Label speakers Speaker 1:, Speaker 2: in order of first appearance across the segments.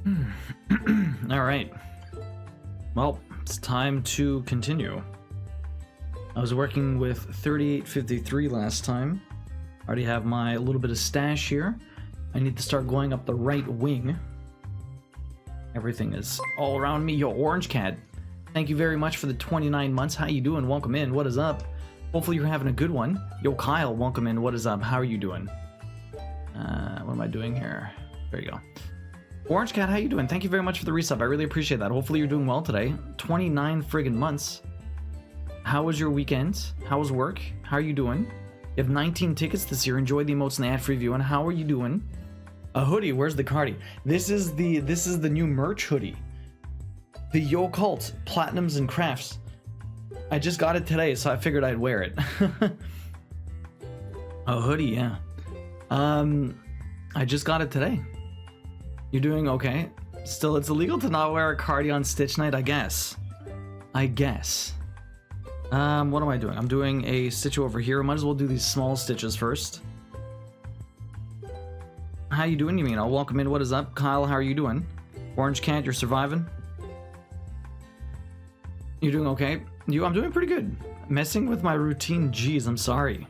Speaker 1: All right. Well, it's time to continue. I was working with 3853 last time. I already have my little bit of stash here. I need to start going up the right wing. Everything is all around me. Yo, Orange Cat, thank you very much for the 29 months. How you doing? Welcome in. What is up? Hopefully you're having a good one. Yo, Kyle, welcome in. What is up? How are you doing? What am I doing here? There you go. Orange Cat, how you doing? Thank you very much for the resub. I really appreciate that. Hopefully you're doing well today. 29 friggin' months. How was your weekend? How was work? How are you doing? You have 19 tickets this year. Enjoy the emotes and the ad-free view. And how are you doing? A hoodie. Where's the cardi? This is the new merch hoodie. The Yo Cult Platinums and Crafts. I just got it today, so I figured I'd wear it. A hoodie, yeah. I just got it today. You're doing okay? Still, it's illegal to not wear a cardi on Stitch Night, I guess. I guess. What am I doing? I'm doing a stitch over here. Might as well do these small stitches first. How you doing, you mean? I'll welcome in. What is up? Kyle, how are you doing? Orange Cat, you're surviving? You're doing okay? I'm doing pretty good. Messing with my routine, jeez, I'm sorry.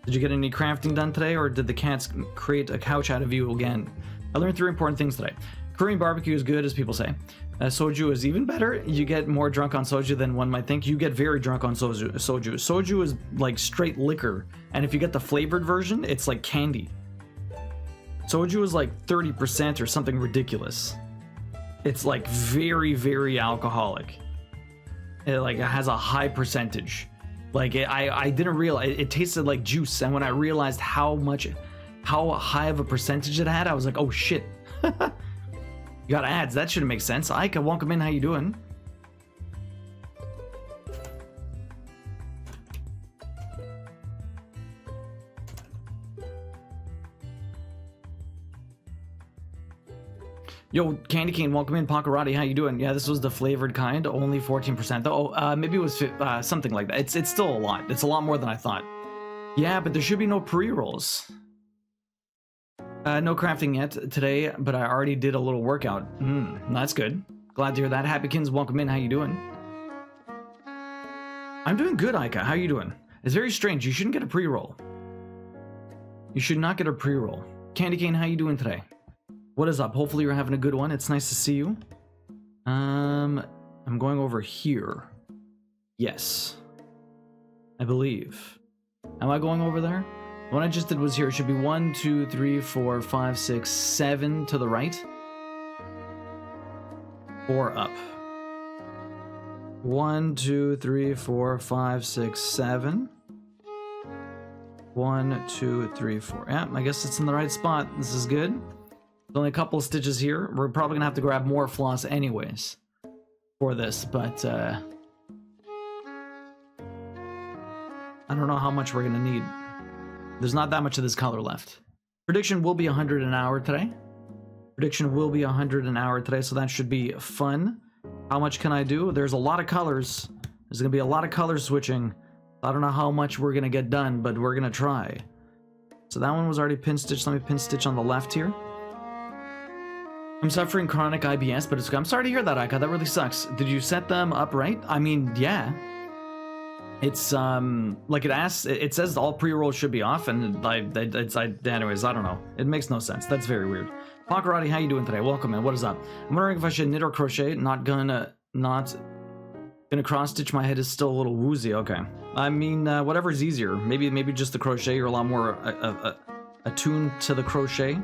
Speaker 1: Did you get any crafting done today, or did the cats create a couch out of you again? I learned 3 important things today. Korean barbecue is good, as people say. Soju is even better. You get more drunk on soju than one might think. You get very drunk on soju. Soju is like straight liquor, and if you get the flavored version, it's like candy. Soju is like 30% or something ridiculous. It's like very, very alcoholic. It has a high percentage. Like I didn't realize it tasted like juice, and when I realized how high of a percentage it had, I was like, oh shit. You got ads, that should make sense. Aika, welcome in, how you doing? Yo, Candy Cane, welcome in. Pakarati, how you doing? Yeah, this was the flavored kind, only 14% though. Oh, maybe it was something like that. It's still a lot. It's a lot more than I thought. Yeah, but there should be no pre-rolls. No crafting yet today, but I already did a little workout. That's good. Glad to hear that. Happykins, welcome in. How you doing? I'm doing good, Aika. How you doing? It's very strange. You shouldn't get a pre-roll. You should not get a pre-roll. Candy Cane, how you doing today? What is up? Hopefully you're having a good one. It's nice to see you. I'm going over here. Yes. I believe. Am I going over there? The one I just did was here. It should be 1, 2, 3, 4, 5, 6, 7 to the right. 4 up. 1, 2, 3, 4, 5, 6, 7. 1, 2, 3, 4. Yeah, I guess it's in the right spot. This is good. There's only a couple of stitches here. We're probably gonna have to grab more floss anyways for this, but I don't know how much we're gonna need. There's not that much of this color left. Prediction will be 100 an hour today. Prediction will be 100 an hour today, so that should be fun. How much can I do? There's a lot of colors. There's gonna be a lot of color switching. I don't know how much we're gonna get done, but we're gonna try. So that one was already pin stitched. Let me pin stitch on the left here. I'm suffering chronic IBS, but it's good. I'm sorry to hear that, Aika. That really sucks. Did you set them up right? I mean, yeah. It's like it asks, it says all pre-rolls should be off, and anyways, I don't know. It makes no sense. That's very weird. Pakarati, how you doing today? Welcome, man. What is up? I'm wondering if I should knit or crochet. Not gonna cross stitch. My head is still a little woozy. Okay. I mean, whatever's easier. Maybe just the crochet. You're a lot more attuned to the crochet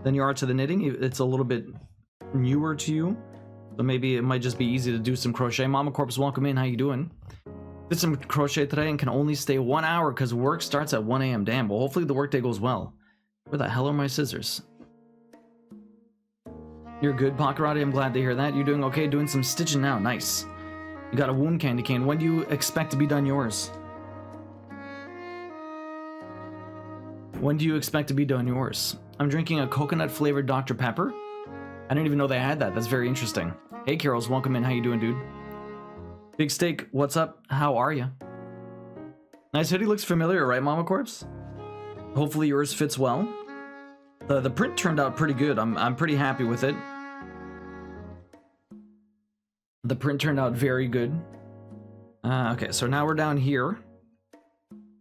Speaker 1: than you are to the knitting. It's a little bit newer to you, so maybe it might just be easy to do some crochet. Mama Corpse, welcome in. How you doing? Did some crochet today and can only stay 1 hour because work starts at 1 a.m. Damn, well, hopefully the workday goes well. Where the hell are my scissors? You're good, Pakarati. I'm glad to hear that. You doing okay? Doing some stitching now. Nice. You got a wound, Candy Cane. When do you expect to be done yours? When do you expect to be done yours? I'm drinking a coconut flavored Dr. Pepper. I didn't even know they had that. That's very interesting. Hey, Carols. Welcome in. How you doing, dude? Big Steak, what's up? How are you? Nice hoodie, looks familiar, right, Mama Corpse? Hopefully yours fits well. The print turned out pretty good. I'm pretty happy with it. The print turned out very good. Okay, so now we're down here.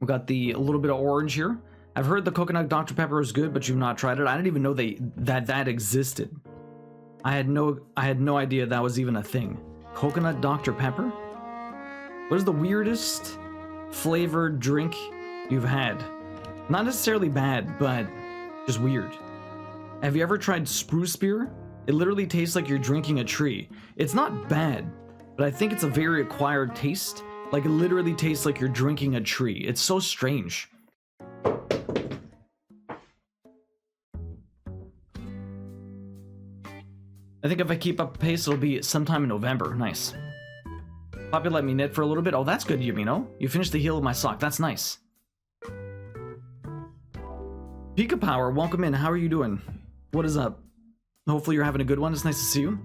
Speaker 1: We got a little bit of orange here. I've heard the coconut Dr. Pepper is good, but you've not tried it. I didn't even know that existed. I had no idea that was even a thing. Coconut Dr. Pepper? What is the weirdest flavored drink you've had? Not necessarily bad, but just weird. Have you ever tried spruce beer? It literally tastes like you're drinking a tree. It's not bad, but I think it's a very acquired taste. Like, it literally tastes like you're drinking a tree. It's so strange. I think if I keep up pace, it'll be sometime in November. Nice. Poppy let me knit for a little bit. Oh, that's good, Yumino. You finished the heel of my sock. That's nice. Pika Power, welcome in. How are you doing? What is up? Hopefully you're having a good one. It's nice to see you.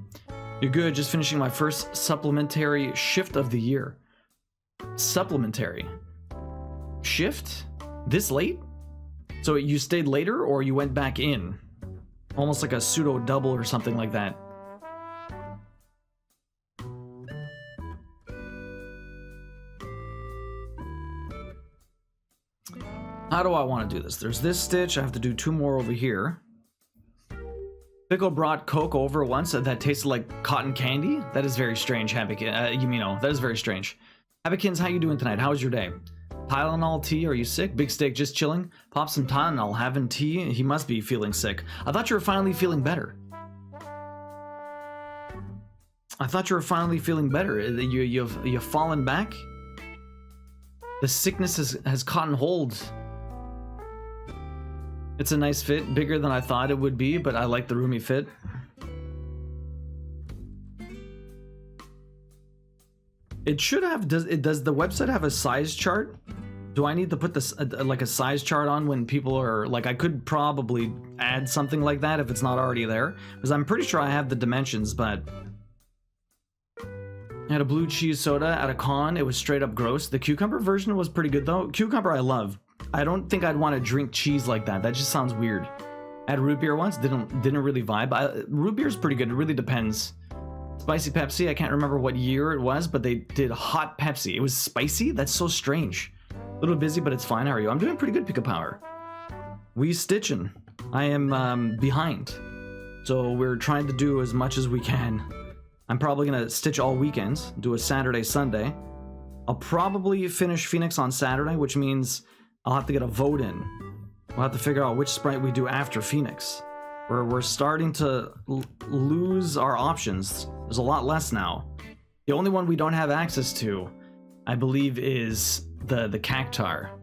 Speaker 1: You're good. Just finishing my first supplementary shift of the year. Supplementary shift? This late? So you stayed later or you went back in? Almost like a pseudo double or something like that. How do I want to do this? There's this stitch. I have to do 2 more over here. Pickle brought Coke over once that tasted like cotton candy. That is very strange, Habikin. Yumino, that is very strange. Habikins, how you doing tonight? How was your day? Tylenol tea, are you sick? Big Steak, just chilling? Pop some Tylenol, having tea? He must be feeling sick. I thought you were finally feeling better. You've fallen back? The sickness has caught hold. It's a nice fit, bigger than I thought it would be, but I like the roomy fit. It should have, does the website have a size chart? Do I need to put this like a size chart on when people are like, I could probably add something like that if it's not already there, because I'm pretty sure I have the dimensions, but I had a blue cheese soda at a con. It was straight up gross. The cucumber version was pretty good though. Cucumber I love. I don't think I'd want to drink cheese like that. That just sounds weird. I had root beer once. Didn't really vibe. Root beer's pretty good. It really depends. Spicy Pepsi. I can't remember what year it was, but they did hot Pepsi. It was spicy? That's so strange. A little busy, but it's fine. How are you? I'm doing pretty good, Pika Power. We stitching. I am behind. So we're trying to do as much as we can. I'm probably going to stitch all weekends. Do a Saturday, Sunday. I'll probably finish Phoenix on Saturday, which means I'll have to get a vote in. We'll have to figure out which sprite we do after Phoenix. We're starting to lose our options. There's a lot less now. The only one we don't have access to, I believe, is the Cactar.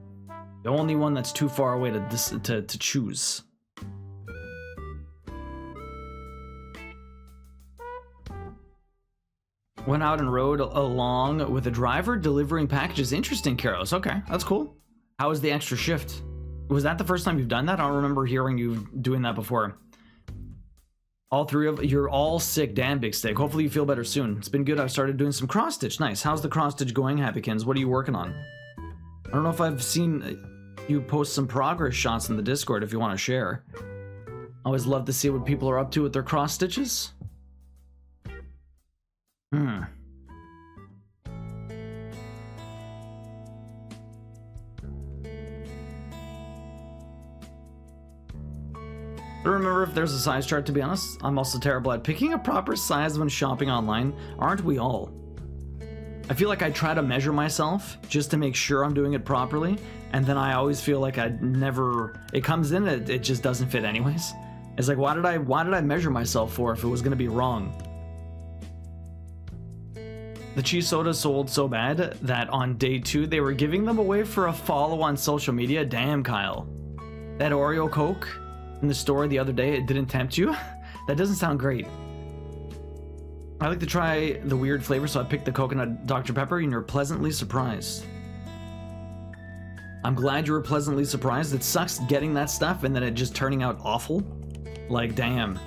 Speaker 1: The only one that's too far away to choose. Went out and rode along with a driver delivering packages. Interesting, Karos. Okay, that's cool. How was the extra shift? Was that the first time you've done that? I don't remember hearing you doing that before. All three of you're all sick. Damn, Big Steak. Hopefully you feel better soon. It's been good. I've started doing some cross stitch. Nice. How's the cross stitch going, Happykins? What are you working on? I don't know if I've seen you post some progress shots in the Discord if you want to share. I always love to see what people are up to with their cross stitches. I don't remember if there's a size chart, to be honest. I'm also terrible at picking a proper size when shopping online. Aren't we all? I feel like I try to measure myself just to make sure I'm doing it properly, and then I always feel like it comes in, it just doesn't fit anyways. It's like, why did I measure myself for if it was gonna be wrong? The cheese soda sold so bad that on day 2 they were giving them away for a follow on social media. Damn, Kyle. That Oreo Coke in the store the other day, it didn't tempt you? That doesn't sound great. I like to try the weird flavor, so I picked the coconut Dr. Pepper, and you're pleasantly surprised. I'm glad you were pleasantly surprised. It sucks getting that stuff and then it just turning out awful. Like, damn.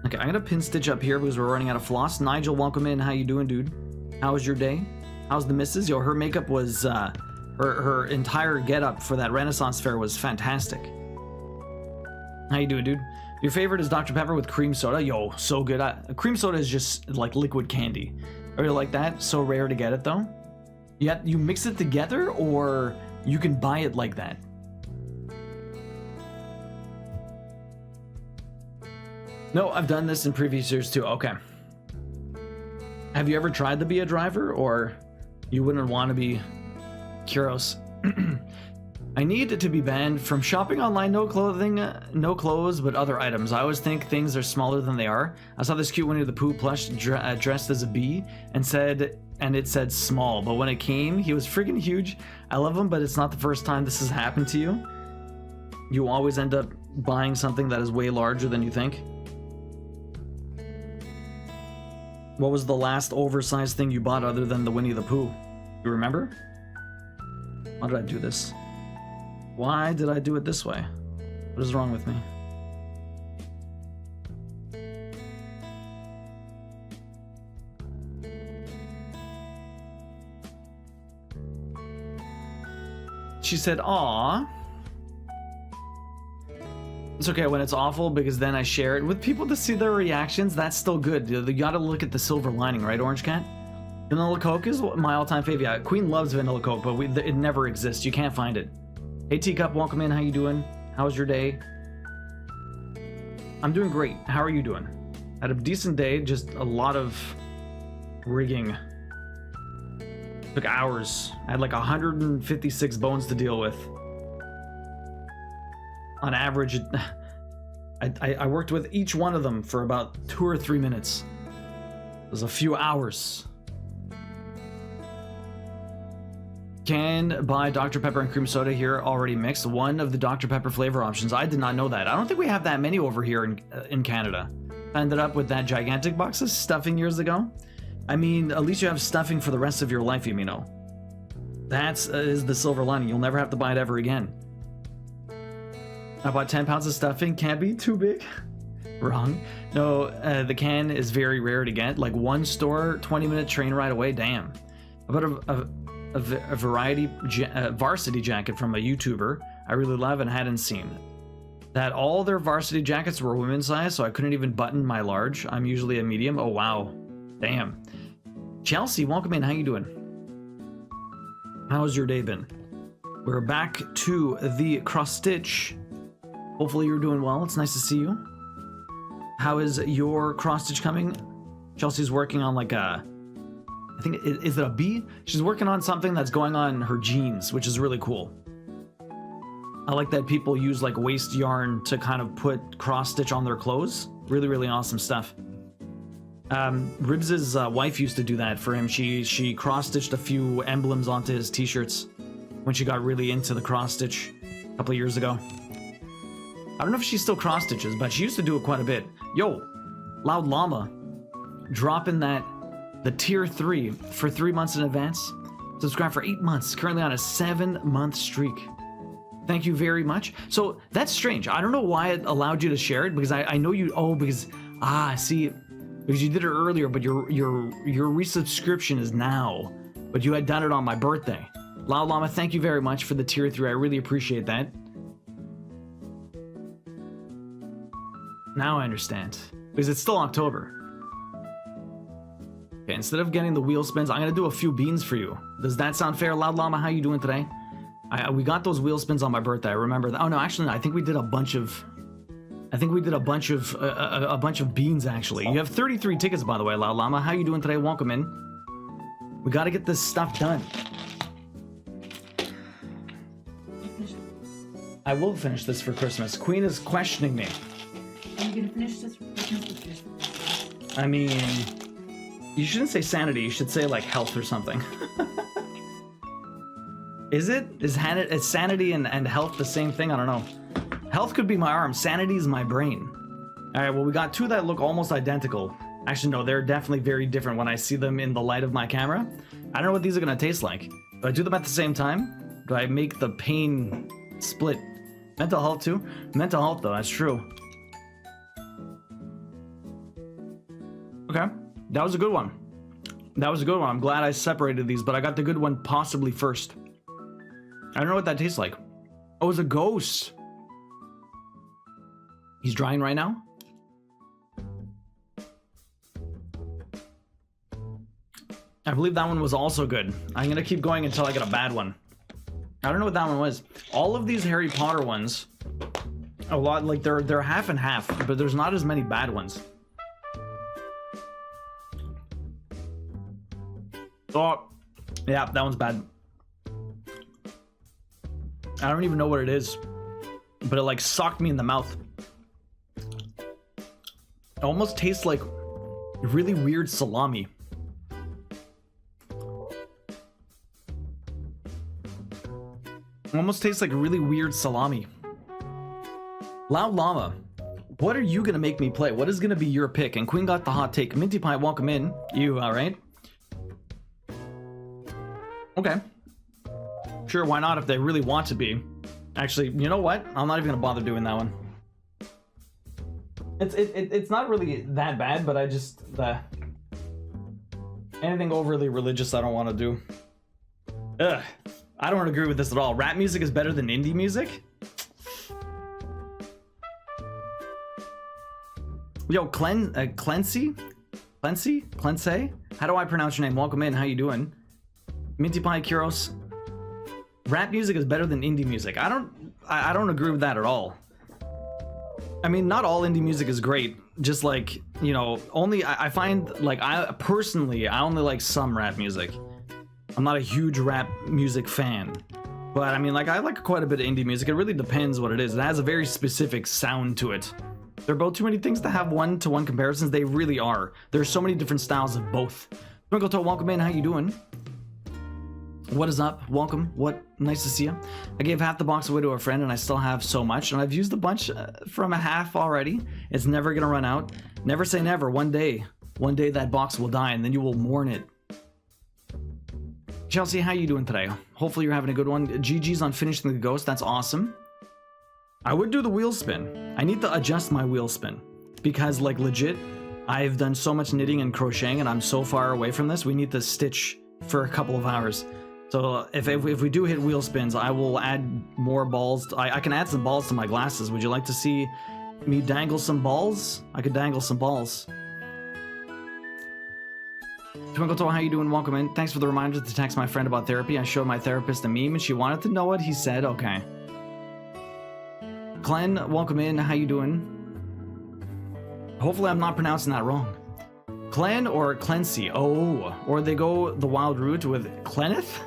Speaker 1: Okay, I'm gonna pin stitch up here because we're running out of floss. Nigel, welcome in. How you doing, dude? How was your day? How's the missus? Yo, her makeup was, her entire getup for that Renaissance fair was fantastic. How you doing, dude? Your favorite is Dr. Pepper with cream soda. Yo, so good. Cream soda is just like liquid candy. I really like that. So rare to get it though. You mix it together, or you can buy it like that. No, I've done this in previous years too. Okay. Have you ever tried to be a driver, or you wouldn't want to be Kuros? I need to be banned from shopping online. No clothing, no clothes, but other items. I always think things are smaller than they are. I saw this cute Winnie the Pooh plush dressed as a bee and it said small, but when it came, he was freaking huge. I love him, but it's not the first time this has happened to you. You always end up buying something that is way larger than you think. What was the last oversized thing you bought other than the Winnie the Pooh? You remember? Why did I do this? Why did I do it this way? What is wrong with me? She said, "Aw." It's okay when it's awful, because then I share it with people to see their reactions. That's still good. You gotta look at the silver lining, right, Orange Cat? Vanilla Coke is my all-time favorite. Yeah, Queen loves Vanilla Coke, but it never exists. You can't find it. Hey Teacup, welcome in. How you doing? How's your day? I'm doing great. How are you doing? Had a decent day, just a lot of rigging. Took hours. I had like 156 bones to deal with. On average, I worked with each one of them for about 2 or 3 minutes. It was a few hours. Can buy Dr. Pepper and cream soda here already mixed. One of the Dr. Pepper flavor options. I did not know that. I don't think we have that many over here in Canada. I ended up with that gigantic box of stuffing years ago. I mean, at least you have stuffing for the rest of your life, Yumino. That is the silver lining. You'll never have to buy it ever again. I bought 10 pounds of stuffing. Can't be too big. Wrong. No, the can is very rare to get. Like one store, 20-minute train ride away. Damn. I bought a varsity jacket from a YouTuber I really love and hadn't seen. That all their varsity jackets were women's size, so I couldn't even button my large. I'm usually a medium. Oh, wow. Damn. Chelsea, welcome in. How you doing? How's your day been? We're back to the cross stitch. Hopefully you're doing well. It's nice to see you. How is your cross stitch coming? Chelsea's working on like a... I think, is it a bee? She's working on something that's going on her jeans, which is really cool. I like that people use like waste yarn to kind of put cross stitch on their clothes. Really, really awesome stuff. Ribs's wife used to do that for him. She cross stitched a few emblems onto his t-shirts when she got really into the cross stitch a couple of years ago. I don't know if she still cross stitches, but she used to do it quite a bit. Yo, Loud Llama, dropping the tier 3 for 3 months in advance. Subscribe for 8 months. Currently on a 7-month streak. Thank you very much. So that's strange. I don't know why it allowed you to share it, because I know you. Oh, because see, because you did it earlier, but your resubscription is now. But you had done it on my birthday. Loud Llama, thank you very much for the tier 3. I really appreciate that. Now I understand, because it's still October. Okay, instead of getting the wheel spins, I'm gonna do a few beans for you. Does that sound fair, Loud Llama? How you doing today? We got those wheel spins on my birthday. I remember that. Oh no, actually, no, I think we did a bunch of. I think we did a bunch of beans actually. You have 33 tickets, by the way, Loud Llama. How you doing today? Welcome in. We got to get this stuff done. I will finish this for Christmas. Queen is questioning me.
Speaker 2: Are you gonna finish this for Christmas?
Speaker 1: I mean, you shouldn't say sanity. You should say like health or something. Is it? Is sanity and health the same thing? I don't know. Health could be my arm. Sanity is my brain. All right, well, we got two that look almost identical. Actually, no, they're definitely very different when I see them in the light of my camera. I don't know what these are going to taste like. Do I do them at the same time? Do I make the pain split? Mental health, too? Mental health, though, that's true. Okay, that was a good one. That was a good one. I'm glad I separated these, but I got the good one possibly first. I don't know what that tastes like. Oh, it's a ghost. He's drying right now. I believe that one was also good. I'm gonna keep going until I get a bad one. I don't know what that one was. All of these Harry Potter ones, a lot, like they're half and half, but there's not as many bad ones. Oh, yeah, that one's bad. I don't even know what it is, but it like socked me in the mouth. It almost tastes like really weird salami. Almost tastes like really weird salami. Loud Llama, what are you gonna make me play? What is gonna be your pick? And Queen got the hot take. Minty Pie, welcome in. You alright? Okay. Sure, why not if they really want to be. Actually, you know what? I'm not even gonna bother doing that one. It's not really that bad, but I just anything overly religious I don't want to do. Ugh. I don't agree with this at all. Rap music is better than indie music? Yo, Clancy? How do I pronounce your name? Welcome in, how you doing? Minty Pie Kuros. Rap music is better than indie music. I don't agree with that at all. I mean, not all indie music is great. Just like, you know, only I find like I only like some rap music. I'm not a huge rap music fan, but I mean, like, I like quite a bit of indie music. It really depends what it is. It has a very specific sound to it. They're both too many things to have one-to-one comparisons. They really are. There's so many different styles of both. Twinkle Toe, welcome in. How you doing? What is up? Welcome. What? Nice to see you. I gave half the box away to a friend, and I still have so much, and I've used a bunch from a half already. It's never gonna run out. Never say never. One day that box will die, and then you will mourn it. Chelsea, how you doing today? Hopefully you're having a good one. GG's on finishing the ghost. That's awesome. I would do the wheel spin. I need to adjust my wheel spin because, like, legit, I've done so much knitting and crocheting and I'm so far away from this. We need to stitch for a couple of hours. So if we do hit wheel spins, I will add more balls. I can add some balls to my glasses. Would you like to see me dangle some balls? I could dangle some balls. Twinkle Toe, how you doing? Welcome in. Thanks for the reminder to text my friend about therapy. I showed my therapist a meme and she wanted to know what he said. Okay. Glenn, welcome in. How you doing? Hopefully I'm not pronouncing that wrong. Clen or Clancy? Oh, or they go the wild route with Clenneth?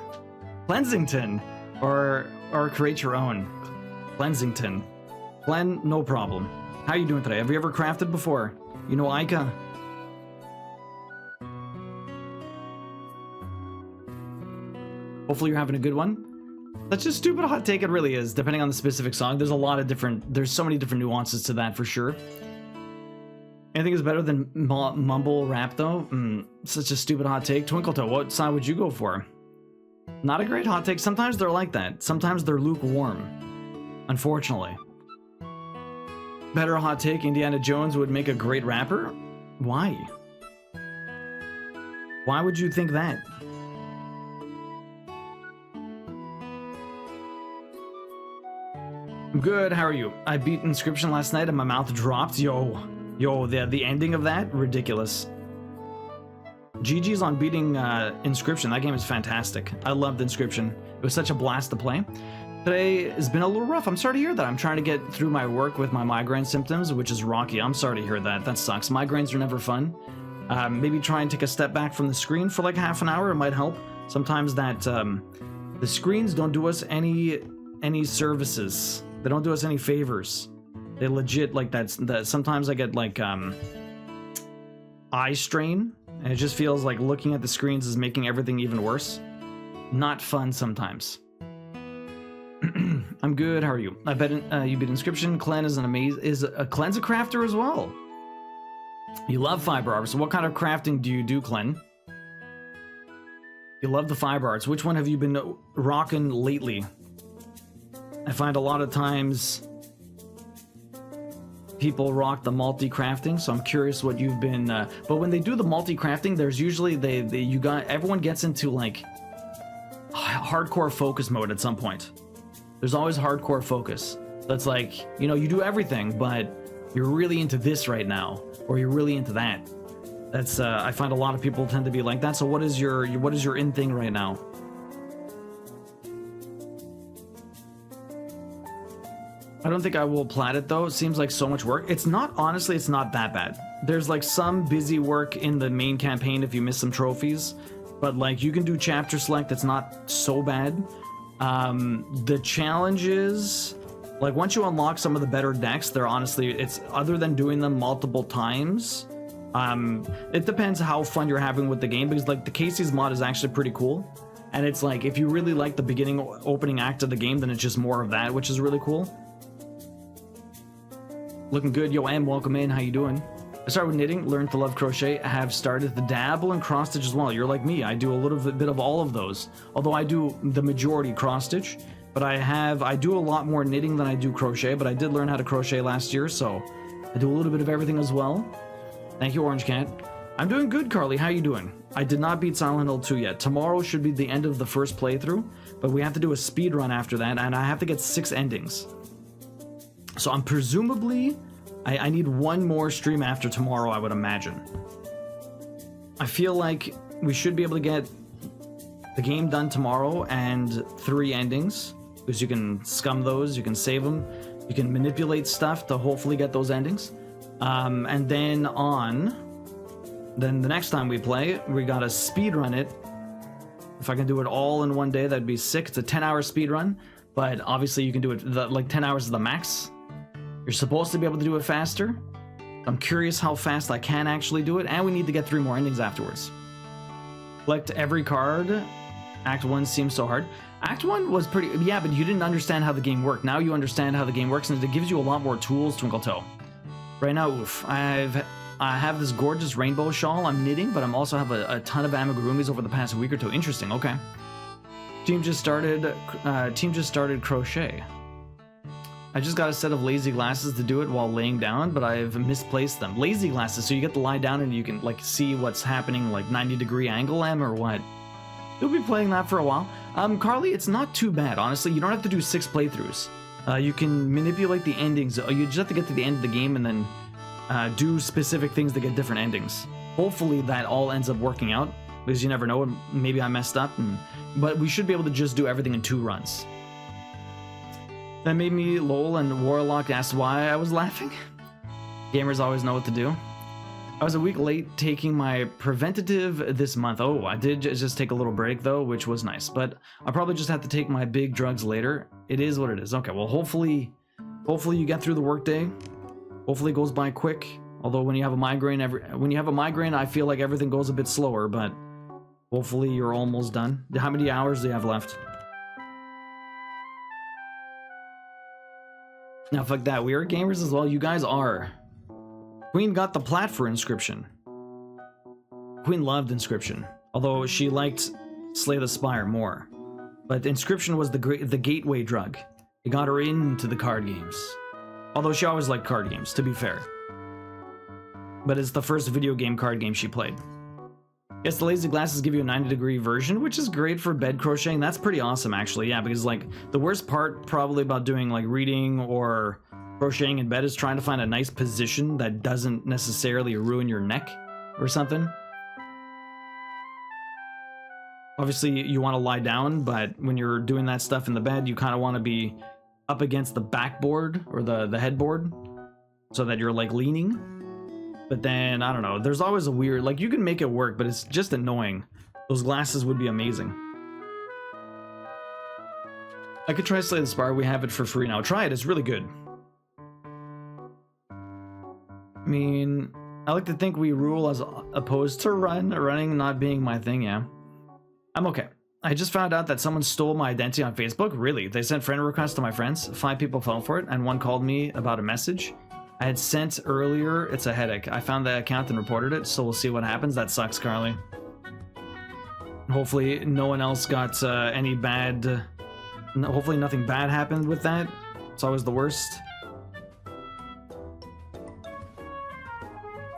Speaker 1: Clensington. Or create your own. Clensington. Glenn, no problem. How you doing today? Have you ever crafted before? You know Ica? Hopefully you're having a good one. That's just stupid hot take, it really is, depending on the specific song. There's there's so many different nuances to that for sure. Anything is better than mumble rap though? Such a stupid hot take. Twinkle Toe, what side would you go for? Not a great hot take. Sometimes they're like that. Sometimes they're lukewarm. Unfortunately. Better hot take, Indiana Jones would make a great rapper? Why? Why would you think that? I'm good, how are you? I beat Inscription last night and my mouth dropped. Yo, the ending of that? Ridiculous. GG's on beating Inscription. That game is fantastic. I loved Inscription. It was such a blast to play. Today has been a little rough. I'm sorry to hear that. I'm trying to get through my work with my migraine symptoms, which is rocky. I'm sorry to hear that. That sucks. Migraines are never fun. Maybe try and take a step back from the screen for like half an hour. It might help. Sometimes that the screens don't do us any services. They don't do us any favors. They legit, like, that sometimes I get like eye strain and it just feels like looking at the screens is making everything even worse. Not fun sometimes. I'm good, how are you? I bet you beat Inscription. Clen is Clen's a crafter as well. You love fiber art. So what kind of crafting do you do, Clen? You love the fiber arts. Which one have you been rocking lately? I find a lot of times people rock the multi-crafting, so I'm curious what you've been. But when they do the multi-crafting, there's usually everyone gets into like hardcore focus mode at some point. There's always hardcore focus. That's like, you know, you do everything, but you're really into this right now, or you're really into that. That's I find a lot of people tend to be like that. So what is your in thing right now? I don't think I will plat it though. It seems like so much work. It's not, honestly, it's not that bad. There's like some busy work in the main campaign if you miss some trophies, but like you can do chapter select. It's not so bad. The challenges, like once you unlock some of the better decks, they're honestly, it's other than doing them multiple times. It depends how fun you're having with the game, because like the Casey's mod is actually pretty cool. And it's like, if you really like the beginning opening act of the game, then it's just more of that, which is really cool. Looking good. Yo, Em, welcome in. How you doing? I started with knitting, learned to love crochet. I have started to dabble in cross stitch as well. You're like me. I do a little bit of all of those. Although I do the majority cross stitch, but I do a lot more knitting than I do crochet, but I did learn how to crochet last year, so I do a little bit of everything as well. Thank you, Orange Cat. I'm doing good, Carly. How you doing? I did not beat Silent Hill 2 yet. Tomorrow should be the end of the first playthrough, but we have to do a speed run after that, and I have to get 6 endings. So I'm presumably, I need one more stream after tomorrow, I would imagine. I feel like we should be able to get the game done tomorrow and 3 endings, because you can scum those, you can save them, you can manipulate stuff to hopefully get those endings. And then the next time we play, we gotta speed run it. If I can do it all in one day, that'd be sick. It's a 10-hour speed run, but obviously you can do it, like 10 hours is the max. You're supposed to be able to do it faster. I'm curious how fast I can actually do it, and we need to get 3 more endings afterwards. Collect every card. Act 1 seems so hard. Act 1 was pretty, yeah, but you didn't understand how the game worked. Now you understand how the game works, and it gives you a lot more tools, Twinkle Toe. Right now, oof, I have this gorgeous rainbow shawl I'm knitting, but I'm also have a ton of amigurumis over the past week or two. Interesting, okay. Team just started crochet. I just got a set of lazy glasses to do it while laying down, but I've misplaced them. Lazy glasses, so you get to lie down and you can like see what's happening, like 90-degree angle, Em, or what? You'll be playing that for a while. Carly, it's not too bad, honestly. You don't have to do 6 playthroughs. You can manipulate the endings. You just have to get to the end of the game and then do specific things to get different endings. Hopefully that all ends up working out, because you never know, maybe I messed up, but we should be able to just do everything in 2 runs. That made me lol, and Warlock asked why I was laughing. Gamers always know what to do. I was a week late taking my preventative this month. Oh, I did just take a little break though, which was nice, but I'll probably just have to take my big drugs later. It is what it is. Okay, well, hopefully you get through the workday. Hopefully it goes by quick. Although when you have a migraine, I feel like everything goes a bit slower, but hopefully you're almost done. How many hours do you have left? Now, fuck that. We are gamers as well. You guys are. Queen got the plat for Inscription. Queen loved Inscription, although she liked Slay the Spire more. But Inscription was the gateway drug. It got her into the card games. Although she always liked card games, to be fair. But it's the first video game card game she played. Yes, the lazy glasses give you a 90-degree version, which is great for bed crocheting. That's pretty awesome, actually. Yeah, because like the worst part probably about doing like reading or crocheting in bed is trying to find a nice position that doesn't necessarily ruin your neck or something. Obviously, you want to lie down, but when you're doing that stuff in the bed, you kind of want to be up against the backboard or the headboard so that you're like leaning. But then, I don't know, there's always a weird, like you can make it work, but it's just annoying. Those glasses would be amazing. I could try Slay the Spire. We have it for free now. Try it, it's really good. I mean, I like to think we rule as opposed to running not being my thing, yeah. I'm okay. I just found out that someone stole my identity on Facebook. Really? They sent friend requests to my friends. 5 people fell for it, and 1 called me about a message I had sent earlier. It's a headache. I found the account and reported it, so we'll see what happens. That sucks, Carly. Hopefully no one else got any bad... Hopefully nothing bad happened with that. It's always the worst.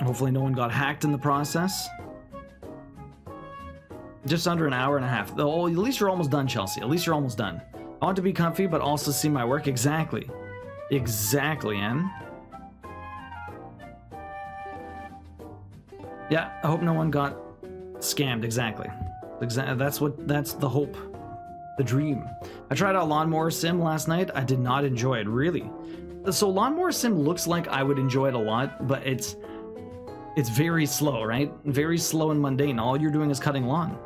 Speaker 1: Hopefully no one got hacked in the process. Just under an hour and a half. Oh, at least you're almost done, Chelsea. At least you're almost done. I want to be comfy, but also see my work. Exactly. Exactly, Em. Yeah, I hope no one got scammed. Exactly. That's the hope, the dream. I tried out Lawnmower Sim last night. I did not enjoy it, really. So Lawnmower Sim looks like I would enjoy it a lot, but it's very slow, right? Very slow and mundane. All you're doing is cutting lawn.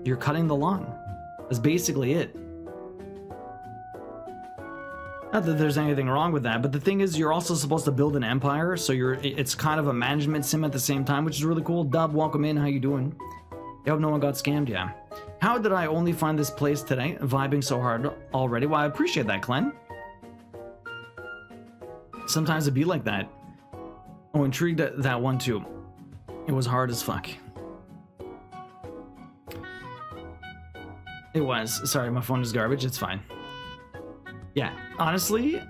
Speaker 1: You're cutting the lawn. That's basically it. Not that there's anything wrong with that, but the thing is, you're also supposed to build an empire, so it's kind of a management sim at the same time, which is really cool. Dub, welcome in. How you doing? I hope no one got scammed. Yeah. How did I only find this place today? Vibing so hard already. Well, I appreciate that, Glenn. Sometimes it'd be like that. Oh, intrigued at that one too. It was hard as fuck. It was. Sorry, my phone is garbage. It's fine. Yeah, honestly,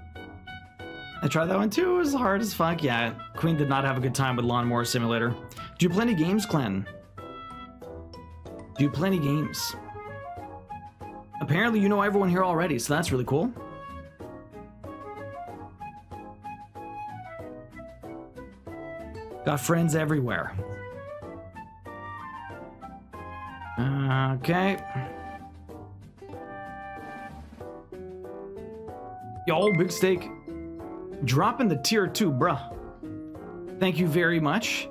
Speaker 1: I tried that one too. It was hard as fuck. Yeah, Queen did not have a good time with Lawnmower Simulator. Do you play any games, Glenn? Do you play any games? Apparently you know everyone here already, so that's really cool. Got friends everywhere. Okay. Yo, Big Steak. Dropping the tier 2, bruh. Thank you very much.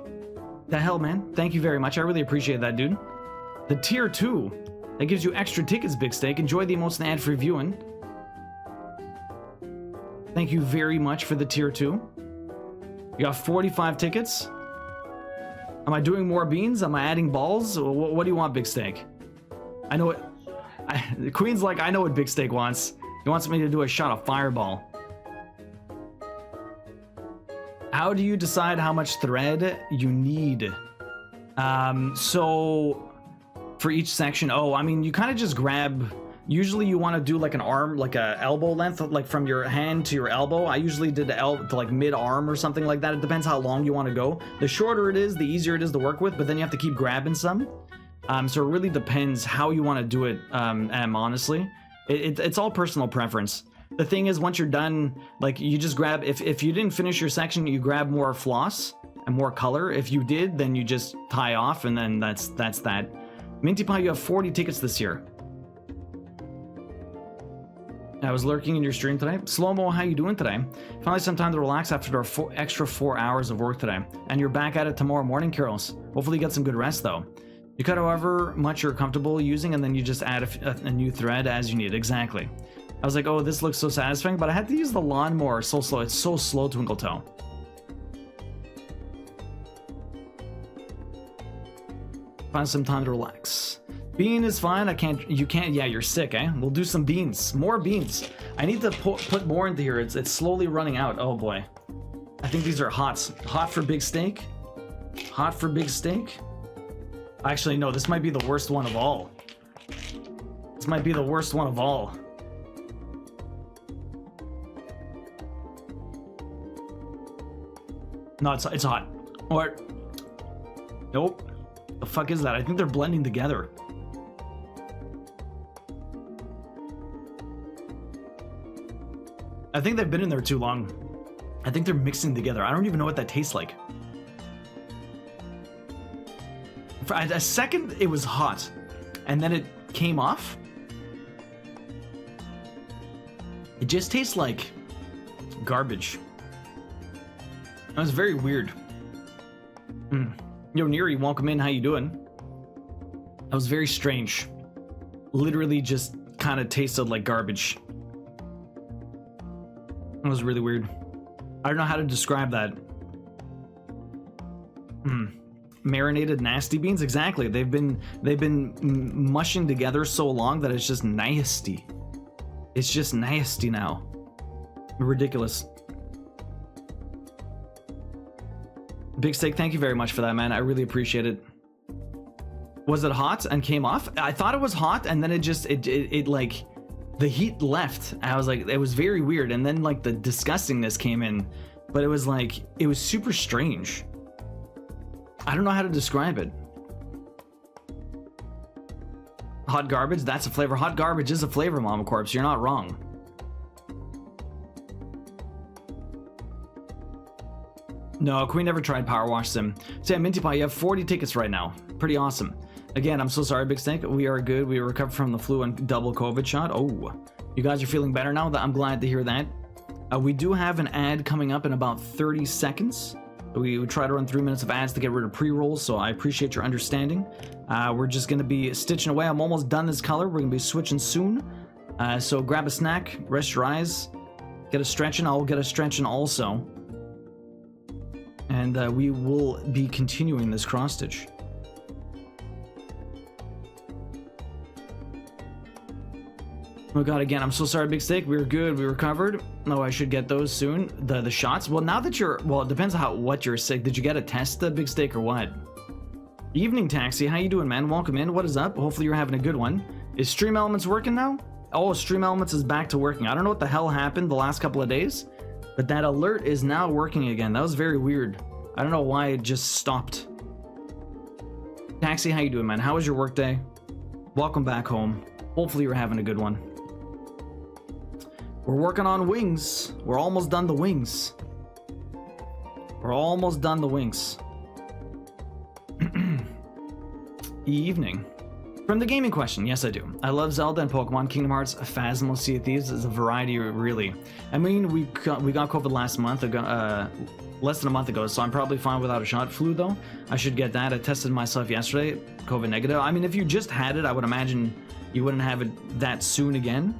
Speaker 1: The hell, man. Thank you very much. I really appreciate that, dude. The tier 2. That gives you extra tickets, Big Steak. Enjoy the emotes and ad-free viewing. Thank you very much for the tier 2. You got 45 tickets. Am I doing more beans? Am I adding balls? What do you want, Big Steak? I know what... the Queen's like, I know what Big Steak wants. He wants me to do a shot of Fireball. How do you decide how much thread you need? So for each section, I mean, you kind of just grab, usually you want to do like an arm, like a elbow length, like from your hand to your elbow. I usually did to like mid arm or something like that. It depends how long you want to go. The shorter it is, the easier it is to work with, but then you have to keep grabbing some. So it really depends how you want to do it, honestly. It's all personal preference. The thing is, once you're done, like, you just grab, if you didn't finish your section, you grab more floss and more color. If you did, then you just tie off, and then that's that. Minty Pie, you have 40 tickets this year. I was lurking in your stream today. Slow-mo, how you doing today? Finally some time to relax after our extra 4 hours of work today. And you're back at it tomorrow morning, Carols. Hopefully you get some good rest, though. You cut however much you're comfortable using, and then you just add a new thread as you need. Exactly. I was like, oh, this looks so satisfying, but I had to use the lawnmower so slow. It's so slow, Twinkle Toe. Find some time to relax. Bean is fine. You can't. Yeah, you're sick, eh? We'll do some beans. More beans. I need to put more into here. It's slowly running out. Oh boy. I think these are hots. Hot for Big Steak. Hot for Big Steak. Actually, no, this might be the worst one of all. This might be the worst one of all. No, it's hot. Or... nope. The fuck is that? I think they're blending together. I think they've been in there too long. I think they're mixing together. I don't even know what that tastes like. For a second, it was hot, and then it came off. It just tastes like garbage. That was very weird. Yo, Neri, welcome in. How you doing? That was very strange. Literally just kind of tasted like garbage. That was really weird. I don't know how to describe that. Marinated nasty beans, exactly. They've been mushing together so long that it's just nasty. It's just nasty now. Ridiculous. Big Steak, thank you very much for that, man. I really appreciate it. Was it hot and came off? I thought it was hot, and then it like, the heat left. I was like, it was very weird, and then like the disgustingness came in, but it was like, it was super strange. I don't know how to describe it. Hot garbage, that's a flavor. Hot garbage is a flavor, Mama Corpse. You're not wrong. No, Queen never tried Power Wash Sim. So yeah, Minty Pie, you have 40 tickets right now. Pretty awesome. Again, I'm so sorry, Big Snake. We are good. We recovered from the flu and double COVID shot. Oh, you guys are feeling better now? I'm glad to hear that. We do have an ad coming up in about 30 seconds. We would try to run 3 minutes of ads to get rid of pre-rolls, so I appreciate your understanding. We're just going to be stitching away. I'm almost done this color. We're going to be switching soon. So grab a snack, rest your eyes, get a stretching. I'll get a stretching also. And we will be continuing this cross stitch. Oh god, again, I'm so sorry, Big Steak. We were good, we recovered. No, I should get those soon. The shots. Well, now that you're, well, it depends on what you're sick. Did you get a test, Big Steak, or what? Evening Taxi, how you doing, man? Welcome in. What is up? Hopefully you're having a good one. Is Stream Elements working now? Oh, Stream Elements is back to working. I don't know what the hell happened the last couple of days, but that alert is now working again. That was very weird. I don't know why it just stopped. Taxi, how you doing, man? How was your workday? Welcome back home. Hopefully you're having a good one. We're working on wings. We're almost done the wings. We're almost done the wings. Evening. From the gaming question, yes I do. I love Zelda and Pokemon, Kingdom Hearts, Phasmo, Sea of Thieves is a variety, really. I mean, we got COVID last month, less than a month ago, so I'm probably fine without a shot. Flu though, I should get that. I tested myself yesterday, COVID negative. I mean, if you just had it, I would imagine you wouldn't have it that soon again.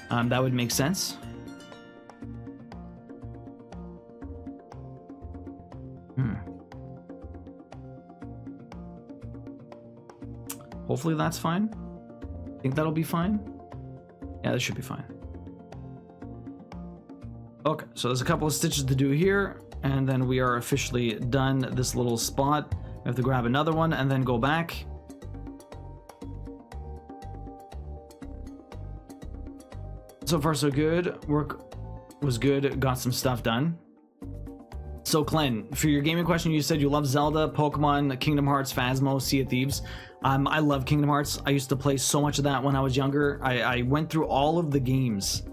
Speaker 1: That would make sense. Hopefully that's fine. Think that'll be fine? Yeah, that should be fine. Okay, so there's a couple of stitches to do here, and then we are officially done this little spot. We have to grab another one and then go back. So far so good. Work was good, got some stuff done. So Glenn, for your gaming question, you said you love Zelda, Pokemon, Kingdom Hearts, Phasmo, Sea of Thieves. I love Kingdom Hearts. I used to play so much of that when I was younger. I went through all of the games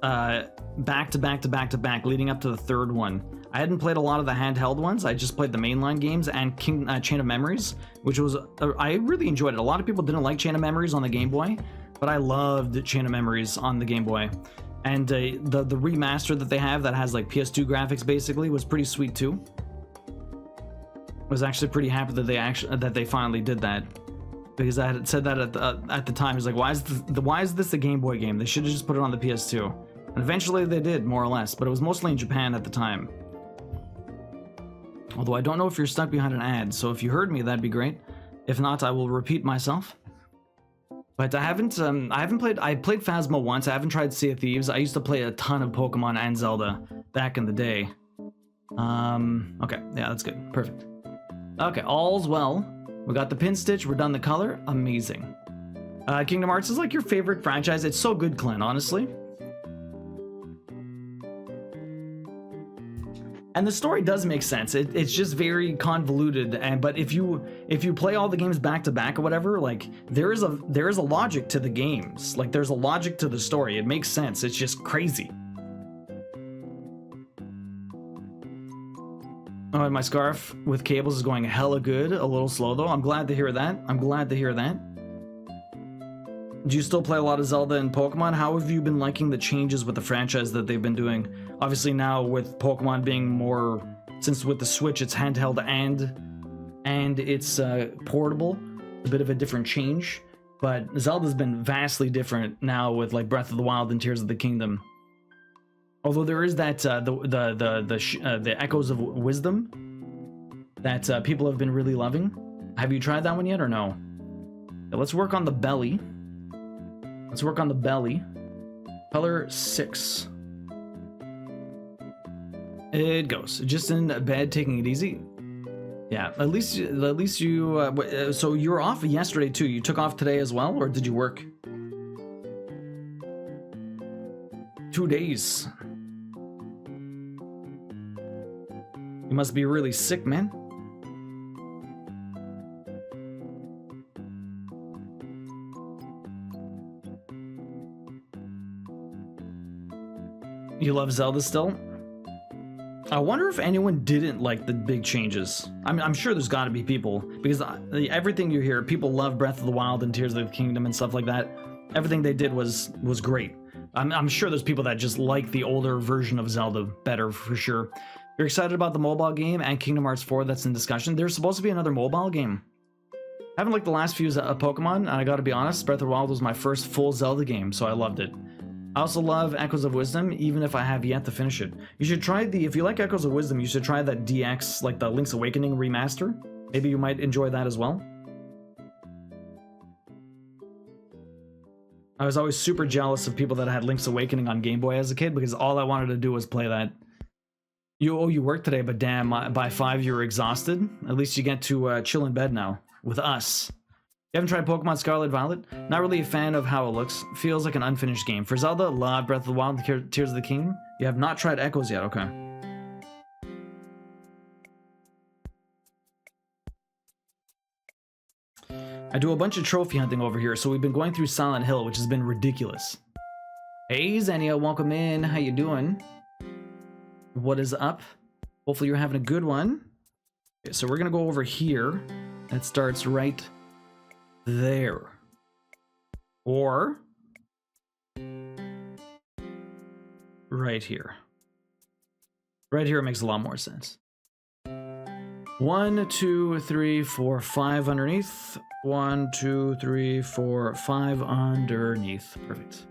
Speaker 1: back to back to back to back, leading up to the third one. I hadn't played a lot of the handheld ones. I just played the mainline games and Chain of Memories, which was, I really enjoyed it. A lot of people didn't like Chain of Memories on the Game Boy, but I loved Chain of Memories on the Game Boy. And the remaster that they have that has like PS2 graphics basically was pretty sweet too. I was actually pretty happy that they finally did that, because I had said that at the time. It's like, why is this a Game Boy game? They should have just put it on the PS2. And eventually they did, more or less, but it was mostly in Japan at the time. Although I don't know if you're stuck behind an ad, so if you heard me, that'd be great. If not, I will repeat myself. But I haven't played. I played Phasmo once. I haven't tried Sea of Thieves. I used to play a ton of Pokemon and Zelda back in the day. Okay, yeah, that's good. Perfect. Okay, all's well. We got the pin stitch. We're done the color. Amazing. Kingdom Hearts is like your favorite franchise. It's so good, Clint, honestly. And the story does make sense. It's just very convoluted, but if you play all the games back to back or whatever, like there is a logic to the games. Like there's a logic to the story. It makes sense. It's just crazy. Oh, and my scarf with cables is going hella good. A little slow though. I'm glad to hear that. I'm glad to hear that. Do you still play a lot of Zelda and Pokemon? How have you been liking the changes with the franchise that they've been doing? Obviously now with Pokemon being more, since with the Switch it's handheld and it's portable, a bit of a different change. But Zelda's been vastly different now with like Breath of the Wild and Tears of the Kingdom. Although there is that the Echoes of Wisdom that people have been really loving. Have you tried that one yet or no? Now let's work on the belly. Let's work on the belly. Color 6. It goes. Just in bed, taking it easy. Yeah, at least you. So you were off yesterday too. You took off today as well, or did you work? 2 days. You must be really sick, man. You love Zelda still? I wonder if anyone didn't like the big changes. I'm sure there's got to be people, because everything you hear, people love Breath of the Wild and Tears of the Kingdom and stuff like that. Everything they did was great. I'm sure there's people that just like the older version of Zelda better, for sure. You're excited about the mobile game and Kingdom Hearts 4 that's in discussion. There's supposed to be another mobile game. I haven't liked the last few Pokemon, and I gotta be honest, Breath of the Wild was my first full Zelda game, so I loved it. I also love Echoes of Wisdom, even if I have yet to finish it. You should try if you like Echoes of Wisdom, you should try that DX, like the Link's Awakening remaster. Maybe you might enjoy that as well. I was always super jealous of people that had Link's Awakening on Game Boy as a kid, because all I wanted to do was play that. You work today, but damn, by 5 you're exhausted. At least you get to chill in bed now with us. You haven't tried Pokemon Scarlet Violet? Not really a fan of how it looks. Feels like an unfinished game. For Zelda, love Breath of the Wild and Tears of the Kingdom. You have not tried Echoes yet, okay. I do a bunch of trophy hunting over here, so we've been going through Silent Hill, which has been ridiculous. Hey Xenia, welcome in. How you doing? What is up? Hopefully you're having a good one. Okay, so we're gonna go over here. It starts right there. Or right here. Right here makes a lot more sense. 1, 2, 3, 4, 5 underneath. 1, 2, 3, 4, 5 underneath. Perfect.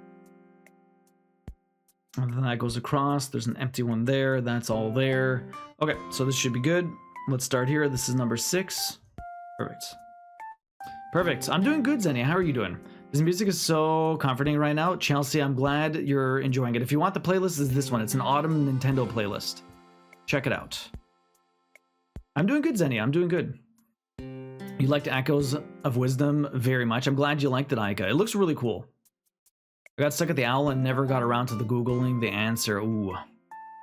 Speaker 1: And then that goes across. There's an empty one there. That's all there. Okay, so this should be good. Let's start here. This is number 6. Perfect. Perfect. I'm doing good, Xenia. How are you doing? This music is so comforting right now. Chelsea, I'm glad you're enjoying it. If you want the playlist, it's this one. It's an autumn Nintendo playlist. Check it out. I'm doing good, Xenia. I'm doing good. You liked Echoes of Wisdom very much. I'm glad you liked it, Aika. It looks really cool. I got stuck at the owl and never got around to the Googling the answer. Ooh.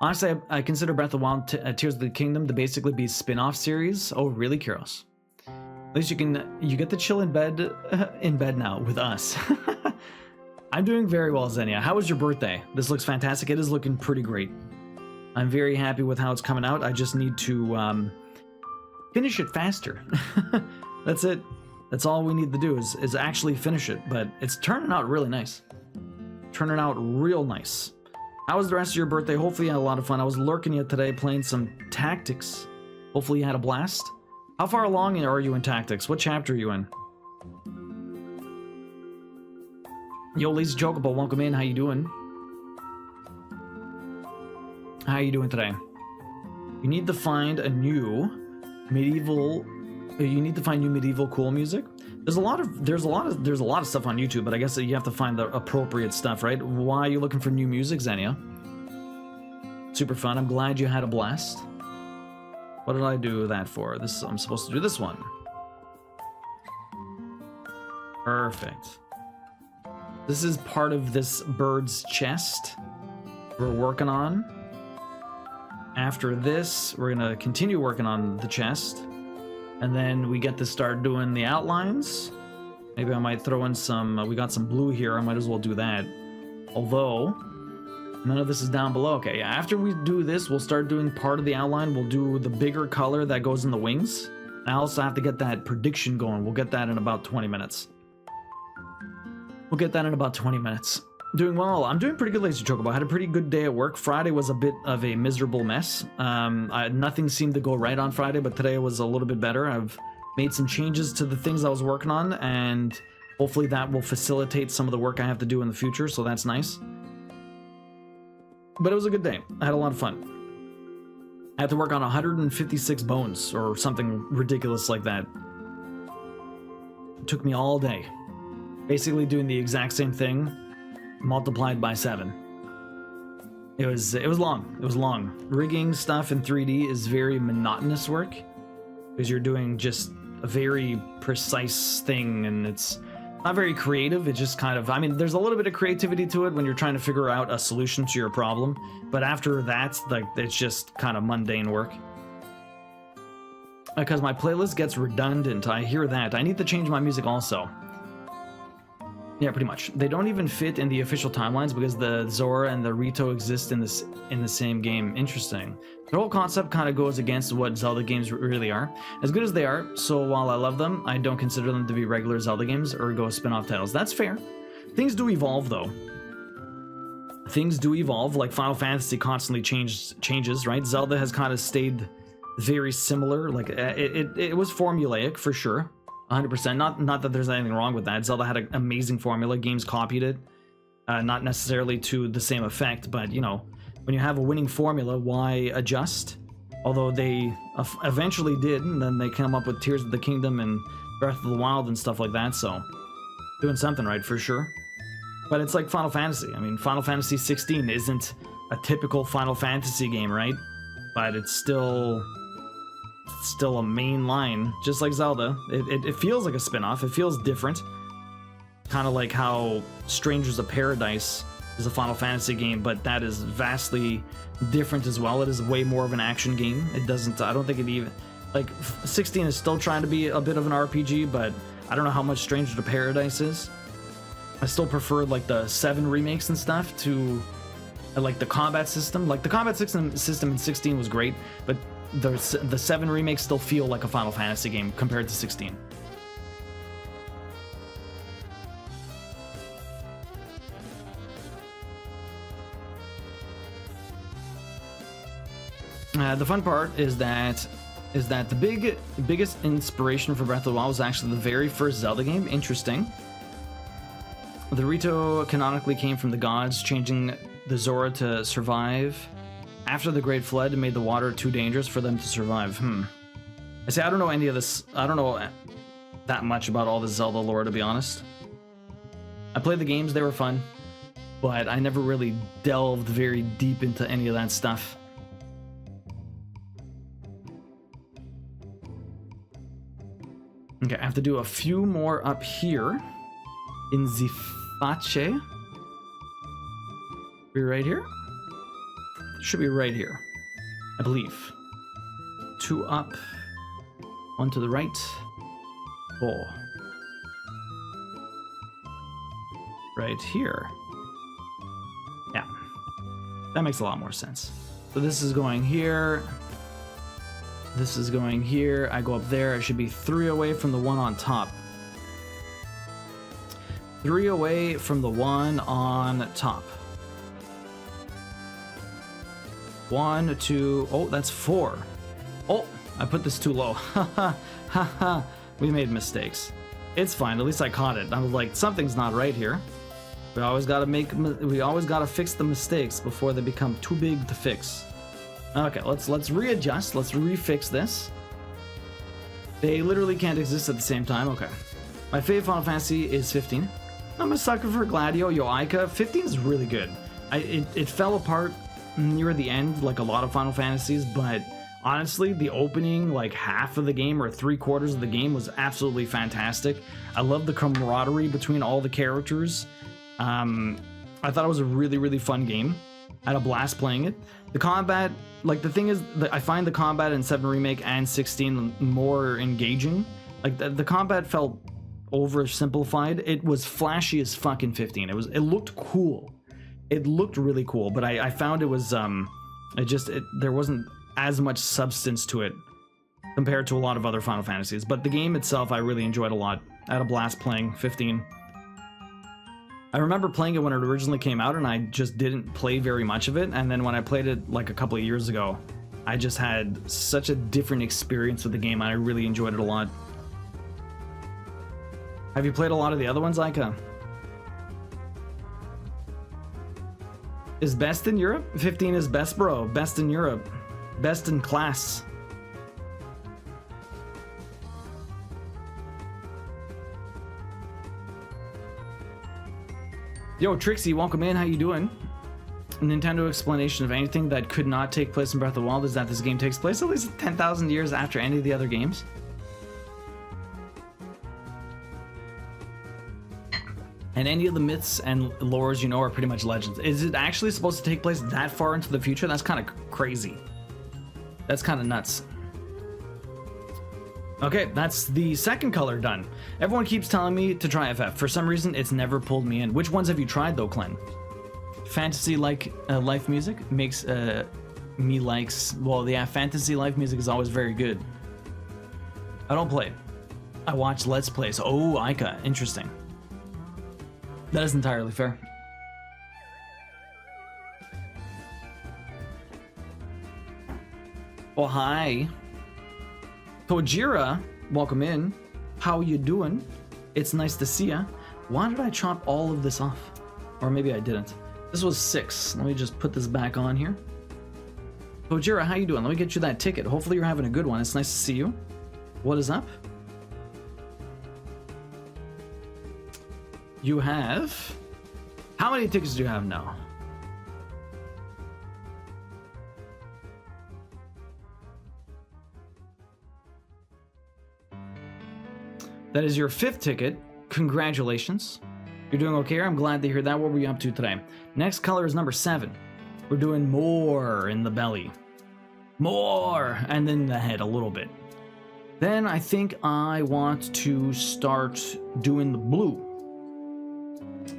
Speaker 1: Honestly, I consider Breath of the Wild Tears of the Kingdom to basically be a spin-off series. Oh, really, Kyros? At least you get to chill in bed now with us. I'm doing very well, Xenia. How was your birthday? This looks fantastic. It is looking pretty great. I'm very happy with how it's coming out. I just need to finish it faster. That's it. That's all we need to do is actually finish it. But it's turning out really nice. Turning out real nice. How was the rest of your birthday? Hopefully you had a lot of fun. I was lurking you today playing some Tactics. Hopefully you had a blast. How far along are you in Tactics? What chapter are you in? Yo, Lisa Chocobo, welcome in. How you doing? How you doing today? You need to find a new medieval. You need to find new medieval cool music. There's a lot of stuff on YouTube, but I guess you have to find the appropriate stuff, right? Why are you looking for new music, Xenia? Super fun. I'm glad you had a blast. What did I do that for? I'm supposed to do this one. Perfect. This is part of this bird's chest we're working on. After this, we're gonna continue working on the chest. And then we get to start doing the outlines. Maybe I might throw in some, we got some blue here, I might as well do that. Although, none of this is down below. Okay, yeah, after we do this, we'll start doing part of the outline. We'll do the bigger color that goes in the wings. I also have to get that prediction going. We'll get that in about 20 minutes. Doing well. I'm doing pretty good, Lazy Chocobo. I had a pretty good day at work. Friday was a bit of a miserable mess. Nothing seemed to go right on Friday, but today was a little bit better. I've made some changes to the things I was working on, and hopefully that will facilitate some of the work I have to do in the future, so that's nice. But it was a good day. I had a lot of fun. I had to work on 156 bones, or something ridiculous like that. It took me all day. Basically doing the exact same thing, multiplied by 7. It was long. Rigging stuff in 3D is very monotonous work because you're doing just a very precise thing, and it's not very creative. It's just kind of, I mean, there's a little bit of creativity to it when you're trying to figure out a solution to your problem, but after that, like, it's just kind of mundane work. Because my playlist gets redundant. I hear that. I need to change my music also. Yeah, pretty much. They don't even fit in the official timelines because the Zora and the Rito exist in the same game. Interesting. The whole concept kind of goes against what Zelda games really are. As good as they are, so while I love them, I don't consider them to be regular Zelda games or go spin-off titles. That's fair. Things do evolve, though. Things do evolve, like Final Fantasy constantly changes, right? Zelda has kind of stayed very similar. Like, it was formulaic, for sure. 100%. Not that there's anything wrong with that. Zelda had an amazing formula. Games copied it. Not necessarily to the same effect, but, you know, when you have a winning formula, why adjust? Although they eventually did, and then they came up with Tears of the Kingdom and Breath of the Wild and stuff like that, so doing something right for sure. But it's like Final Fantasy. I mean, Final Fantasy 16 isn't a typical Final Fantasy game, right? But it's still a main line, just like Zelda. It feels like a spin-off. It feels different. Kind of like how Strangers of Paradise is a Final Fantasy game, but that is vastly different as well. It is way more of an action game. It doesn't, I don't think it even, like, 16 is still trying to be a bit of an RPG, but I don't know how much Strangers of Paradise is. I still prefer, like, the 7 remakes and stuff to, like, the combat system. Like, the combat system in 16 was great, but the 7 remakes still feel like a Final Fantasy game compared to 16. The fun part is that the biggest inspiration for Breath of the Wild was actually the very first Zelda game. Interesting. The Rito canonically came from the gods, changing the Zora to survive after the Great Flood made the water too dangerous for them to survive. I say I don't know any of this. I don't know that much about all the Zelda lore, to be honest. I played the games, they were fun, but I never really delved very deep into any of that stuff. Okay, I have to do a few more up here in the Face. Be right here? Should be right here, I believe. 2 up, 1 to the right, 4. Right here. Yeah, that makes a lot more sense. So this is going here. This is going here. I go up there. I should be 3 away from the one on top. 3 away from the one on top. 1, 2. Oh, that's 4. Oh, I put this too low. Ha ha ha ha. We made mistakes. It's fine. At least I caught it. I was like, something's not right here. We always gotta fix the mistakes before they become too big to fix. Okay, let's readjust. Let's refix this. They literally can't exist at the same time. Okay. My favorite Final Fantasy is 15. I'm a sucker for Gladio, Yoika. 15 is really good. It fell apart near the end, like a lot of Final Fantasies, but honestly, the opening, like half of the game or 3/4 of the game was absolutely fantastic. I love the camaraderie between all the characters. I thought it was a really, really fun game. I had a blast playing it. The combat, like the thing is, I find the combat in 7 Remake and 16 more engaging. Like the combat felt oversimplified. It was flashy as fuck in 15. It looked cool. It looked really cool, but I found it was there wasn't as much substance to it compared to a lot of other Final Fantasies. But the game itself I really enjoyed a lot. I had a blast playing 15. I remember playing it when it originally came out, and I just didn't play very much of it. And then when I played it like a couple of years ago, I just had such a different experience with the game, and I really enjoyed it a lot. Have you played a lot of the other ones, Aika? Is best in Europe? 15 is best, bro. Best in Europe. Best in class. Yo, Trixie, welcome in. How you doing? Nintendo explanation of anything that could not take place in Breath of the Wild is that this game takes place at least 10,000 years after any of the other games. And any of the myths and lores you know are pretty much legends. Is it actually supposed to take place that far into the future? That's kind of crazy. That's kind of nuts. Okay, that's the second color done. Everyone keeps telling me to try FF. For some reason, it's never pulled me in. Which ones have you tried though, Clen? Fantasy like life music makes me likes. Well, yeah, fantasy life music is always very good. I don't play. I watch Let's Plays. Oh, Ica, interesting. That is entirely fair. Oh, hi. Tojira, welcome in. How you doing? It's nice to see ya. Why did I chop all of this off? Or maybe I didn't. This was 6. Let me just put this back on here. Tojira, how you doing? Let me get you that ticket. Hopefully you're having a good one. It's nice to see you. What is up? You have... How many tickets do you have now? That is your 5th ticket. Congratulations. You're doing okay. I'm glad to hear that. What were you up to today? Next color is number 7. We're doing more in the belly. More! And then the head a little bit. Then I think I want to start doing the blue.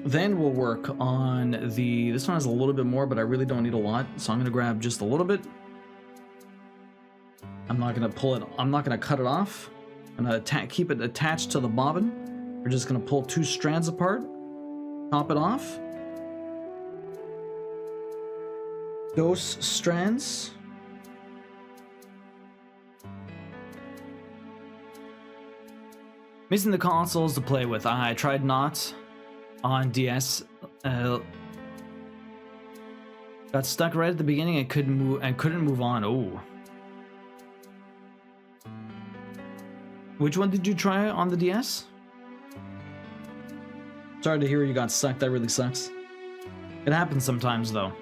Speaker 1: Then we'll work on the... This one has a little bit more, but I really don't need a lot. So I'm going to grab just a little bit. I'm not going to pull it... I'm not going to cut it off. I'm going to keep it attached to the bobbin. We're just going to pull 2 strands apart. Top it off. Those strands. Missing the consoles to play with. I tried not on DS. Got stuck right at the beginning and couldn't move on. Oh. Which one did you try on the DS? Sorry to hear you got stuck. That really sucks. It happens sometimes, though.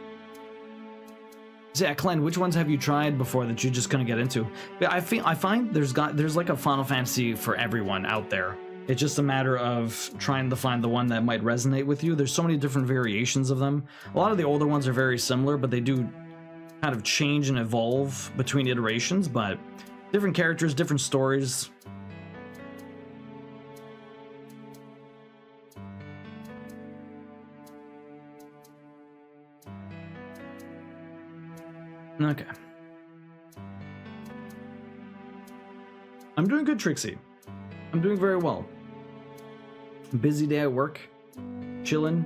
Speaker 1: So yeah, Clen, which ones have you tried before that you just couldn't get into? I find there's like a Final Fantasy for everyone out there. It's just a matter of trying to find the one that might resonate with you. There's so many different variations of them. A lot of the older ones are very similar, but they do kind of change and evolve between iterations. But different characters, different stories. Okay. I'm doing good, Trixie. I'm doing very well. Busy day at work. Chilling.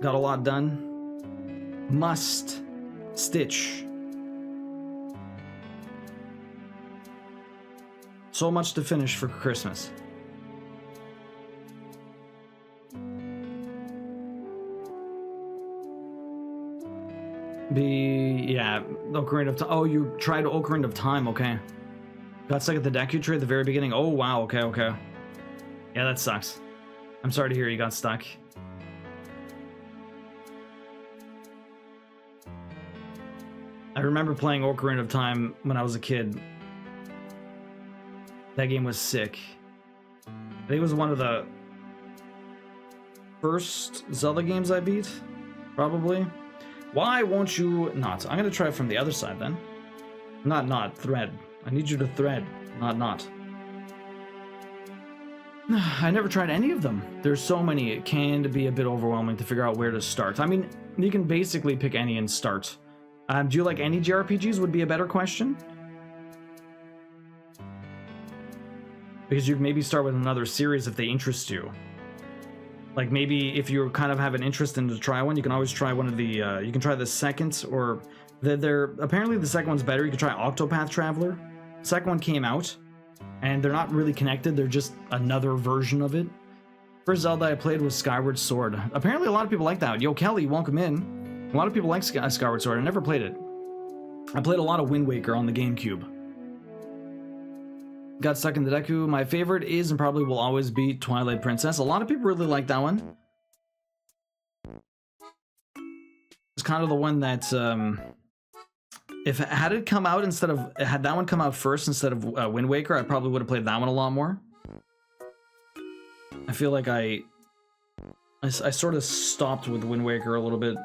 Speaker 1: Got a lot done. Must stitch. So much to finish for Christmas. Yeah, Ocarina of Time. Oh, you tried Ocarina of Time, okay. Got stuck at the Deku tree at the very beginning. Oh, wow, okay. Yeah, that sucks. I'm sorry to hear you got stuck. I remember playing Ocarina of Time when I was a kid. That game was sick. I think it was one of the first Zelda games I beat, probably. Why won't you not? I'm gonna try it from the other side then. Not, thread. I need you to thread, not. I never tried any of them. There's so many, it can be a bit overwhelming to figure out where to start. I mean, you can basically pick any and start. Do you like any JRPGs would be a better question? Because you maybe start with another series if they interest you. Like maybe if you kind of have an interest in to try one, you can always try one of the, you can try the second, or apparently the second one's better. You can try Octopath Traveler. Second one came out, and they're not really connected. They're just another version of it. First Zelda I played was Skyward Sword. Apparently a lot of people like that. Yo, Kelly, welcome in. A lot of people like Skyward Sword. I never played it. I played a lot of Wind Waker on the GameCube. Got stuck in the Deku. My favorite is and probably will always be Twilight Princess. A lot of people really like that one. It's kind of the one that, had that one come out first instead of Wind Waker, I probably would have played that one a lot more. I feel like I sort of stopped with Wind Waker a little bit.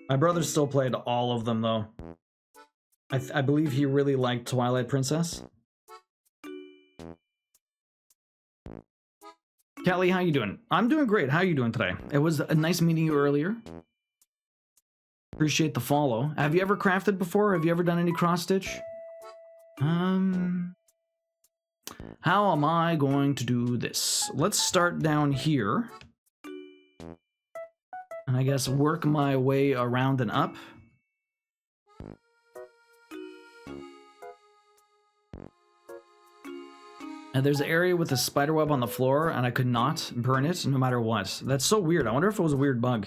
Speaker 1: My brother still played all of them though. I believe he really liked Twilight Princess. Kelly, how you doing? I'm doing great. How are you doing today? It was a nice meeting you earlier. Appreciate the follow. Have you ever crafted before? Have you ever done any cross stitch? How am I going to do this? Let's start down here. And I guess work my way around and up. And there's an area with a spider web on the floor, and I could not burn it no matter what. That's so weird. I wonder if it was a weird bug.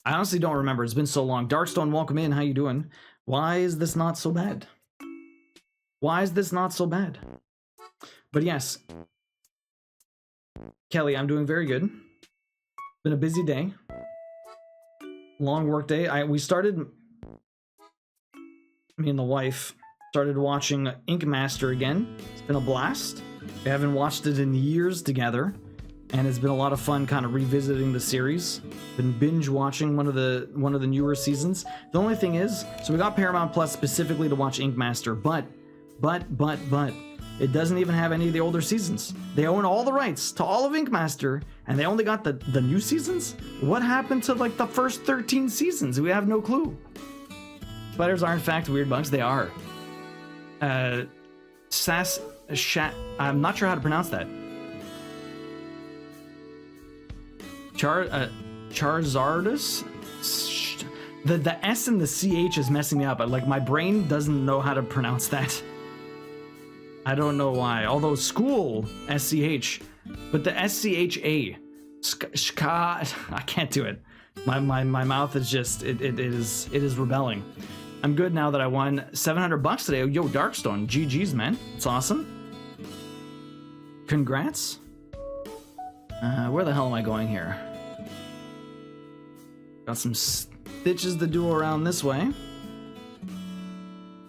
Speaker 1: I honestly don't remember. It's been so long. Darkstone, welcome in. How you doing? Why is this not so bad? Why is this not so bad? But yes. Kelly, I'm doing very good. Been a busy day. Long work day. We started... Me and the wife started watching Ink Master again. It's been a blast. We haven't watched it in years together, and it's been a lot of fun kind of revisiting the series. Been binge watching one of the newer seasons. The only thing is, so we got Paramount Plus specifically to watch Ink Master, but it doesn't even have any of the older seasons. They own all the rights to all of Ink Master, and they only got the new seasons? What happened to like the first 13 seasons? We have no clue. Spiders are in fact weird bugs. They are. I'm not sure how to pronounce that. Charizardus? The S and the CH is messing me up. Like, my brain doesn't know how to pronounce that. I don't know why. Although school, SCH, but the SCHA, I can't do it. My mouth is just, it is rebelling. I'm good now that I won 700 bucks today. Yo, Darkstone, GG's, man. It's awesome. Congrats. Where the hell am I going here? Got some stitches to do around this way.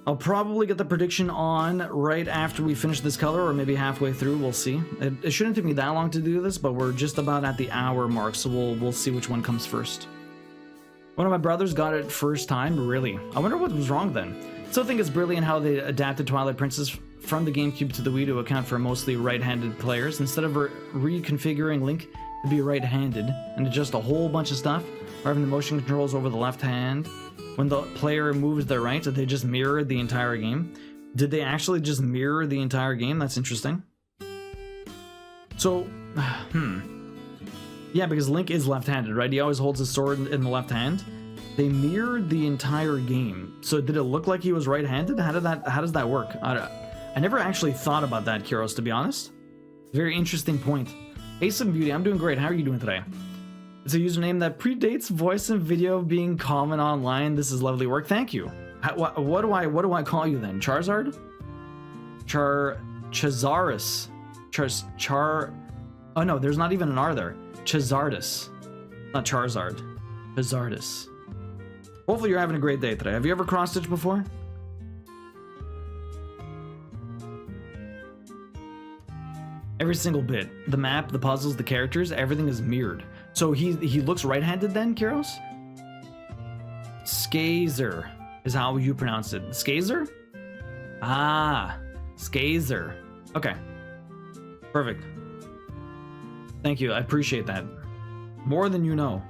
Speaker 1: I'll probably get the prediction on right after we finish this color, or maybe halfway through. We'll see. It shouldn't take me that long to do this, but we're just about at the hour mark, so we'll see which one comes first. One of my brothers got it first time, really. I wonder what was wrong then. Still think it's brilliant how they adapted Twilight Princess from the GameCube to the Wii to account for mostly right-handed players. Instead of reconfiguring Link to be right-handed and adjust a whole bunch of stuff, or having the motion controls over the left hand, when the player moves their right, they just mirrored the entire game. Did they actually just mirror the entire game? That's interesting. So, yeah, because Link is left-handed, right? He always holds his sword in the left hand. They mirrored the entire game. So did it look like he was right-handed? How does that work? I never actually thought about that, Kyros, to be honest. Very interesting point. Ace and Beauty, I'm doing great. How are you doing today? It's a username that predates voice and video being common online. This is lovely work. Thank you. What do I call you then? Charizard? Chazaris. Oh no, there's not even an R there. Chazardus. Not Charizard. Chazardus. Hopefully you're having a great day today. Have you ever cross-stitched before? Every single bit. The map, the puzzles, the characters, everything is mirrored. So he looks right-handed then, Kyros? Skazer is how you pronounce it. Skazer? Ah, Skazer. Okay. Perfect. Thank you, I appreciate that. More than you know.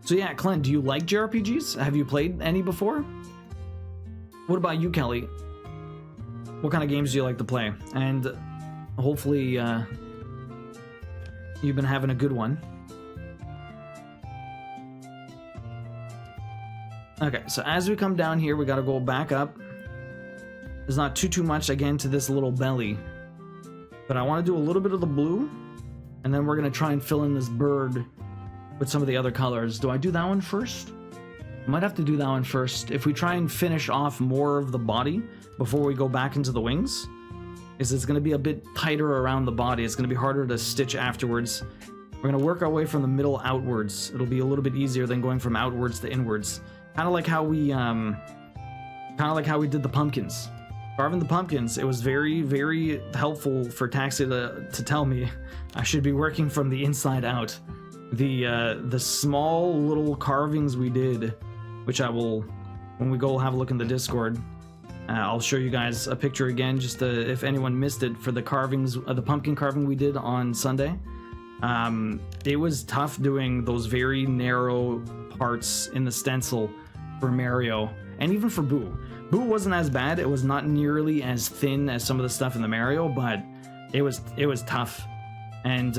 Speaker 1: So yeah, Clint, do you like JRPGs? Have you played any before? What about you, Kelly? What kind of games do you like to play? And hopefully you've been having a good one. Okay, so as we come down here, we gotta go back up. There's not too much, again, to this little belly. But I want to do a little bit of the blue, and then we're gonna try and fill in this bird with some of the other colors. Do I do that one first? I might have to do that one first. If we try and finish off more of the body before we go back into the wings, is it's going to be a bit tighter around the body. It's going to be harder to stitch afterwards. We're going to work our way from the middle outwards. It'll be a little bit easier than going from outwards to inwards. Kind of like how we did the pumpkins. Carving the pumpkins, it was very, very helpful for Taxi to tell me I should be working from the inside out. the small little carvings we did, which I will, when we go have a look in the Discord, I'll show you guys a picture again, just if anyone missed it, for the carvings, the pumpkin carving we did on Sunday. It was tough doing those very narrow parts in the stencil for Mario, and even for Boo. Boo wasn't as bad. It was not nearly as thin as some of the stuff in the Mario, but it was tough. And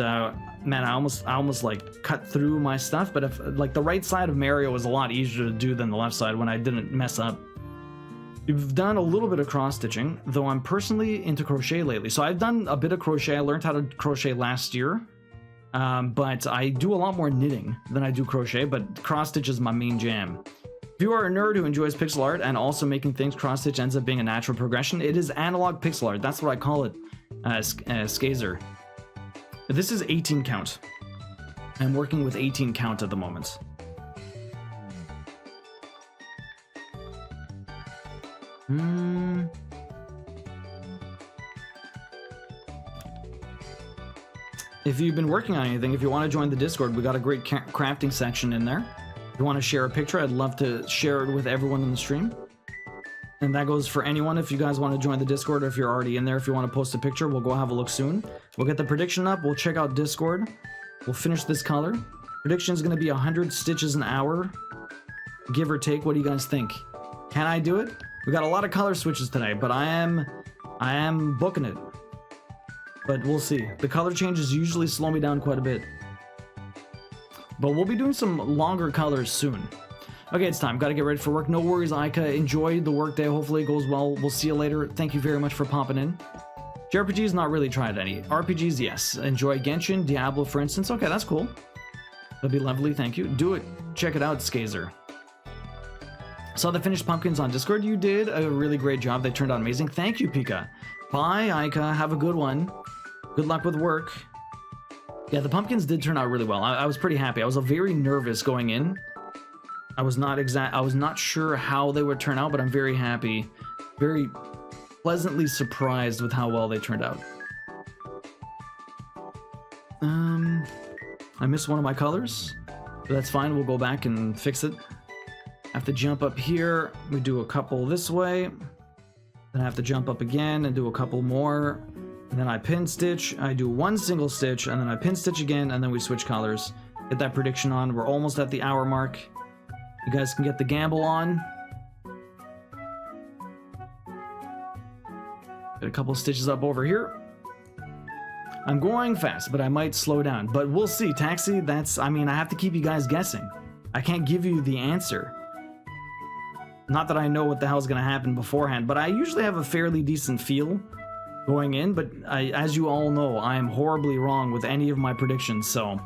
Speaker 1: man, I almost like cut through my stuff. But if like the right side of Mario was a lot easier to do than the left side when I didn't mess up. We've done a little bit of cross stitching, though I'm personally into crochet lately. So I've done a bit of crochet. I learned how to crochet last year, but I do a lot more knitting than I do crochet. But cross stitch is my main jam. If you are a nerd who enjoys pixel art and also making things cross stitch ends up being a natural progression, it is analog pixel art. That's what I call it, Skazer. This is 18 count. I'm working with 18 count at the moment. If you've been working on anything, if you want to join the Discord, we got a great crafting section in there. If you want to share a picture, I'd love to share it with everyone in the stream. And that goes for anyone. If you guys want to join the Discord, or if you're already in there, if you want to post a picture, we'll go have a look soon. We'll get the prediction up. We'll check out Discord. We'll finish this color. Prediction is going to be 100 stitches an hour, give or take. What do you guys think? Can I do it? We got a lot of color switches today, but I am booking it. But we'll see. The color changes usually slow me down quite a bit. But we'll be doing some longer colors soon. Okay, it's time. Got to get ready for work. No worries, Aika. Enjoy the workday. Hopefully it goes well. We'll see you later. Thank you very much for popping in. JRPGs, not really tried any. RPGs, yes. Enjoy Genshin, Diablo, for instance. Okay, that's cool. That'd be lovely. Thank you. Do it. Check it out, Skazer. Saw the finished pumpkins on Discord. You did a really great job. They turned out amazing. Thank you, Pika. Bye, Aika. Have a good one. Good luck with work. Yeah, the pumpkins did turn out really well. I was pretty happy. I was very nervous going in. I was not sure how they would turn out, but I'm very happy. Very pleasantly surprised with how well they turned out. I missed one of my colors, but that's fine. We'll go back and fix it. I have to jump up here. We do a couple this way. Then I have to jump up again and do a couple more. And then I pin stitch. I do one single stitch, and then I pin stitch again, and then we switch colors. Get that prediction on. We're almost at the hour mark. You guys can get the gamble on. Get a couple stitches up over here. I'm going fast, but I might slow down. But we'll see. Taxi, I have to keep you guys guessing. I can't give you the answer. Not that I know what the hell's going to happen beforehand, but I usually have a fairly decent feel going in. But as you all know, I am horribly wrong with any of my predictions, so...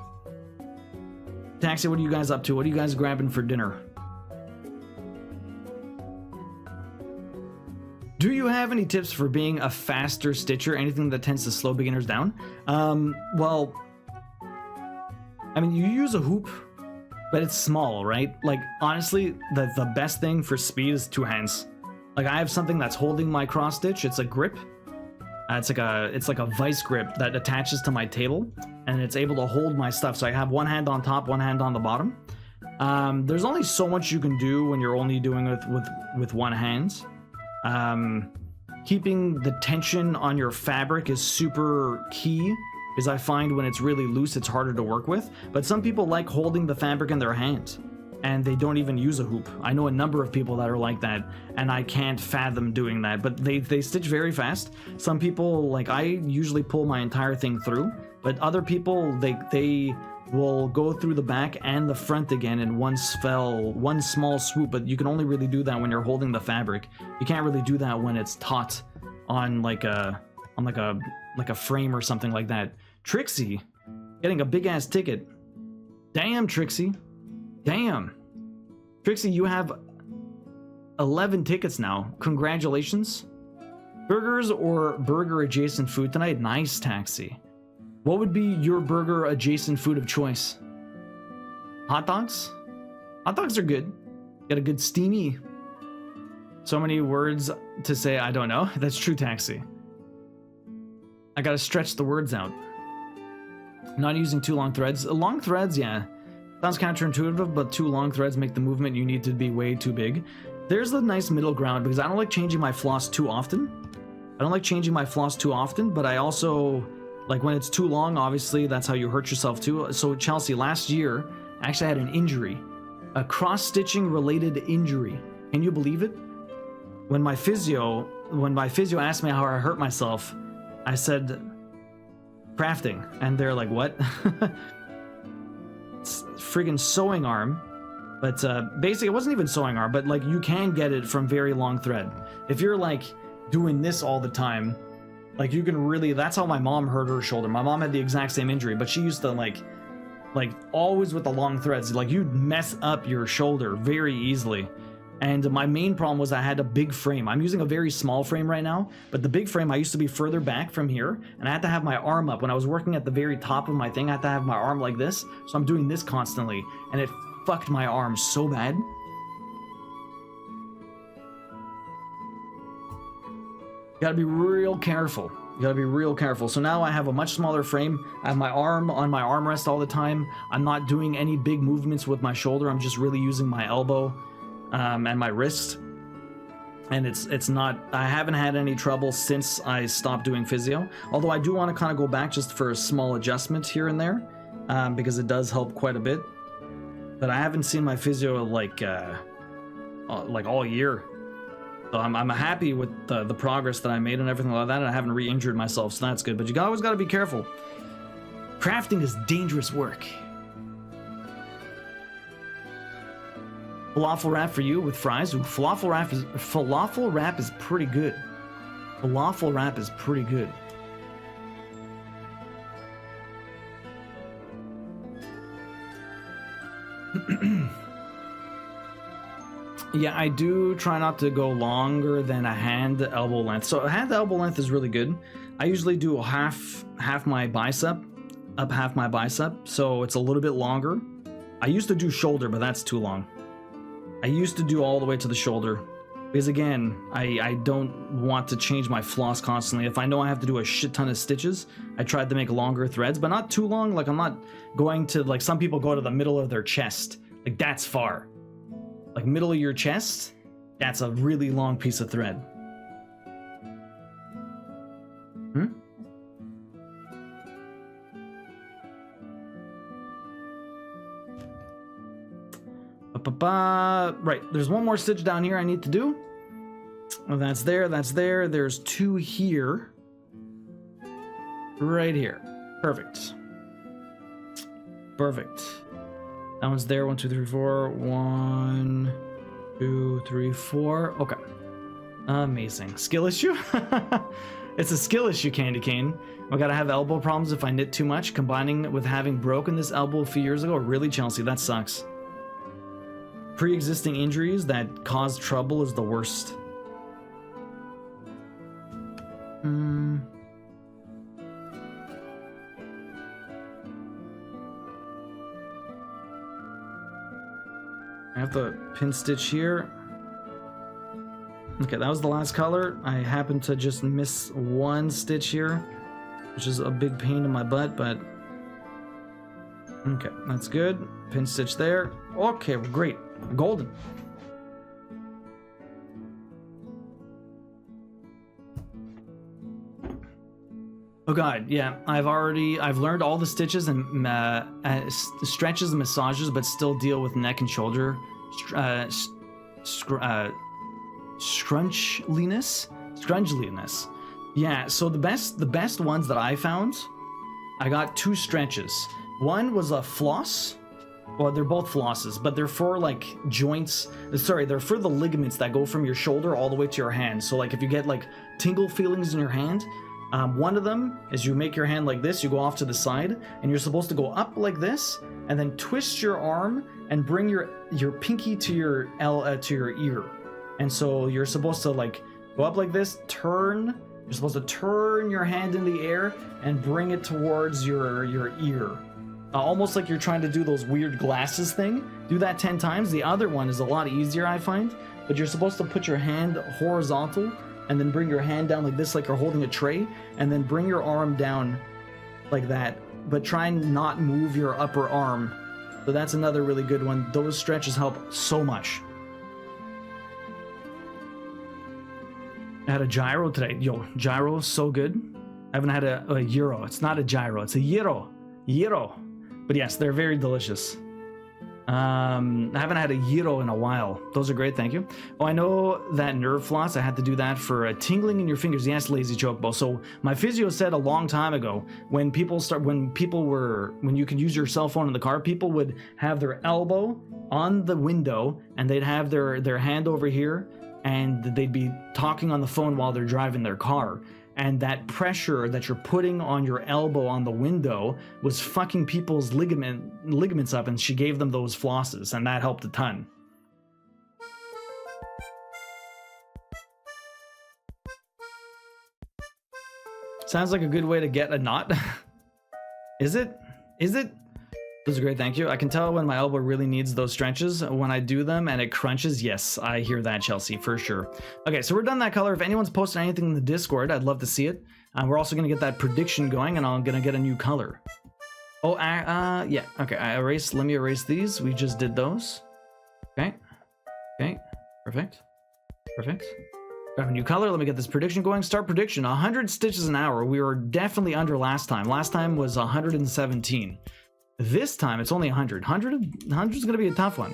Speaker 1: Taxi, what are you guys up to? What are you guys grabbing for dinner? Do you have any tips for being a faster stitcher? Anything that tends to slow beginners down? Well, I mean, you use a hoop, but it's small, right? Like, honestly, the best thing for speed is two hands. Like, I have something that's holding my cross stitch. It's a grip. It's like a vice grip that attaches to my table, and it's able to hold my stuff. So I have one hand on top, one hand on the bottom. There's only so much you can do when you're only doing it with one hand. Keeping the tension on your fabric is super key, because I find when it's really loose, it's harder to work with. But some people like holding the fabric in their hand, and they don't even use a hoop. I know a number of people that are like that, and I can't fathom doing that, but they stitch very fast. Some people, like, I usually pull my entire thing through, but other people, they will go through the back and the front again in one small swoop, but you can only really do that when you're holding the fabric. You can't really do that when it's taut on like a frame or something like that. Trixie, getting a big ass ticket. Damn, Trixie. Damn. Trixie, you have 11 tickets now. Congratulations. Burgers or burger adjacent food tonight? Nice, Taxi. What would be your burger adjacent food of choice? Hot dogs? Hot dogs are good. Got a good steamy. So many words to say, I don't know. That's true, Taxi. I gotta stretch the words out. Not using too long threads. Long threads, yeah. Sounds counterintuitive, but too long threads make the movement you need to be way too big. There's the nice middle ground because I don't like changing my floss too often. But I also, like when it's too long, obviously that's how you hurt yourself too. So Chelsea, last year, I actually had an injury. A cross-stitching related injury. Can you believe it? When my physio asked me how I hurt myself, I said, crafting. And they're like, what? It's friggin' sewing arm. But basically, it wasn't even sewing arm, but like you can get it from very long thread. If you're like doing this all the time, like you can really, that's how my mom hurt her shoulder. My mom had the exact same injury, but she used to like always with the long threads, like you'd mess up your shoulder very easily. And my main problem was I had a big frame. I'm using a very small frame right now, but the big frame, I used to be further back from here, and I had to have my arm up. When I was working at the very top of my thing, I had to have my arm like this, so I'm doing this constantly, and it fucked my arm so bad. You gotta be real careful. So now I have a much smaller frame. I have my arm on my armrest all the time. I'm not doing any big movements with my shoulder. I'm just really using my elbow and my wrist. And it's not, I haven't had any trouble since I stopped doing physio. Although I do want to kind of go back just for a small adjustment here and there, because it does help quite a bit. But I haven't seen my physio like all year. So I'm happy with the progress that I made and everything like that, and I haven't re-injured myself, so that's good. But you always got to be careful. Crafting is dangerous work. Falafel wrap for you with fries. Ooh, falafel wrap is pretty good. Falafel wrap is pretty good. Yeah, I do try not to go longer than a hand to elbow length. So a hand to elbow length is really good. I usually do half my bicep, up half my bicep, so it's a little bit longer. I used to do shoulder, but that's too long. I used to do all the way to the shoulder because again, I don't want to change my floss constantly. If I know I have to do a shit ton of stitches, I tried to make longer threads, but not too long. Like I'm not going to, like some people go to the middle of their chest. Like that's far. Like middle of your chest, that's a really long piece of thread. Right, there's one more stitch down here I need to do. Oh, that's there, that's there. There's two here. Right here. Perfect. Perfect. That one's there. 1, 2, 3, 4. 1, 2, 3, 4. Okay. Amazing. Skill issue? It's a skill issue, Candy Cane. I gotta have elbow problems if I knit too much. Combining with having broken this elbow a few years ago. Really, Chelsea? That sucks. Pre-existing injuries that cause trouble is the worst. I have the pin stitch here. Okay, that was the last color. I happened to just miss one stitch here, which is a big pain in my butt, but okay, that's good. Pin stitch there. Okay, well, great. Golden. Oh god, yeah, I've learned all the stitches and stretches and massages, but still deal with neck and shoulder scrungeliness. Yeah, so the best ones that I found, I got 2 stretches. One was a floss. Well, they're both flosses, but they're for like joints. Sorry, they're for the ligaments that go from your shoulder all the way to your hand. So like if you get like tingle feelings in your hand, one of them is you make your hand like this, you go off to the side, and you're supposed to go up like this, and then twist your arm and bring your pinky to your ear. And so you're supposed to like go up like this, turn. You're supposed to turn your hand in the air and bring it towards your ear. Almost like you're trying to do those weird glasses thing. Do that 10 times. The other one is a lot easier, I find. But you're supposed to put your hand horizontal and then bring your hand down like this, like you're holding a tray, and then bring your arm down like that but try and not move your upper arm. So that's another really good one. Those stretches help so much. I had a gyro today. Yo, gyro is so good. I haven't had a gyro. It's not a gyro, it's a gyro. Gyro. But yes, they're very delicious. I haven't had a gyro in a while. Those are great, thank you. Oh, I know that nerve floss. I had to do that for tingling in your fingers. Yes, lazy chocobo. So my physio said a long time ago, when you could use your cell phone in the car, people would have their elbow on the window and they'd have their hand over here and they'd be talking on the phone while they're driving their car. And that pressure that you're putting on your elbow on the window was fucking people's ligaments up, and she gave them those flosses, and that helped a ton. Sounds like a good way to get a knot. Is it? Is it? Those are great, thank you. I can tell when my elbow really needs those stretches when I do them and it crunches. Yes, I hear that, Chelsea, for sure. Okay, so we're done that color. If anyone's posting anything in the Discord, I'd love to see it. We're also going to get that prediction going, and I'm going to get a new color. Oh, yeah. Okay, let me erase these. We just did those. Okay. Okay, perfect. Perfect. Grab a new color. Let me get this prediction going. Start prediction. 100 stitches an hour. We were definitely under last time. Last time was 117. This time, it's only 100. 100 is going to be a tough one.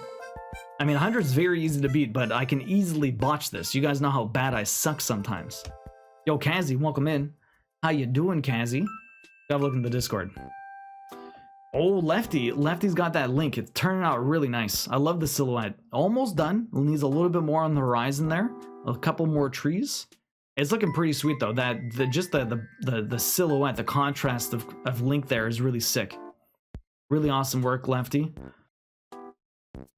Speaker 1: I mean, 100 is very easy to beat, but I can easily botch this. You guys know how bad I suck sometimes. Yo, Kazi, welcome in. How you doing, Kazi? Gotta look in the Discord. Oh, Lefty. Lefty's got that link. It's turning out really nice. I love the silhouette. Almost done. Needs a little bit more on the horizon there. A couple more trees. It's looking pretty sweet, though. Just the silhouette, the contrast of Link there is really sick. Really awesome work, Lefty.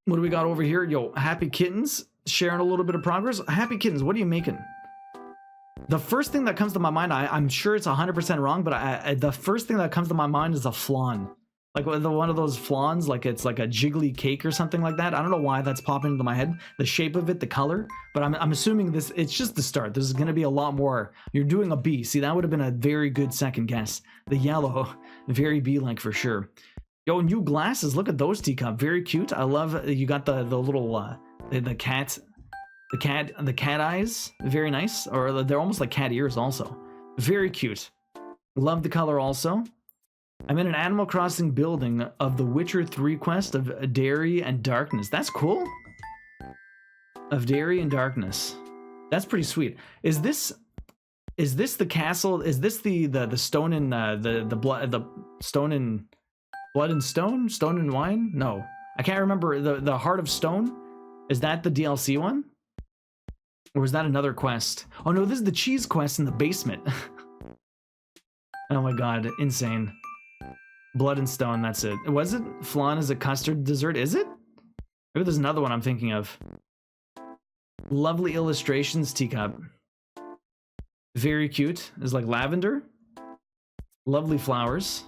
Speaker 1: What do we got over here? Yo, Happy Kittens sharing a little bit of progress. Happy Kittens, what are you making? The first thing that comes to my mind, I'm sure it's 100% wrong, but the first thing that comes to my mind is a flan. Like one of those flans, like it's like a jiggly cake or something like that. I don't know why that's popping into my head. The shape of it, the color. But I'm assuming it's just the start. There's going to be a lot more. You're doing a bee. See, that would have been a very good second guess. The yellow, very bee-like for sure. Yo, new glasses. Look at those, teacup. Very cute. I love you got the little the cat eyes. Very nice. Or they're almost like cat ears also. Very cute. Love the color also. I'm in an Animal Crossing building of the Witcher 3 quest of Dairy and Darkness. That's cool. Of Dairy and Darkness. That's pretty sweet. Is this the castle? Is this the stone in the stone in Blood and Stone? Stone and Wine? No. I can't remember. The Heart of Stone? Is that the DLC one? Or is that another quest? Oh no, this is the cheese quest in the basement. Oh my god, insane. Blood and Stone, that's it. Was it? Flan is a custard dessert, is it? Maybe there's another one I'm thinking of. Lovely illustrations, teacup. Very cute. It's like lavender. Lovely flowers.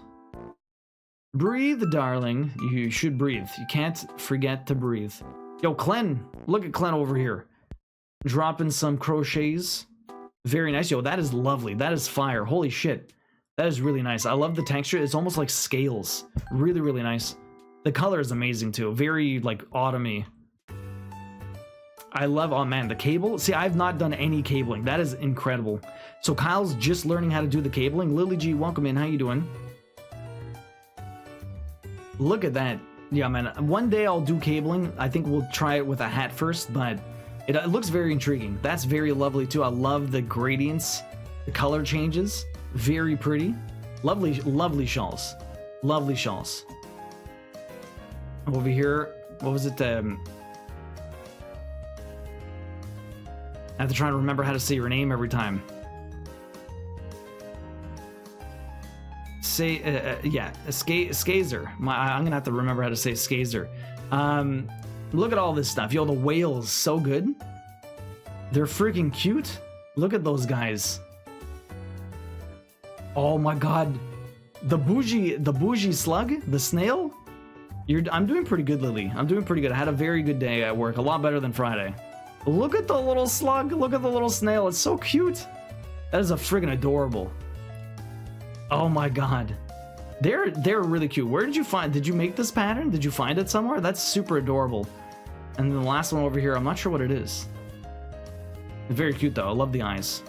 Speaker 1: Breathe, darling. You should breathe. You can't forget to breathe. Yo, Clen. Look at Clen over here. Dropping some crochets. Very nice. Yo, that is lovely. That is fire. Holy shit. That is really nice. I love the texture. It's almost like scales. Really, really nice. The color is amazing too. Very like autumny. I love, oh man, the cable. See, I've not done any cabling. That is incredible. So Kyle's just learning how to do the cabling. Lily G, welcome in. How you doing? Look at that. Yeah, man. One day I'll do cabling. I think we'll try it with a hat first, but it looks very intriguing. That's very lovely too. I love the gradients, the color changes. Very pretty. Lovely, lovely shawls. Lovely shawls. Over here, what was it? I have to try to remember how to say your name every time. Say, yeah, Skazer. I'm gonna have to remember how to say Skazer. Look at all this stuff. Yo, the whales, so good. They're freaking cute. Look at those guys. Oh my god. The bougie slug, the snail. I'm doing pretty good, Lily. I'm doing pretty good. I had a very good day at work, a lot better than Friday. Look at the little slug. Look at the little snail. It's so cute. That is a friggin' adorable. Oh my god. They're really cute. Where did you make this pattern? Did you find it somewhere? That's super adorable. And then the last one over here, I'm not sure what it is. Very cute though. I love the eyes.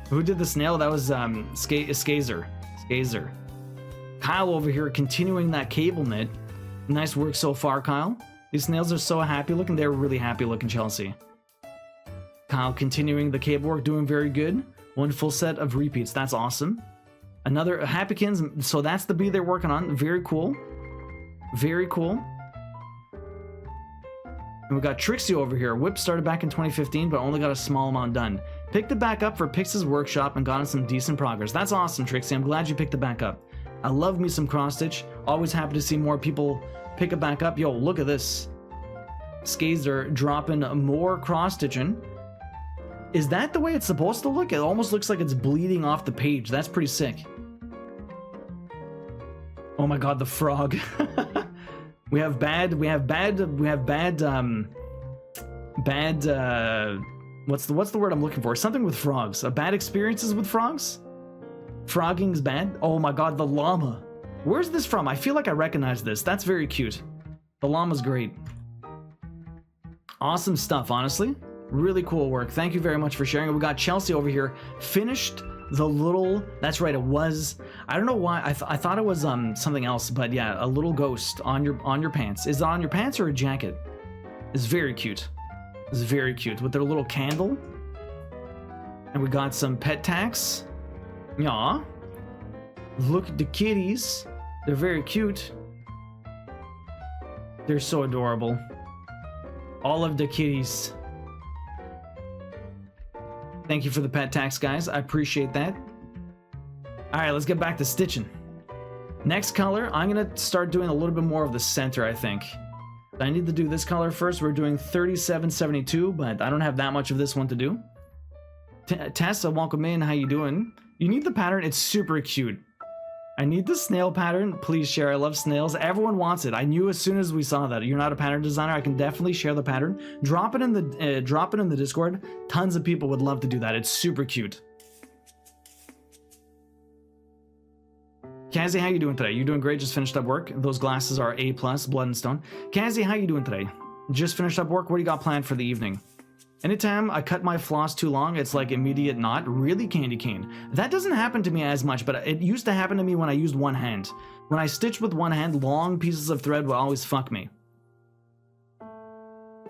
Speaker 1: Who did the snail? That was Skazer. Kyle over here continuing that cable knit. Nice work so far, Kyle. These snails are so happy looking. They're really happy looking, Chelsea. Kyle continuing the cable work, doing very good. One full set of repeats. That's awesome. Another Happykins. So that's the bee they're working on. Very cool. Very cool. And we got Trixie over here. Whip started back in 2015, but only got a small amount done. Picked it back up for Pix's workshop and got in some decent progress. That's awesome, Trixie. I'm glad you picked it back up. I love me some cross stitch. Always happy to see more people pick it back up. Yo, look at this. Skazer dropping more cross stitching. Is that the way it's supposed to look? It almost looks like it's bleeding off the page. That's pretty sick. Oh my god, the frog. we have bad what's the word I'm looking for? Something with frogs. Bad experiences with frogs? Frogging's bad? Oh my god, the llama. Where's this from? I feel like I recognize this. That's very cute. The llama's great. Awesome stuff, honestly. Really cool work. Thank you very much for sharing. We got Chelsea over here. Finished the little... That's right, it was... I don't know why. I thought it was something else, but yeah, a little ghost on your pants. Is it on your pants or a jacket? It's very cute. It's very cute. With their little candle. And we got some pet tags. Yeah. Look at the kitties. They're very cute. They're so adorable. All of the kitties. Thank you for the pet tax, guys. I appreciate that. All right, let's get back to stitching. Next color, I'm gonna start doing a little bit more of the center, I think. I need to do this color first. We're doing 3772, but I don't have that much of this one to do. Tessa, welcome in. How you doing? You need the pattern. It's super cute. I need the snail pattern. Please share. I love snails. Everyone wants it. I knew as soon as we saw that. You're not a pattern designer. I can definitely share the pattern. Drop it in the Discord. Tons of people would love to do that. It's super cute. Kazzy, how you doing today? You doing great? Just finished up work. Those glasses are A+, blood and stone. Kazzy, how you doing today? Just finished up work. What do you got planned for the evening? Anytime I cut my floss too long, it's like immediate knot. Really, Candy Cane? That doesn't happen to me as much, but it used to happen to me when I used one hand. When I stitched with one hand, long pieces of thread would always fuck me.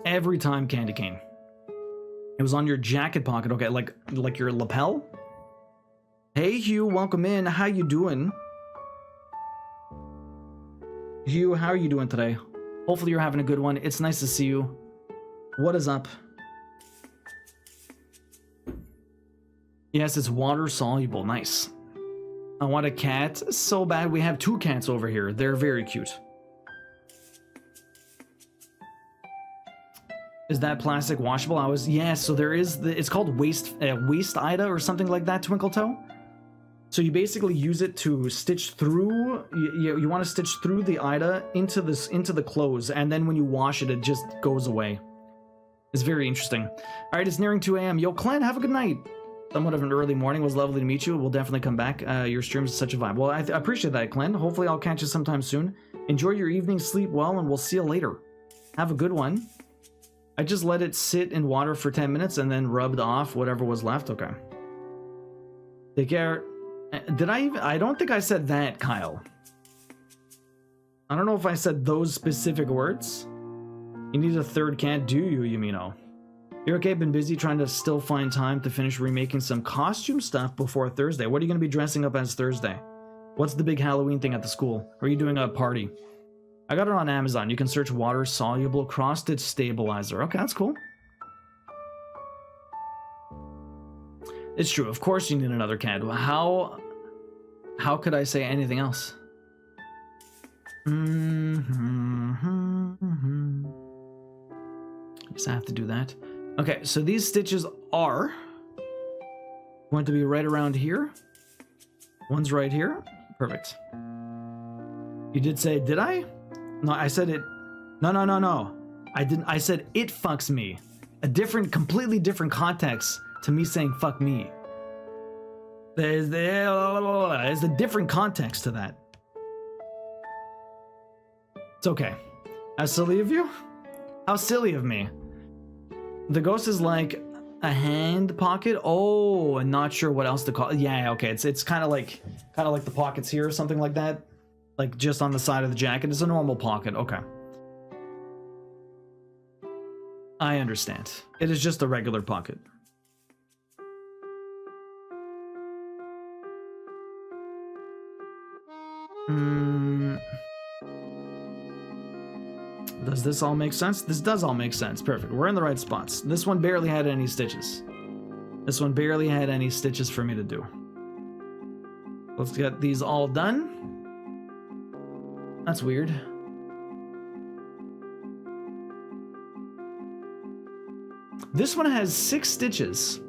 Speaker 1: Every time, Candy Cane. It was on your jacket pocket, okay, like your lapel? Hey, Hugh, welcome in. How you doing? Hugh, how are you doing today? Hopefully you're having a good one. It's nice to see you. What is up? Yes, it's water soluble. Nice. I want a cat so bad. We have two cats over here. They're very cute. Is that plastic washable? Yeah, so there is it's called waist Ida or something like that, Twinkle Toe. So you basically use it to stitch through. You want to stitch through the Ida into the clothes, and then when you wash it, it just goes away. It's very interesting. All right, it's nearing 2 a.m. Yo, Clint, have a good night. Somewhat of an early morning. Was lovely to meet you. We'll definitely come back. Your streams is such a vibe. Well, I appreciate that, Clint. Hopefully I'll catch you sometime soon. Enjoy your evening, sleep well, and we'll see you later. Have a good one. I just let it sit in water for 10 minutes and then rubbed off whatever was left. Okay. Take care. Did I even... I don't think I said that, Kyle. I don't know if I said those specific words. You need a third cat, do you, Yumino? You're okay, been busy trying to still find time to finish remaking some costume stuff before Thursday. What are you going to be dressing up as Thursday? What's the big Halloween thing at the school? Or are you doing a party? I got it on Amazon. You can search water soluble cross-stitch stabilizer. Okay, that's cool. It's true. Of course you need another cat. How could I say anything else? I guess I have to do that. Okay, so these stitches are going to be right around here. One's right here. Perfect. You did say, did I? No, I said it. No. I didn't. I said it fucks me. A different, completely different context to me saying fuck me. There's a different context to that. It's okay. How silly of you? How silly of me. The ghost is like a hand pocket. Oh, I'm not sure what else to call it. Yeah, okay. It's kind of like the pockets here or something like that. Like just on the side of the jacket. It's a normal pocket. Okay. I understand. It is just a regular pocket. Does this all make sense? This does all make sense. Perfect. We're in the right spots. This one barely had any stitches. This one barely had any stitches for me to do. Let's get these all done. That's weird. This one has 6 stitches,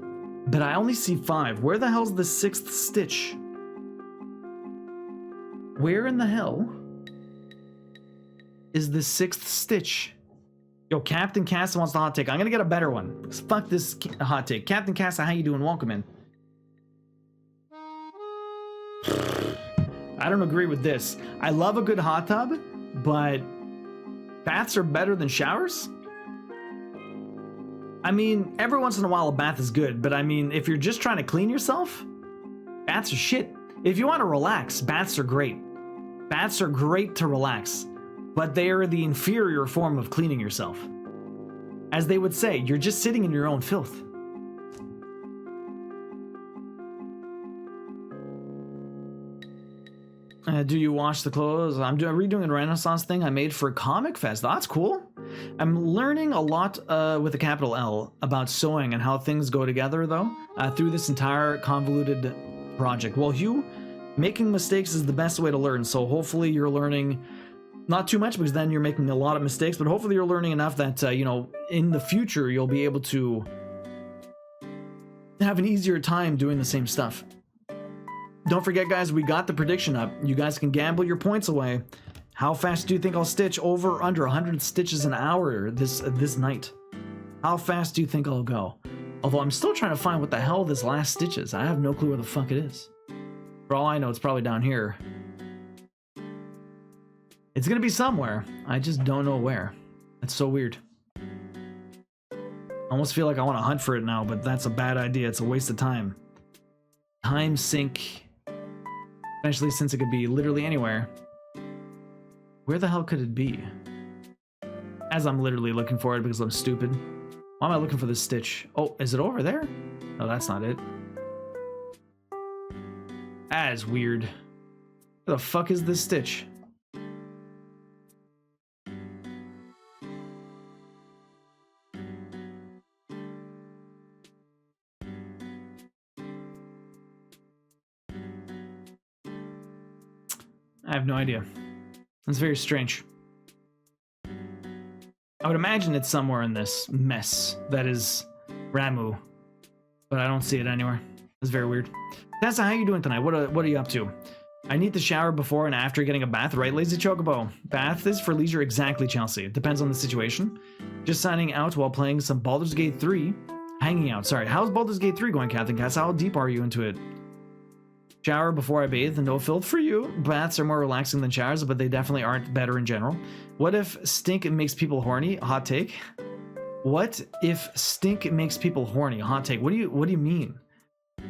Speaker 1: but I only see 5. Where the hell's the 6th stitch? Where in the hell is the 6th stitch? Yo, Captain Casa wants the hot take. I'm gonna get a better one. Fuck this hot take. Captain Casa, how you doing? Welcome in. I don't agree with this. I love a good hot tub, but baths are better than showers? I mean, every once in a while a bath is good, but I mean, if you're just trying to clean yourself, baths are shit. If you want to relax, baths are great. Baths are great to relax, but they are the inferior form of cleaning yourself. As they would say, you're just sitting in your own filth. Do you wash the clothes? I'm redoing a Renaissance thing I made for Comic Fest. That's cool. I'm learning a lot with a capital L about sewing and how things go together, though, through this entire convoluted project. Well, Hugh, making mistakes is the best way to learn, so hopefully you're learning not too much, because then you're making a lot of mistakes, but hopefully you're learning enough that, you know, in the future you'll be able to have an easier time doing the same stuff. Don't forget, guys, we got the prediction up. You guys can gamble your points away. How fast do you think I'll stitch? Over or under 100 stitches an hour this night? How fast do you think I'll go? Although I'm still trying to find what the hell this last stitch is. I have no clue where the fuck it is. For all I know, it's probably down here. It's gonna be somewhere. I just don't know where. That's so weird. I almost feel like I want to hunt for it now, but that's a bad idea. It's a waste of time. Time sink. Especially since it could be literally anywhere. Where the hell could it be? As I'm literally looking for it because I'm stupid. Why am I looking for this stitch? Oh, is it over there? No, that's not it. That is weird. Where the fuck is this stitch? I have no idea. That's very strange. I would imagine it's somewhere in this mess that is Ramu, but I don't see it anywhere. It's very weird. Tessa, how you doing tonight? What are you up to? I need to shower before and after getting a bath, right, Lazy Chocobo? Bath is for leisure, exactly, Chelsea. It depends on the situation. Just signing out while playing some Baldur's Gate 3. Hanging out, sorry. How's Baldur's Gate 3 going, Captain Cass? How deep are you into it? Shower before I bathe, no filth for you. Baths are more relaxing than showers, but they definitely aren't better in general. What if stink makes people horny? Hot take. What if stink makes people horny? Hot take. What do you mean?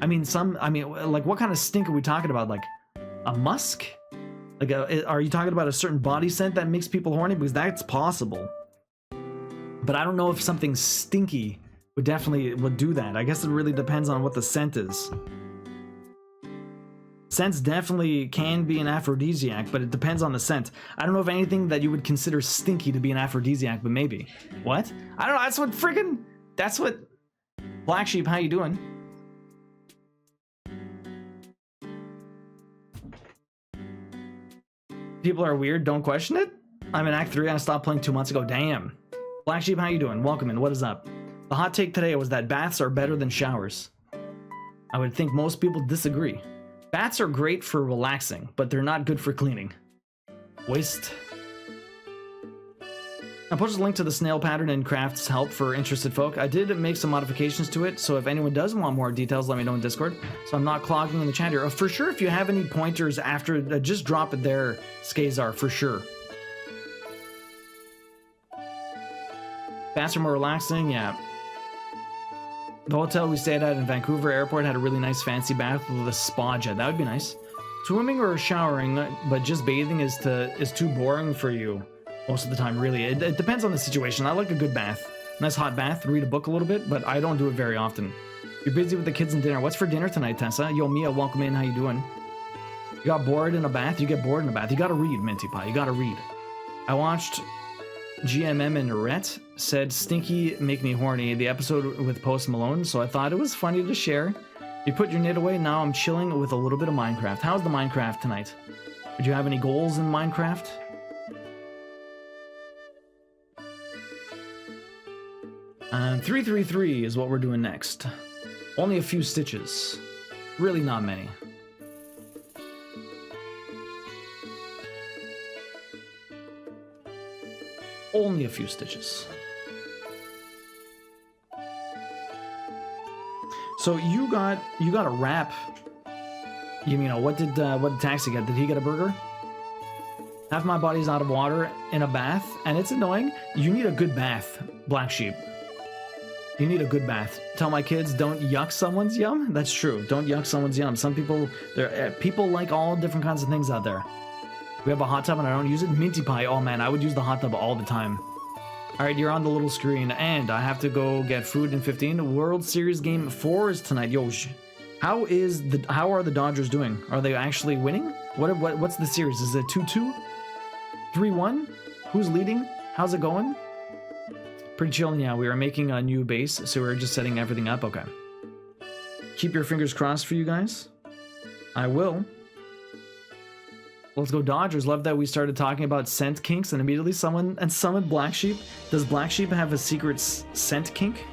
Speaker 1: I mean, like, what kind of stink are we talking about? Like a musk? Like, are you talking about a certain body scent that makes people horny? Because that's possible. But I don't know if something stinky would do that. I guess it really depends on what the scent is. Scents definitely can be an aphrodisiac, but it depends on the scent. I don't know if anything that you would consider stinky to be an aphrodisiac, but maybe. What? I don't know, that's what Black Sheep, how you doing? People are weird, don't question it? I'm in Act 3, I stopped playing 2 months ago, damn. Black Sheep, how you doing? Welcome in, what is up? The hot take today was that baths are better than showers. I would think most people disagree. Baths are great for relaxing, but they're not good for cleaning. Waste. I posted a link to the snail pattern in Craft's help for interested folk. I did make some modifications to it, so if anyone does want more details, let me know in Discord. So I'm not clogging in the chat here. For sure, if you have any pointers after, just drop it there, Skazar, for sure. Faster, more relaxing, yeah. The hotel we stayed at in Vancouver Airport had a really nice fancy bath with a spa jet. That would be nice. Swimming or showering, but just bathing is too boring for you. Most of the time, really. It depends on the situation. I like a good bath. Nice hot bath, read a book a little bit, but I don't do it very often. You're busy with the kids and dinner. What's for dinner tonight, Tessa? Yo, Mia, welcome in. How you doing? You got bored in a bath? You get bored in a bath. You gotta read, Minty Pie. You gotta read. I watched GMM and Rhett said Stinky Make Me Horny, the episode with Post Malone, so I thought it was funny to share. You put your knit away, now I'm chilling with a little bit of Minecraft. How's the Minecraft tonight? Did you have any goals in Minecraft? And 333 is what we're doing next. Only a few stitches. Really not many. Only a few stitches. So you got a wrap. You know, what did Taxi get? Did he get a burger? Half my body's out of water in a bath, and it's annoying. You need a good bath, Black Sheep. You need a good bath. Tell my kids, don't yuck someone's yum. That's true. Don't yuck someone's yum. Some people, people like all different kinds of things out there. We have a hot tub and I don't use it. Minty Pie. Oh man, I would use the hot tub all the time. All right, you're on the little screen, and I have to go get food in 15. World Series Game 4 is tonight. Yo, how are the Dodgers doing? Are they actually winning? What's the series? Is it 2-2? 3-1? Who's leading? How's it going? Pretty chill. Yeah, we are making a new base, so we're just setting everything up. Okay. Keep your fingers crossed for you guys. I will. Let's go Dodgers. Love that we started talking about scent kinks and immediately someone summoned Black Sheep. Does Black Sheep have a secret scent kink?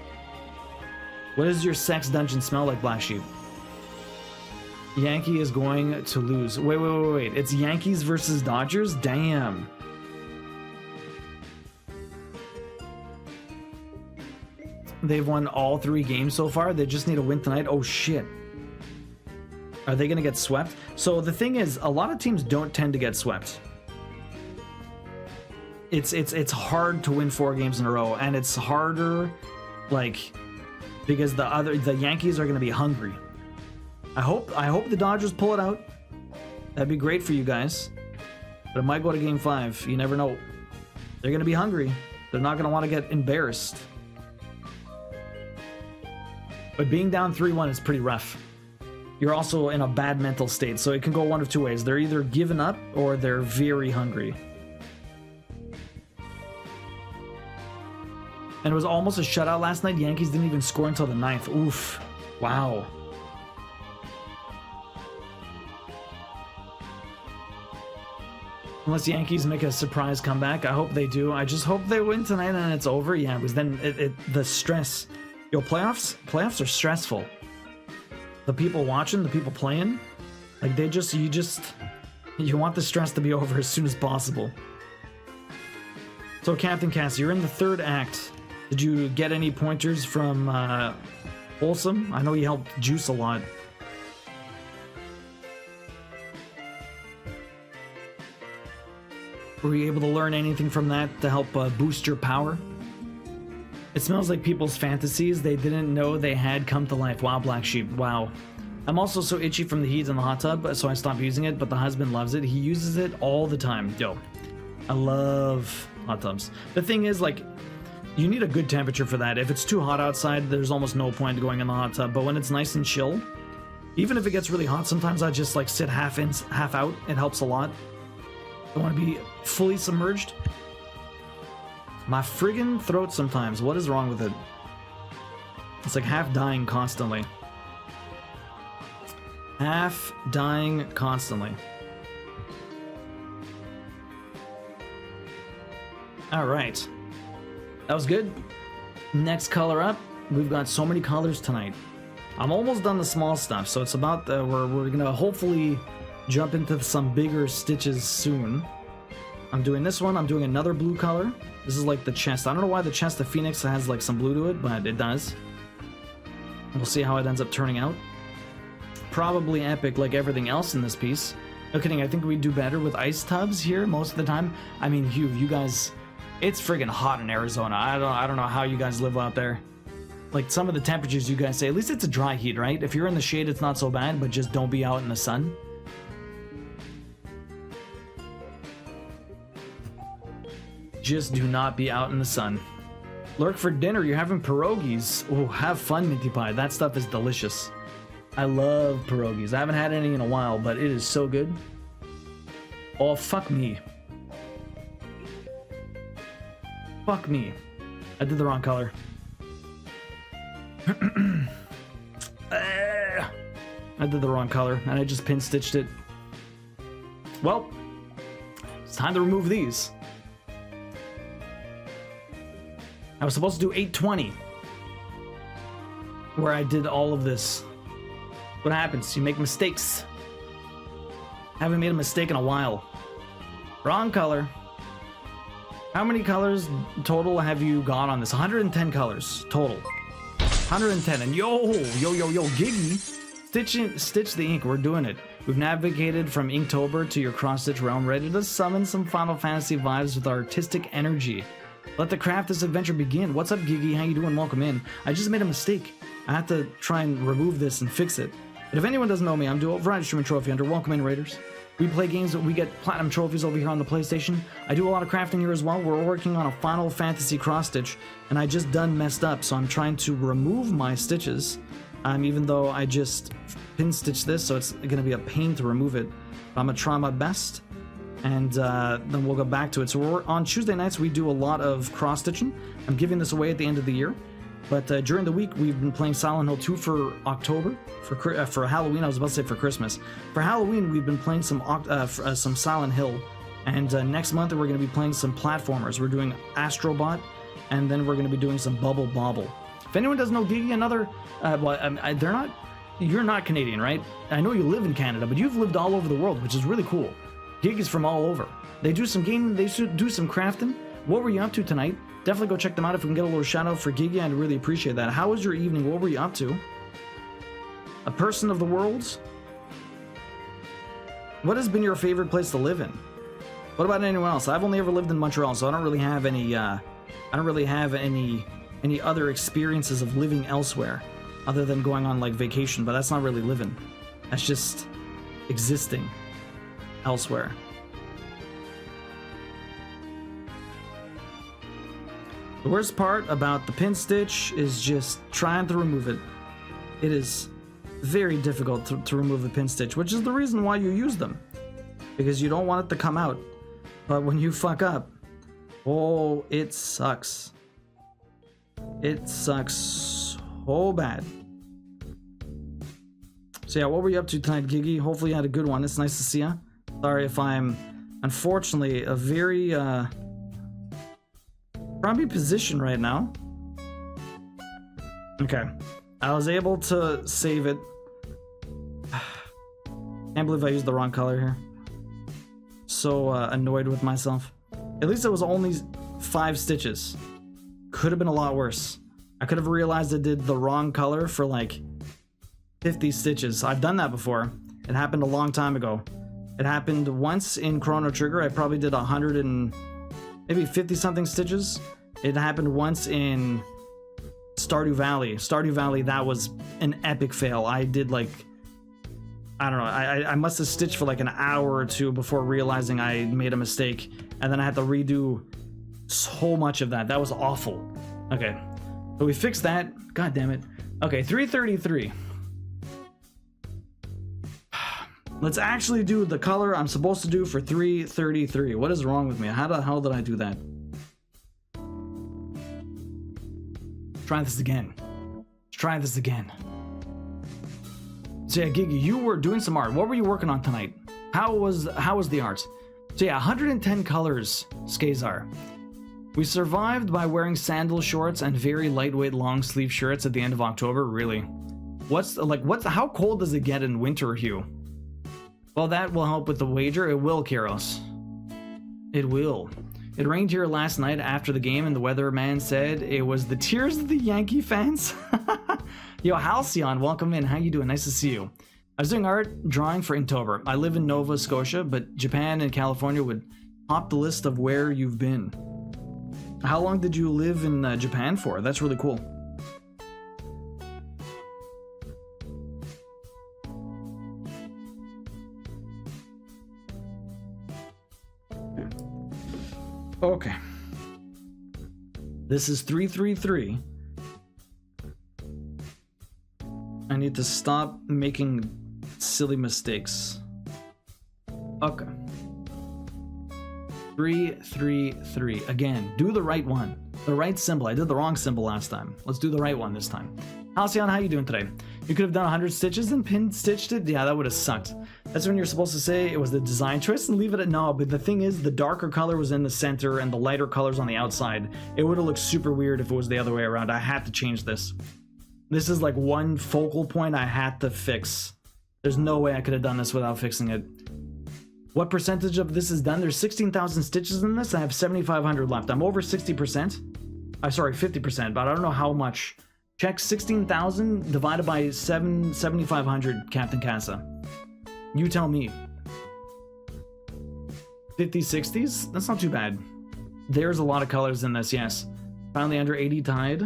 Speaker 1: What does your sex dungeon smell like, Black Sheep? Yankee is going to lose. Wait. It's Yankees versus Dodgers? Damn. They've won all 3 games so far. They just need a win tonight. Oh shit. Are they going to get swept? So the thing is, a lot of teams don't tend to get swept. It's hard to win 4 games in a row, and it's harder, like, because the Yankees are going to be hungry. I hope the Dodgers pull it out. That'd be great for you guys. But it might go to Game 5. You never know. They're going to be hungry. They're not going to want to get embarrassed. But being down 3-1 is pretty rough. You're also in a bad mental state, so it can go one of 2 ways. They're either giving up or they're very hungry. And it was almost a shutout last night. Yankees didn't even score until the 9th. Oof. Wow. Unless the Yankees make a surprise comeback. I hope they do. I just hope they win tonight and it's over. Yeah, because then the stress. Yo, playoffs are stressful. The people watching, the people playing, like you want the stress to be over as soon as possible. So Captain Cassie, you're in the 3rd act. Did you get any pointers from Wholesome? I know he helped Juice a lot. Were you able to learn anything from that to help boost your power? It smells like people's fantasies they didn't know they had come to life. Wow, Black Sheep. Wow. I'm also so itchy from the heat in the hot tub, so I stopped using it, but the husband loves it. He uses it all the time. Yo, I love hot tubs. The thing is, like, you need a good temperature for that. If it's too hot outside, there's almost no point going in the hot tub. But when it's nice and chill, even if it gets really hot, sometimes I just, like, sit half in, half out. It helps a lot. I want to be fully submerged. My friggin' throat sometimes. What is wrong with it? It's like half dying constantly. Half dying constantly. Alright. That was good. Next color up. We've got so many colors tonight. I'm almost done the small stuff, so it's about we're gonna hopefully jump into some bigger stitches soon. I'm doing this one. I'm doing another blue color. This is like the chest. I don't know why the chest of Phoenix has like some blue to it, but it does. We'll see how it ends up turning out. Probably epic like everything else in this piece. No kidding, I think we do better with ice tubs here most of the time. I mean, you guys, it's friggin' hot in Arizona. I don't know how you guys live out there. Like some of the temperatures you guys say, at least it's a dry heat, right? If you're in the shade, it's not so bad, but just don't be out in the sun. Just do not be out in the sun. Lurk for dinner, you're having pierogies. Oh, have fun, Minty Pie. That stuff is delicious. I love pierogies. I haven't had any in a while, but it is so good. Oh, fuck me. Fuck me. I did the wrong color. I did the wrong color, and I just pin stitched it. Well, it's time to remove these. I was supposed to do 820, where I did all of this. What happens? You make mistakes. Haven't made a mistake in a while. Wrong color. How many colors total have you got on this? 110 colors total. 110. And yo, Giggy, stitch the ink. We're doing it. We've navigated from Inktober to your cross-stitch realm, ready to summon some Final Fantasy vibes with artistic energy. Let the craft this adventure begin. What's up, Giggy? How you doing? Welcome in. I just made a mistake. I have to try and remove this and fix it. But if anyone doesn't know me, I'm Duo, Variety Streamer Trophy Hunter. Welcome in, Raiders. We play games that we get platinum trophies over here on the PlayStation. I do a lot of crafting here as well. We're working on a Final Fantasy cross-stitch, and I just done messed up, so I'm trying to remove my stitches, even though I just pin stitched this, so it's going to be a pain to remove it. But I'm going to try my best, and then we'll go back to it. So on Tuesday nights, we do a lot of cross-stitching. I'm giving this away at the end of the year. But during the week, we've been playing Silent Hill 2 for October. For Halloween, I was about to say for Christmas. For Halloween, we've been playing some Silent Hill. And next month, we're going to be playing some platformers. We're doing Astrobot, and then we're going to be doing some Bubble Bobble. If anyone doesn't know Gigi, you're not Canadian, right? I know you live in Canada, but you've lived all over the world, which is really cool. Gigi's from all over. They do some gaming, they do some crafting. What were you up to tonight? Definitely go check them out. If we can get a little shout out for Gigi, I'd really appreciate that. How was your evening? What were you up to? A person of the world? What has been your favorite place to live in? What about anyone else? I've only ever lived in Montreal, so I don't really have any any other experiences of living elsewhere other than going on like vacation, but that's not really living. That's just existing elsewhere. The worst part about the pin stitch is just trying to remove it. It is very difficult to remove a pin stitch, which is the reason why you use them. Because you don't want it to come out. But when you fuck up, oh, it sucks. It sucks so bad. So yeah, what were you up to tonight, Gigi? Hopefully you had a good one. It's nice to see you. Sorry if I'm, unfortunately, a very, crummy position right now. Okay. I was able to save it. Can't believe I used the wrong color here. So annoyed with myself. At least it was only 5 stitches. Could have been a lot worse. I could have realized I did the wrong color for like 50 stitches. I've done that before. It happened a long time ago. It happened once in Chrono Trigger. I probably did 100 and maybe 50 something stitches. It happened once in Stardew Valley. Stardew Valley, that was an epic fail. I did like, I don't know, I must have stitched for like an hour or two before realizing I made a mistake. And then I had to redo so much of that. That was awful. Okay, so we fixed that. God damn it. Okay, 333. Let's actually do the color I'm supposed to do for 333. What is wrong with me? How the hell did I do that? Try this again. Let's try this again. So yeah, Gigi, you were doing some art. What were you working on tonight? How was the art? So yeah, 110 colors, Skazar. We survived by wearing sandal shorts and very lightweight long sleeve shirts at the end of October. Really? How cold does it get in winter, Hugh? Well, that will help with the wager. It will, Kiros. It will. It rained here last night after the game, and the weatherman said it was the tears of the Yankee fans. Yo, Halcyon, welcome in. How you doing? Nice to see you. I was doing art drawing for Inktober. I live in Nova Scotia, but Japan and California would top the list of where you've been. How long did you live in Japan for? That's really cool. Okay. This is 333. I need to stop making silly mistakes. Okay. 333. Again, do the right one. The right symbol. I did the wrong symbol last time. Let's do the right one this time. Halcyon, how you doing today? You could have done 100 stitches and pin stitched it? Yeah, that would have sucked. That's when you're supposed to say it was the design choice and leave it at no, but the thing is the darker color was in the center and the lighter colors on the outside. It would have looked super weird if it was the other way around. I had to change this. This is like one focal point I had to fix. There's no way I could have done this without fixing it. What percentage of this is done? There's 16,000 stitches in this. I have 7,500 left. I'm over 60%. I'm sorry, 50%, but I don't know how much. Check 16,000 divided by 7,500, Captain Casa. You tell me. 50, 60s? That's not too bad. There's a lot of colors in this, yes. Finally under 80 tide.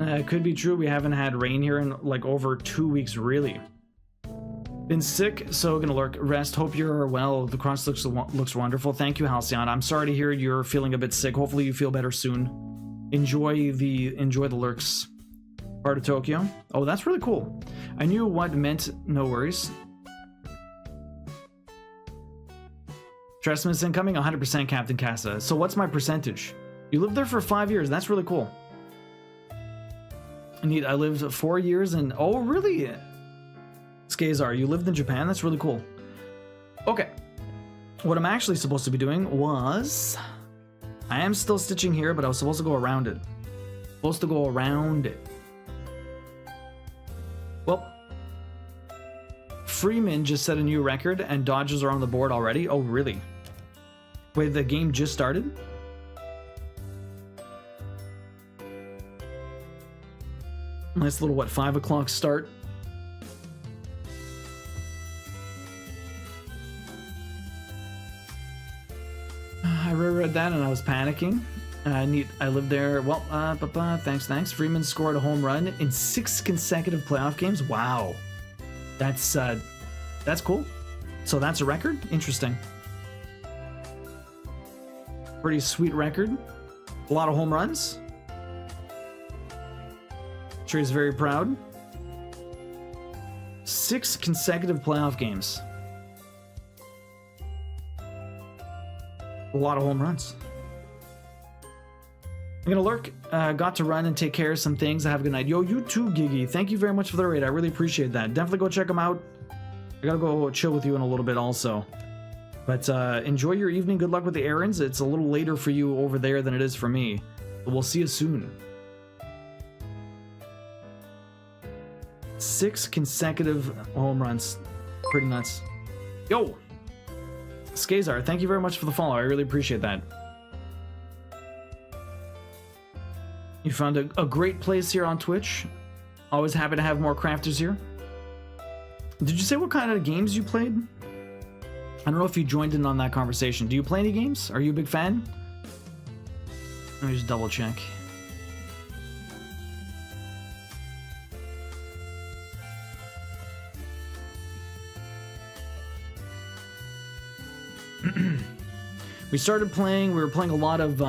Speaker 1: It could be true. We haven't had rain here in like over 2 weeks, really. Been sick, so gonna lurk. Rest. Hope you're well. The cross looks wonderful. Thank you, Halcyon. I'm sorry to hear you're feeling a bit sick. Hopefully you feel better soon. Enjoy the lurks. Part of Tokyo. Oh, that's really cool. I knew what meant no worries. Stressman's incoming, 100% Captain Casa. So what's my percentage? You lived there for 5 years. That's really cool. Neat. I lived 4 years and oh, really? Skazar, you lived in Japan? That's really cool. Okay. What I'm actually supposed to be doing was... I am still stitching here, but I was supposed to go around it. Supposed to go around it. Well, Freeman just set a new record and Dodgers are on the board already. Oh, really? Wait, the game just started? Nice little, what, 5 o'clock start? I reread that and I was panicking. Neat. I lived there. Well, thanks. Freeman scored a home run in 6 consecutive playoff games. Wow. That's cool. So that's a record? Interesting. Pretty sweet record. A lot of home runs. Sure he's very proud. 6 consecutive playoff games. A lot of home runs. I'm gonna lurk. Got to run and take care of some things. Have a good night. Yo, you too, Giggy. Thank you very much for the raid. I really appreciate that. Definitely go check them out. I gotta go chill with you in a little bit also. But enjoy your evening. Good luck with the errands. It's a little later for you over there than it is for me. But we'll see you soon. 6 consecutive home runs. Pretty nuts. Yo! Skazar, thank you very much for the follow. I really appreciate that. You found a great place here on Twitch. Always happy to have more crafters here. Did you say what kind of games you played? I don't know if you joined in on that conversation. Do you play any games? Are you a big fan? Let me just double check. We were playing a lot of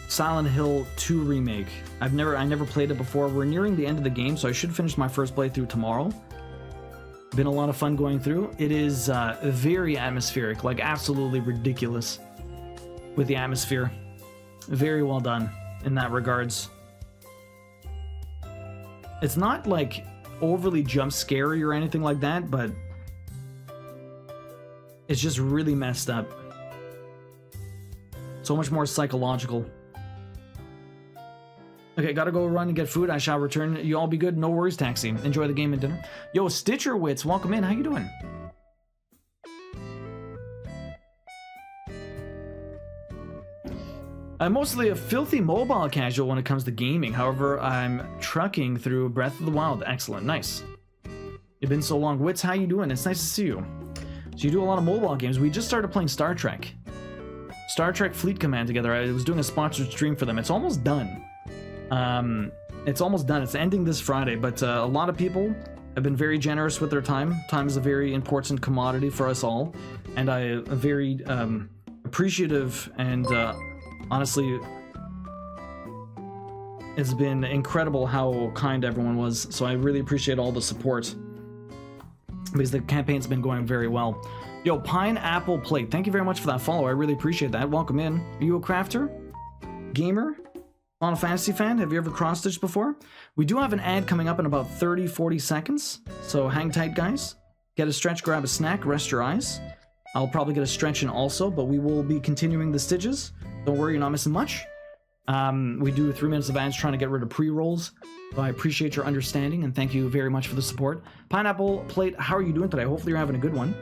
Speaker 1: Silent Hill 2 Remake. I never played it before. We're nearing the end of the game, so I should finish my first playthrough tomorrow. Been a lot of fun going through. It is very atmospheric, like absolutely ridiculous with the atmosphere. Very well done in that regards. It's not like overly jump scary or anything like that, but it's just really messed up. So much more psychological. Okay, gotta go run and get food. I shall return. You all be good. No worries, Taxi. Enjoy the game and dinner. Yo, Stitcher Wits, welcome in. How you doing? I'm mostly a filthy mobile casual when it comes to gaming. However, I'm trucking through Breath of the Wild. Excellent. Nice. It's been so long. Wits, how you doing? It's nice to see you. So you do a lot of mobile games. We just started playing Star Trek. Star Trek Fleet Command together. I was doing a sponsored stream for them. It's almost done. It's almost done. It's ending this Friday, but a lot of people have been very generous with their time. Time is a very important commodity for us all, and I am very appreciative and honestly, it's been incredible how kind everyone was, so I really appreciate all the support because the campaign's been going very well. Yo, Pineapple Plate, thank you very much for that follow. I really appreciate that. Welcome in. Are you a crafter? Gamer? Final Fantasy fan? Have you ever cross-stitched before? We do have an ad coming up in about 30-40 seconds, so hang tight, guys. Get a stretch, grab a snack, rest your eyes. I'll probably get a stretch in also, but we will be continuing the stitches. Don't worry, you're not missing much. We do 3 minutes of ads trying to get rid of pre-rolls. So I appreciate your understanding and thank you very much for the support. Pineapple Plate, how are you doing today? Hopefully you're having a good one.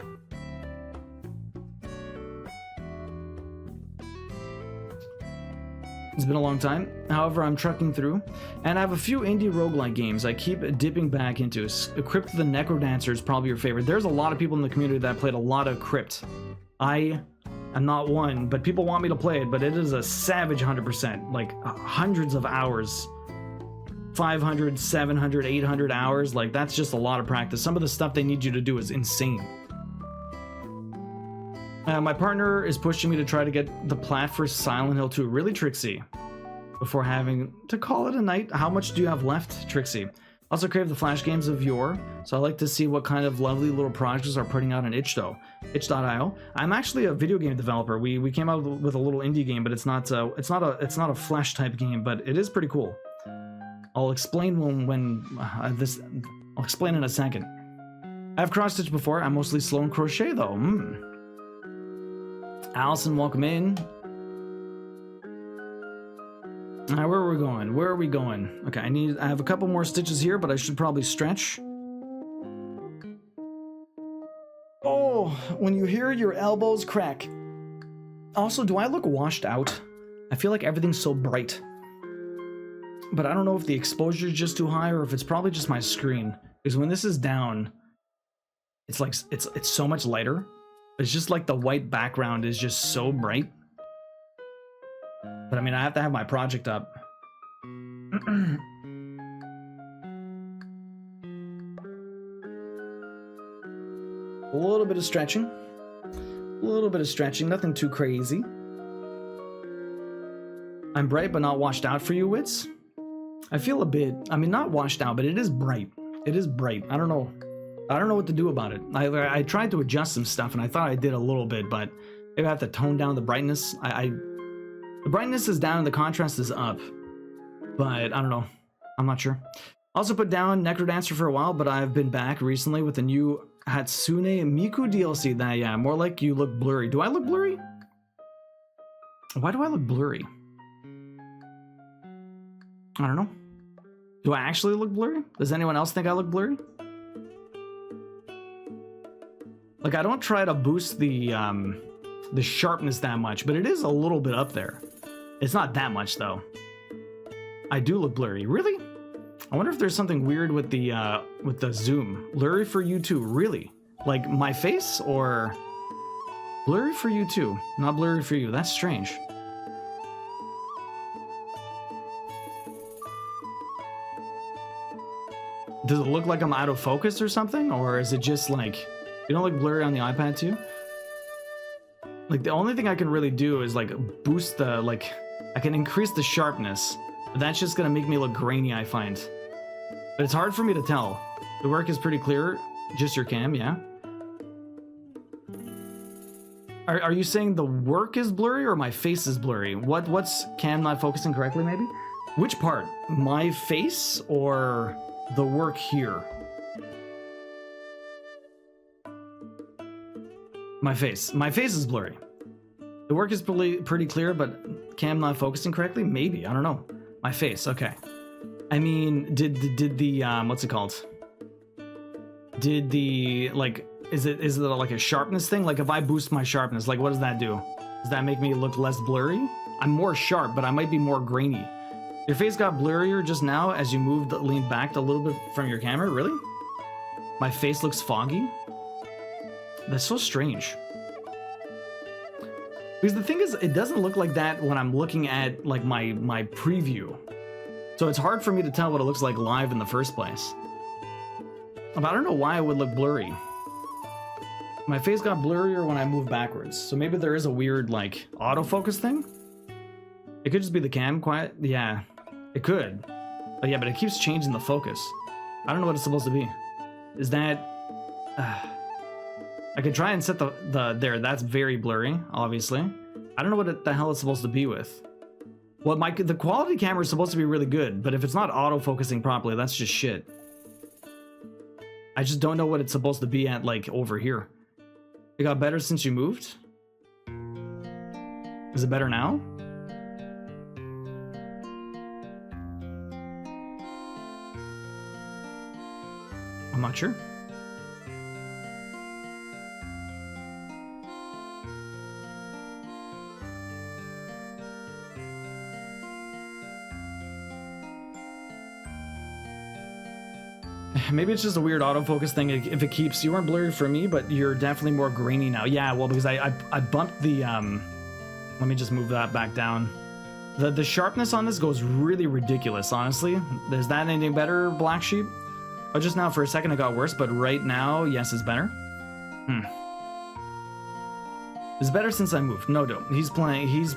Speaker 1: It's been a long time. However, I'm trucking through, and I have a few indie roguelike games I keep dipping back into. Crypt the Necrodancer is probably your favorite. There's a lot of people in the community that played a lot of Crypt. I am not one, but people want me to play it, but it is a savage 100%. Like, hundreds of hours. 500, 700, 800 hours. Like, that's just a lot of practice. Some of the stuff they need you to do is insane. My partner is pushing me to try to get the plat for Silent Hill 2. Really, Trixie? Before having to call it a night. How much do you have left, Trixie? Also crave the Flash games of yore, so I like to see what kind of lovely little projects are putting out on itch.io. I'm actually a video game developer. We came out with a little indie game, but it's not a Flash type game, but it is pretty cool. I'll explain I'll explain in a second. I've cross-stitched before. I'm mostly slow in crochet though. Allison, welcome in. Where are we going? Where are we going? Okay, I have a couple more stitches here, but I should probably stretch. Oh, when you hear your elbows crack. Also, do I look washed out? I feel like everything's so bright. But I don't know if the exposure is just too high or if it's probably just my screen. Because when this is down, it's like it's so much lighter. It's just like the white background is just so bright. But I mean, I have to have my project up. A little bit of stretching. A little bit of stretching, nothing too crazy. I'm bright but not washed out for you, Wits. I feel a bit, I mean, not washed out, but it is bright. It is bright. I don't know what to do about it. I tried to adjust some stuff and I thought I did a little bit, but maybe I have to tone down the brightness. The brightness is down and the contrast is up, but I don't know. I'm not sure. Also put down Necrodancer for a while, but I've been back recently with the new Hatsune Miku DLC. That, yeah, more like you look blurry. Do I look blurry? Why do I look blurry? I don't know. Do I actually look blurry? Does anyone else think I look blurry? Like, I don't try to boost the sharpness that much, but it is a little bit up there. It's not that much, though. I do look blurry. Really? I wonder if there's something weird with the zoom. Blurry for you too. Really? Like my face, or blurry for you too? Not blurry for you. That's strange. Does it look like I'm out of focus or something? Or is it just like, you don't look blurry on the iPad too? Like, the only thing I can really do is like boost the, like, I can increase the sharpness. But that's just gonna make me look grainy, I find. But it's hard for me to tell. The work is pretty clear. Just your cam, yeah? Are you saying the work is blurry or my face is blurry? What's cam not focusing correctly, maybe? Which part? My face or the work here? My face. My face is blurry. The work is pretty clear, but cam not focusing correctly? Maybe. I don't know. My face, okay. I mean, did the what's it called? Did the, like, is it like a sharpness thing? Like if I boost my sharpness, like what does that do? Does that make me look less blurry? I'm more sharp, but I might be more grainy. Your face got blurrier just now as you leaned back a little bit from your camera, really? My face looks foggy? That's so strange. Because the thing is, it doesn't look like that when I'm looking at like my preview. So it's hard for me to tell what it looks like live in the first place. But I don't know why it would look blurry. My face got blurrier when I moved backwards. So maybe there is a weird like autofocus thing? It could just be the cam quiet. Yeah, it could. But yeah, but it keeps changing the focus. I don't know what it's supposed to be. Is that... I could try and set the there. That's very blurry, obviously. I don't know what the hell it's supposed to be with. Well, the quality camera is supposed to be really good, but if it's not auto-focusing properly, that's just shit. I just don't know what it's supposed to be at, like, over here. It got better since you moved? Is it better now? I'm not sure. Maybe it's just a weird autofocus thing. If it keeps, you weren't blurry for me, but you're definitely more grainy now. Yeah, well, because I bumped the let me just move that back down. The sharpness on this goes really ridiculous, honestly. Is that anything better, Black Sheep? Oh, just now for a second it got worse, but right now, yes, it's better. It's better since I moved. No, he's playing. He is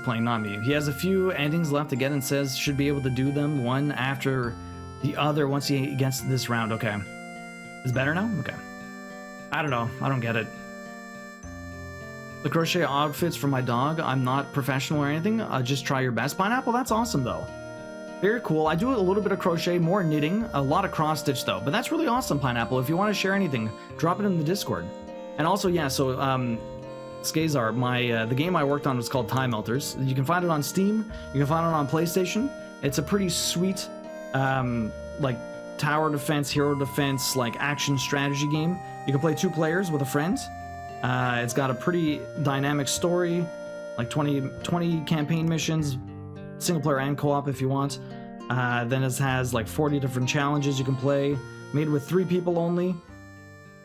Speaker 1: playing, not me. He has a few endings left to get and says should be able to do them one after the other once he gets this round. Okay. Is better now? Okay. I don't know. I don't get it. The crochet outfits for my dog. I'm not professional or anything. Just try your best. Pineapple, that's awesome though. Very cool. I do a little bit of crochet, more knitting, a lot of cross stitch though. But that's really awesome, Pineapple. If you want to share anything, drop it in the Discord. And also, yeah, so Skazar, the game I worked on was called Time Melters. You can find it on Steam. You can find it on PlayStation. It's a pretty sweet like tower defense, hero defense, like action strategy game. You can play 2 players with a friend. It's got a pretty dynamic story, like 20 campaign missions, single player and co-op if you want. Then it has like 40 different challenges you can play, made with 3 people only.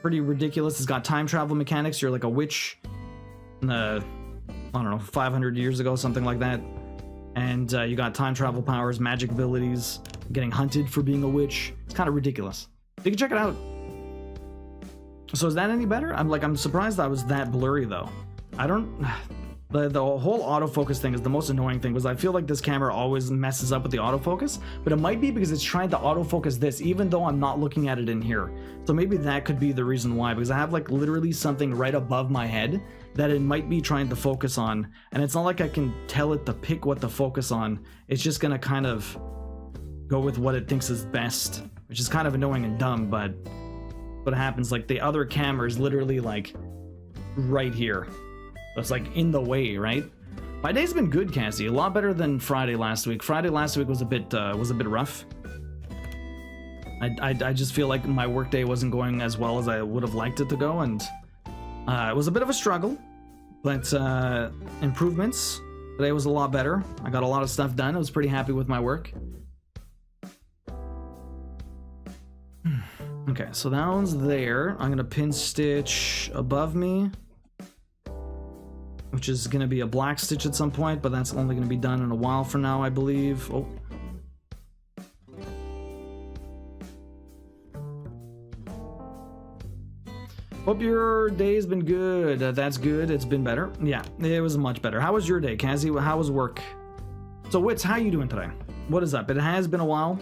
Speaker 1: Pretty ridiculous. It's got time travel mechanics. You're like a witch in the, I don't know, 500 years ago, something like that. And you got time travel powers, magic abilities, getting hunted for being a witch. It's kind of ridiculous. You can check it out. So is that any better? I'm surprised that was that blurry though. I don't... The whole autofocus thing is the most annoying thing, because I feel like this camera always messes up with the autofocus, but it might be because it's trying to autofocus this even though I'm not looking at it in here. So maybe that could be the reason why, because I have like literally something right above my head that it might be trying to focus on, and it's not like I can tell it to pick what to focus on. It's just gonna kind of go with what it thinks is best, which is kind of annoying and dumb, but what happens, like the other camera is literally like right here. So it's like in the way, right? My day's been good, Cassie. A lot better than Friday last week. Friday last week was a bit rough. I just feel like my workday wasn't going as well as I would have liked it to go, and it was a bit of a struggle, but improvements. Today was a lot better. I got a lot of stuff done. I was pretty happy with my work. Okay, so that one's there. I'm gonna pin stitch above me, which is going to be a black stitch at some point, but that's only going to be done in a while from now, I believe. Oh. Hope your day's been good. That's good. It's been better. Yeah, it was much better. How was your day, Cassie? How was work? So, Wits, how you doing today? What is up? It has been a while.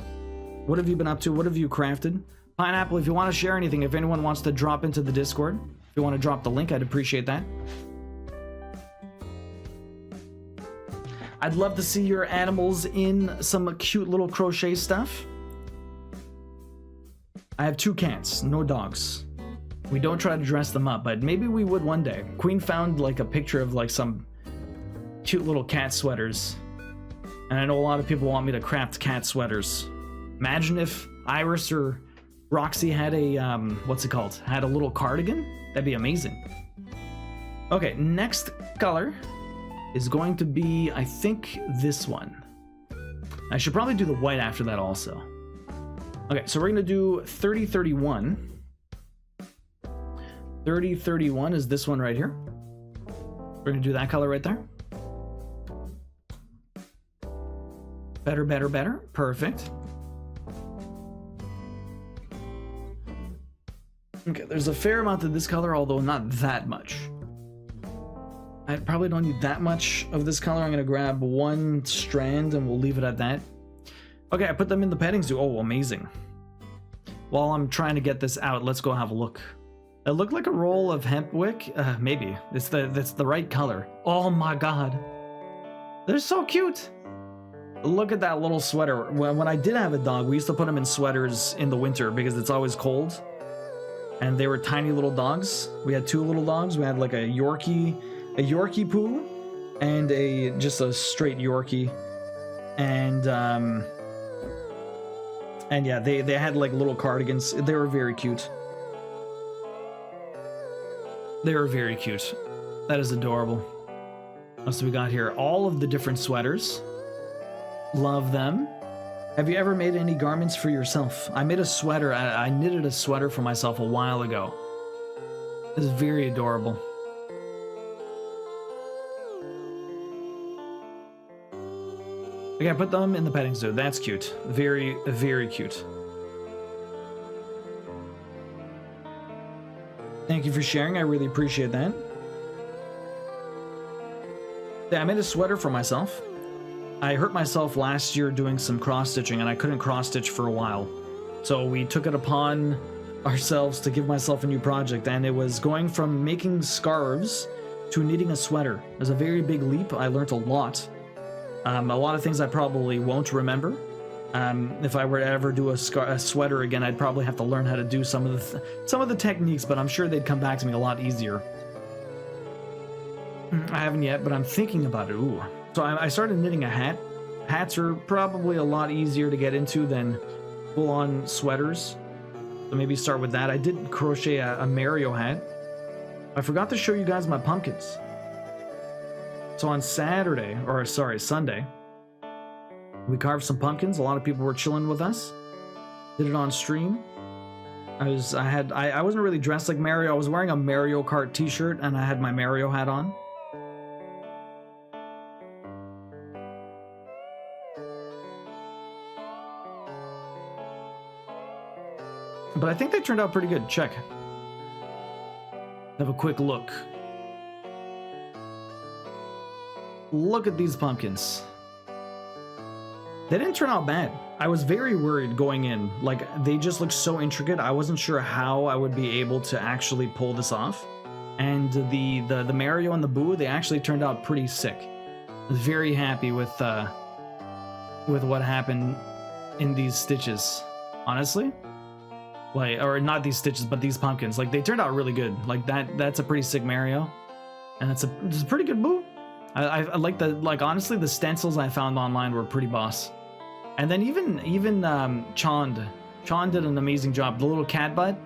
Speaker 1: What have you been up to? What have you crafted? Pineapple, if you want to share anything, if anyone wants to drop into the Discord, if you want to drop the link, I'd appreciate that. I'd love to see your animals in some cute little crochet stuff. I have 2 cats, no dogs. We don't try to dress them up, but maybe we would one day. Queen found like a picture of like some cute little cat sweaters, And I know a lot of people want me to craft cat sweaters. Imagine if Iris or Roxy had a, what's it called? Had a little cardigan? That'd be amazing. Okay, next color is going to be, I think, this one. I should probably do the white after that also. Okay, so we're gonna do 3031. 3031 is this one right here. We're gonna do that color right there. Better, better, better. Perfect. Okay, there's a fair amount of this color, although not that much. I probably don't need that much of this color. I'm gonna grab one strand and we'll leave it at that. Okay, I put them in the petting zoo. Oh, amazing. While I'm trying to get this out, let's go have a look. It looked like a roll of hemp wick. Maybe. That's the right color. Oh my god. They're so cute. Look at that little sweater. When I did have a dog, we used to put them in sweaters in the winter because it's always cold. And they were tiny little dogs. We had two little dogs. We had like a Yorkie poo and just a straight Yorkie. And yeah, they had like little cardigans. They were very cute. They were very cute. That is adorable. What else do we got here? All of the different sweaters. Love them. Have you ever made any garments for yourself? I made a sweater. I knitted a sweater for myself a while ago. It's very adorable. Okay, I put them in the petting zoo. That's cute. Very, very cute. Thank you for sharing. I really appreciate that. Yeah, I made a sweater for myself. I hurt myself last year doing some cross-stitching and I couldn't cross-stitch for a while. So we took it upon ourselves to give myself a new project, and it was going from making scarves to knitting a sweater. It was a very big leap. I learned a lot. A lot of things I probably won't remember. If I were to ever do a sweater again, I'd probably have to learn how to do some of the techniques, but I'm sure they'd come back to me a lot easier. I haven't yet, but I'm thinking about it. Ooh. So I started knitting a hat. Hats are probably a lot easier to get into than full-on sweaters. So maybe start with that. I did crochet a Mario hat. I forgot to show you guys my pumpkins. So on Sunday, we carved some pumpkins. A lot of people were chilling with us. Did it on stream. I wasn't really dressed like Mario. I was wearing a Mario Kart t-shirt and I had my Mario hat on. But I think they turned out pretty good. Check. Have a quick look. Look at these pumpkins. They didn't turn out bad. I was very worried going in. Like, they just looked so intricate. I wasn't sure how I would be able to actually pull this off. And the Mario and the Boo, they actually turned out pretty sick. I was very happy with what happened in these stitches. Honestly. Like, or not these stitches, but these pumpkins. Like, they turned out really good. Like, that's a pretty sick Mario. And it's a pretty good Boo. I like honestly, the stencils I found online were pretty boss. And then even Chond did an amazing job. The little cat butt.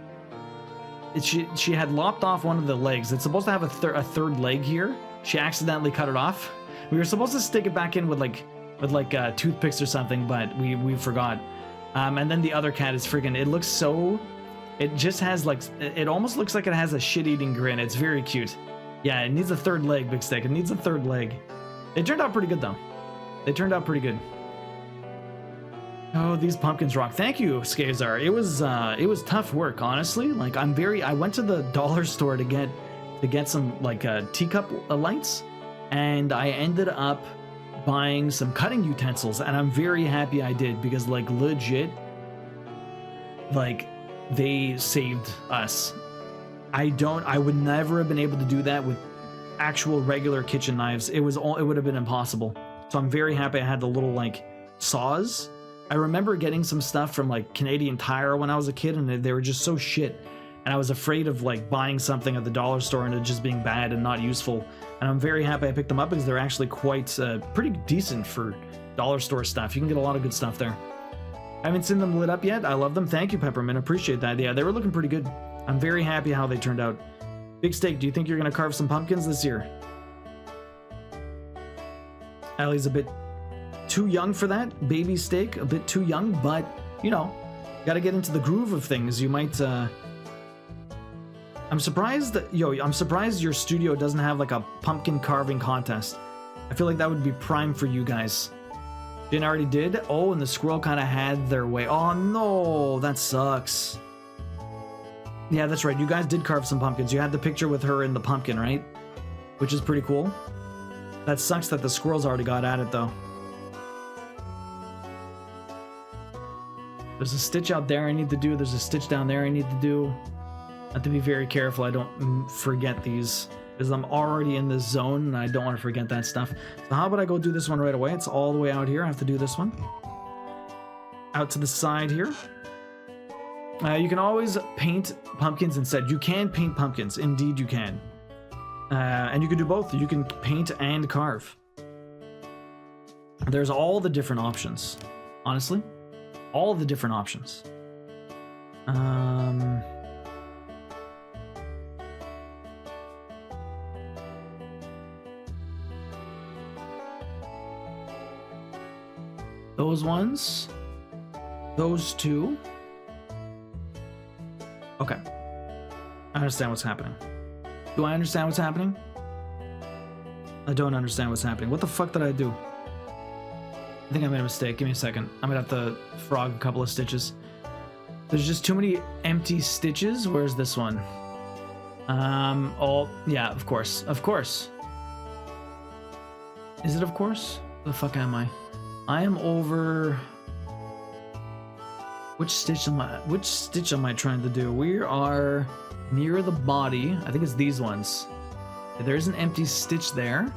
Speaker 1: She had lopped off one of the legs. It's supposed to have a third leg here. She accidentally cut it off. We were supposed to stick it back in with toothpicks or something, but we forgot. And then the other cat is freaking. It looks so. It just has it almost looks like it has a shit-eating grin. It's very cute. Yeah, it needs a third leg, Big Stick. It needs a third leg. They turned out pretty good though. They turned out pretty good. Oh, these pumpkins rock. Thank you, Skazar. It was tough work, honestly. Like, I went to the dollar store to get some teacup lights, and I ended up buying some cutting utensils, and I'm very happy I did, because legit, they saved us. I would never have been able to do that with actual regular kitchen knives. It would have been impossible. So I'm very happy I had the little saws. I remember getting some stuff from Canadian Tire when I was a kid, and they were just so shit. And I was afraid of buying something at the dollar store and it just being bad and not useful. And I'm very happy I picked them up, because they're actually quite pretty decent for dollar store stuff. You can get a lot of good stuff there. I haven't seen them lit up yet. I love them. Thank you, Peppermint. Appreciate that. Yeah, they were looking pretty good. I'm very happy how they turned out. Big Steak, do you think you're going to carve some pumpkins this year? Allie's a bit too young for that. Baby Steak, a bit too young, but, you know, got to get into the groove of things. You might, I'm surprised your studio doesn't have like a pumpkin carving contest. I feel like that would be prime for you guys. Jen already did. Oh, and the squirrel kind of had their way. Oh no, that sucks. Yeah, that's right. You guys did carve some pumpkins. You had the picture with her in the pumpkin, right? Which is pretty cool. That sucks that the squirrels already got at it though. There's a stitch out there I need to do. There's a stitch down there I need to do. I have to be very careful I don't forget these, because I'm already in the zone and I don't want to forget that stuff. So how about I go do this one right away? It's all the way out here. I have to do this one. Out to the side here. You can always paint pumpkins instead. You can paint pumpkins. Indeed you can. And you can do both. You can paint and carve. There's all the different options. Honestly. All the different options. Those ones. Those two. Okay. I understand what's happening. Do I understand what's happening? I don't understand what's happening. What the fuck did I do? I think I made a mistake. Give me a second. I'm gonna have to frog a couple of stitches. There's just too many empty stitches. Where's this one? Oh, yeah, of course. Of course. Is it of course? Where the fuck am I? I am over... Which stitch am I trying to do? We are near the body. I think it's these ones. There's an empty stitch there.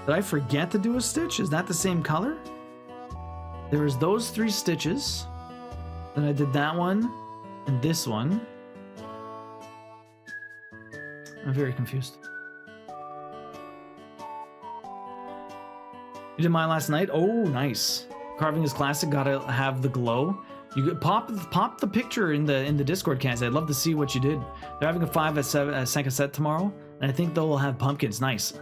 Speaker 1: Did I forget to do a stitch? Is that the same color? There's those 3 stitches. Then I did that one and this one. I'm very confused. You did mine last night? Oh, nice. Carving is classic. Gotta have the glow. You could pop the picture in the Discord, Kaz. I'd love to see what you did. They're having a 5 at Sanka set tomorrow, and I think they'll have pumpkins. Nice.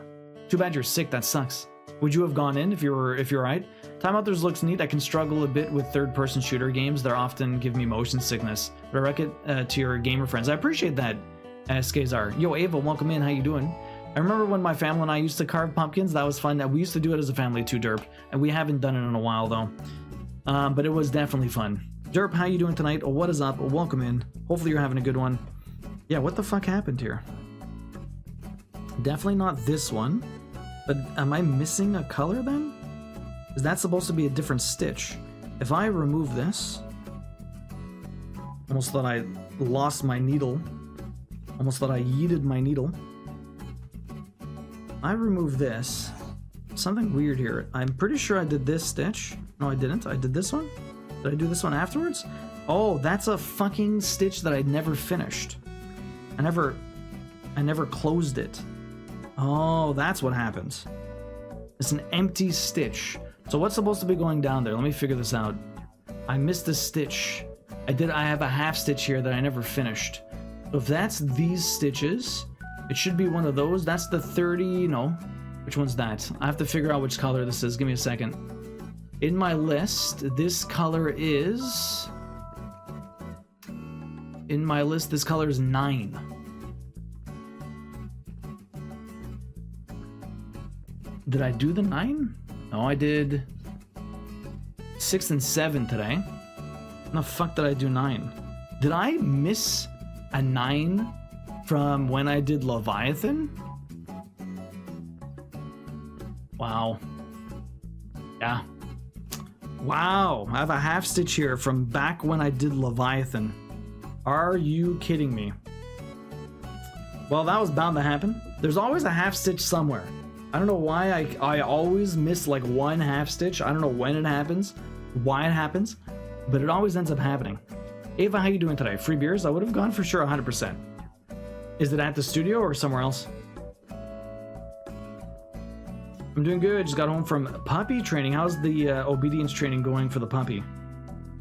Speaker 1: Too bad you're sick. That sucks. Would you have gone in if you're right? Time Outdoors looks neat. I can struggle a bit with third-person shooter games. They often give me motion sickness. But I rec it to your gamer friends. I appreciate that, Skazar. Yo, Ava, welcome in. How you doing? I remember when my family and I used to carve pumpkins. That was fun. We used to do it as a family too, Derp. And we haven't done it in a while, though. But it was definitely fun. Derp, how you doing tonight? Oh, what is up? Welcome in. Hopefully you're having a good one. Yeah, what the fuck happened here? Definitely not this one. But am I missing a color then? Is that supposed to be a different stitch? If I remove this... Almost thought I lost my needle. Almost thought I yeeted my needle. I remove this. Something weird here. I'm pretty sure I did this stitch. No, I didn't. I did this one. Did I do this one afterwards? Oh, that's a fucking stitch that I never finished. I never closed it. Oh, that's what happens. It's an empty stitch. So what's supposed to be going down there? Let me figure this out. I missed a stitch. I have a half stitch here that I never finished. So if that's these stitches, it should be one of those. That's the 30, no. Which one's that? I have to figure out which color this is. Give me a second. In my list, this color is... In my list, this color is 9. Did I do the 9? No, I did 6 and 7 today. When the fuck did I do 9? Did I miss a 9 from when I did Leviathan? Wow. Yeah. Wow. I have a half stitch here from back when I did Leviathan. Are you kidding me? Well, that was bound to happen. There's always a half stitch somewhere. I don't know why I always miss like one half stitch. I don't know when it happens, why it happens, but it always ends up happening. Ava, how you doing today? Free beers? I would have gone for sure 100%. Is it at the studio or somewhere else? I'm doing good. Just got home from puppy training. How's the obedience training going for the puppy?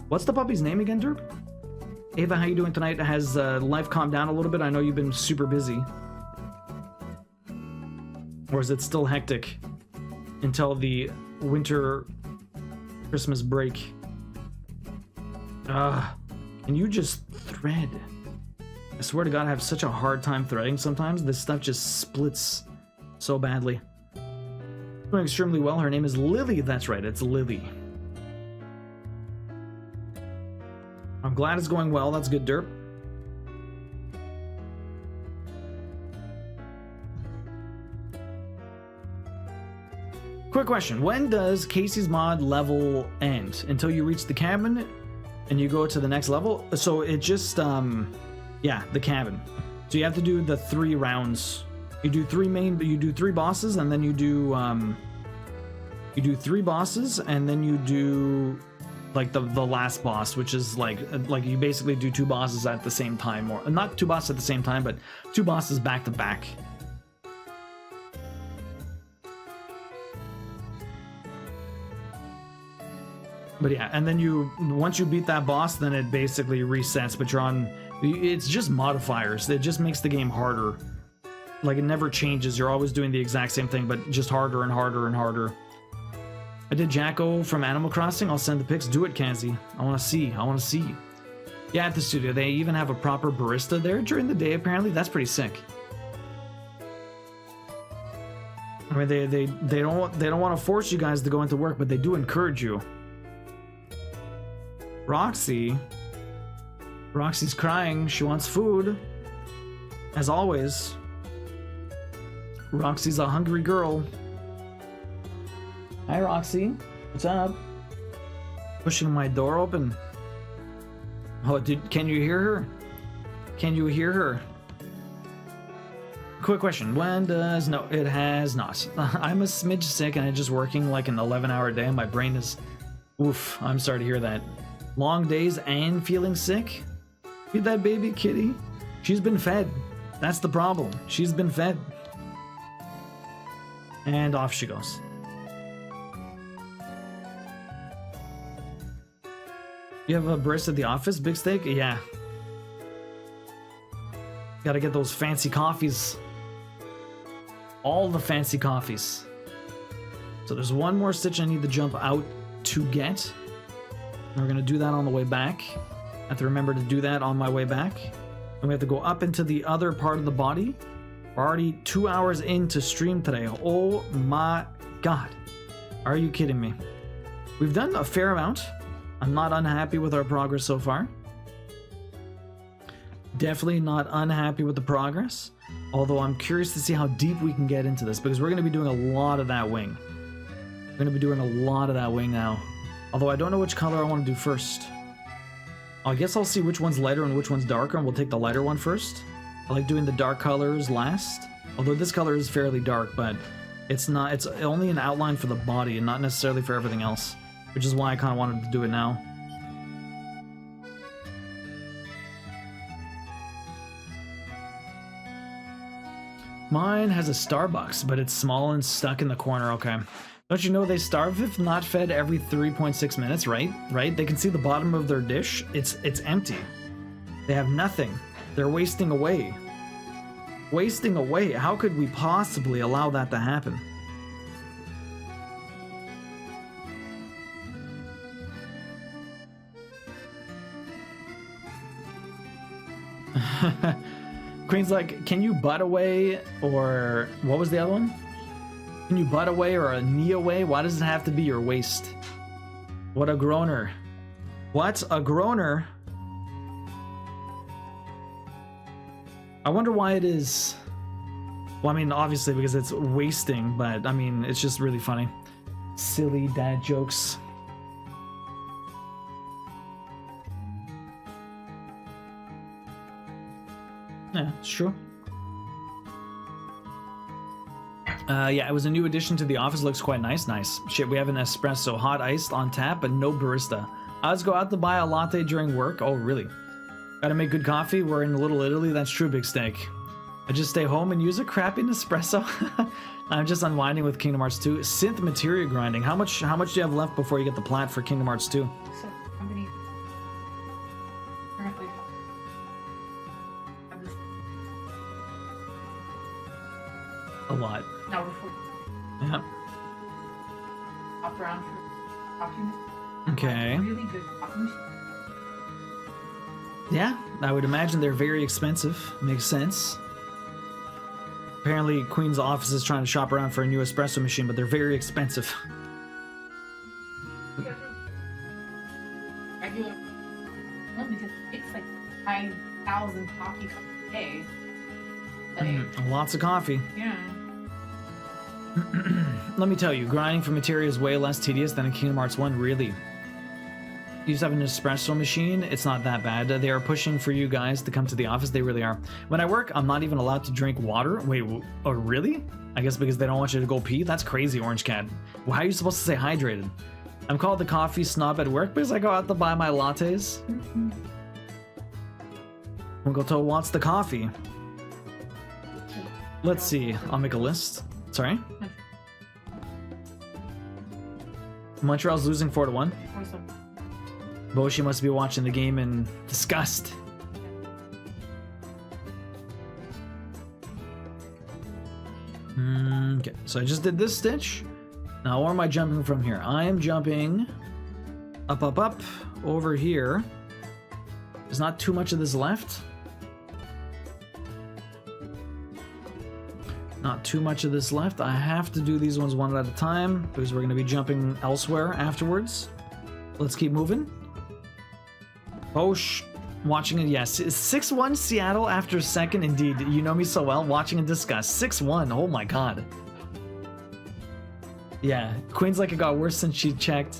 Speaker 1: What's the puppy's name again, Derp? Ava, how you doing tonight? Has life calmed down a little bit? I know you've been super busy. Or is it still hectic until the winter Christmas break? Can you just thread? I swear to God, I have such a hard time threading sometimes. This stuff just splits so badly. Doing extremely well. Her name is Lily. That's right, it's Lily. I'm glad it's going well. That's good, Derp. Quick question. When does Casey's mod level end? Until you reach the cabin and you go to the next level? So it just, yeah, the cabin. So you have to do the 3 rounds. You do 3 bosses, and then you do 3 bosses, and then you do like the last boss, which is like you basically do 2 bosses at the same time, or not 2 bosses at the same time, but 2 bosses back to back. But yeah, and then once you beat that boss, then it basically resets, but it's just modifiers. It just makes the game harder. Like, it never changes. You're always doing the exact same thing, but just harder and harder and harder. I did Jacko from Animal Crossing. I'll send the pics. Do it, Kazi. I want to see. Yeah, at the studio. They even have a proper barista there during the day, apparently. That's pretty sick. I mean, they don't want to force you guys to go into work, but they do encourage you. Roxy's crying. She wants food. As always. Roxy's a hungry girl. Hi, Roxy. What's up? Pushing my door open. Oh, can you hear her? Can you hear her? Quick question. When does... No, it has not. I'm a smidge sick and I'm just working like an 11-hour day and my brain is... Oof, I'm sorry to hear that. Long days and feeling sick? Feed that baby kitty. She's been fed. That's the problem. She's been fed. And off she goes. You have a barista at the office, Big Steak? Yeah. Gotta get those fancy coffees. All the fancy coffees. So there's one more stitch I need to jump out to get. And we're gonna do that on the way back. I have to remember to do that on my way back. And we have to go up into the other part of the body. We're already 2 hours into stream today. Oh my God. Are you kidding me? We've done a fair amount. I'm not unhappy with our progress so far. Definitely not unhappy with the progress. Although I'm curious to see how deep we can get into this, because we're going to be doing a lot of that wing. We're going to be doing a lot of that wing now. Although I don't know which color I want to do first. I guess I'll see which one's lighter and which one's darker, and we'll take the lighter one first. I like doing the dark colors last. Although this color is fairly dark, but it's only an outline for the body and not necessarily for everything else. Which is why I kind of wanted to do it now. Mine has a Starbucks, but it's small and stuck in the corner. Okay. Don't you know they starve if not fed every 3.6 minutes, right? Right? They can see the bottom of their dish. It's empty. They have nothing. They're wasting away. Wasting away. How could we possibly allow that to happen? Queen's like, can you butt away, or what was the other one? Can you butt away or a knee away? Why does it have to be your waist? What a groaner. What a groaner. I wonder why it is. Well, I mean, obviously because it's wasting, but I mean, it's just really funny. Silly dad jokes. Yeah, it's true. Yeah, it was a new addition to the office. Looks quite nice. Nice. Shit, we have an espresso, hot iced on tap, but no barista. I was go out to buy a latte during work. Oh, really? Gotta make good coffee. We're in Little Italy. That's true, Big Steak. I just stay home and use a crappy Nespresso. I'm just unwinding with Kingdom Hearts 2. Synth materia grinding. How much do you have left before you get the plat for Kingdom Hearts 2?
Speaker 2: So I'm gonna currently have this
Speaker 1: A lot.
Speaker 2: now before
Speaker 1: Yeah.
Speaker 2: hop around for coffee machine.
Speaker 1: Okay.
Speaker 2: Really good coffee machine.
Speaker 1: Yeah, I would imagine they're very expensive. Makes sense. Apparently, Queen's office is trying to shop around for a new espresso machine, but they're very expensive.
Speaker 2: Regular. No, because it takes like 5,000 coffee cups a day. Like,
Speaker 1: Lots of coffee.
Speaker 2: yeah.
Speaker 1: Let me tell you, grinding for materia is way less tedious than in Kingdom Hearts 1, really. You just have an espresso machine, it's not that bad. They are pushing for you guys to come to the office, they really are. When I work, I'm not even allowed to drink water. Wait, oh really? I guess because they don't want you to go pee? That's crazy, Orange Cat. Well, how are you supposed to stay hydrated? I'm called the coffee snob at work because I go out to buy my lattes. Uncle wants the coffee. Let's see, I'll make a list. Sorry? Montreal's losing 4-1.
Speaker 2: Awesome.
Speaker 1: Boshi must be watching the game in disgust. Okay, so I just did this stitch. Now, where am I jumping from here? I am jumping up, up, up, over here. There's not too much of this left. Not too much of this left. I have to do these ones one at a time because we're going to be jumping elsewhere afterwards. Let's keep moving. Bosch, watching it, yes. 6-1 Seattle after second, indeed. You know me so well. Watching and discuss. 6-1, oh my god. Yeah, Queen's like it got worse since she checked.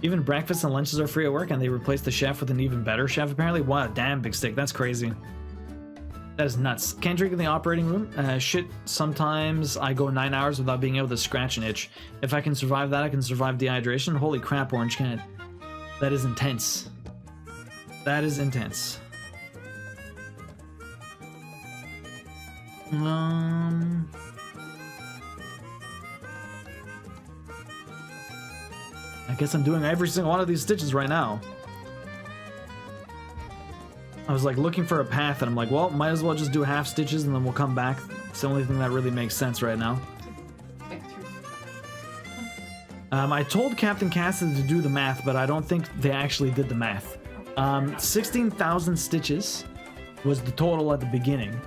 Speaker 1: Even breakfast and lunches are free at work, and they replaced the chef with an even better chef, apparently. Wow, damn, Big Stick, that's crazy. That is nuts. Can't drink in the operating room. Shit, sometimes I go 9 hours without being able to scratch an itch. If I can survive that, I can survive dehydration. Holy crap, Orange Cat. That is intense. That is intense. I guess I'm doing every single one of these stitches right now. I was like looking for a path and I'm like, well, might as well just do half stitches and then we'll come back. It's the only thing that really makes sense right now. I told Captain Cassidy to do the math, but I don't think they actually did the math. 16,000 stitches was the total at the beginning,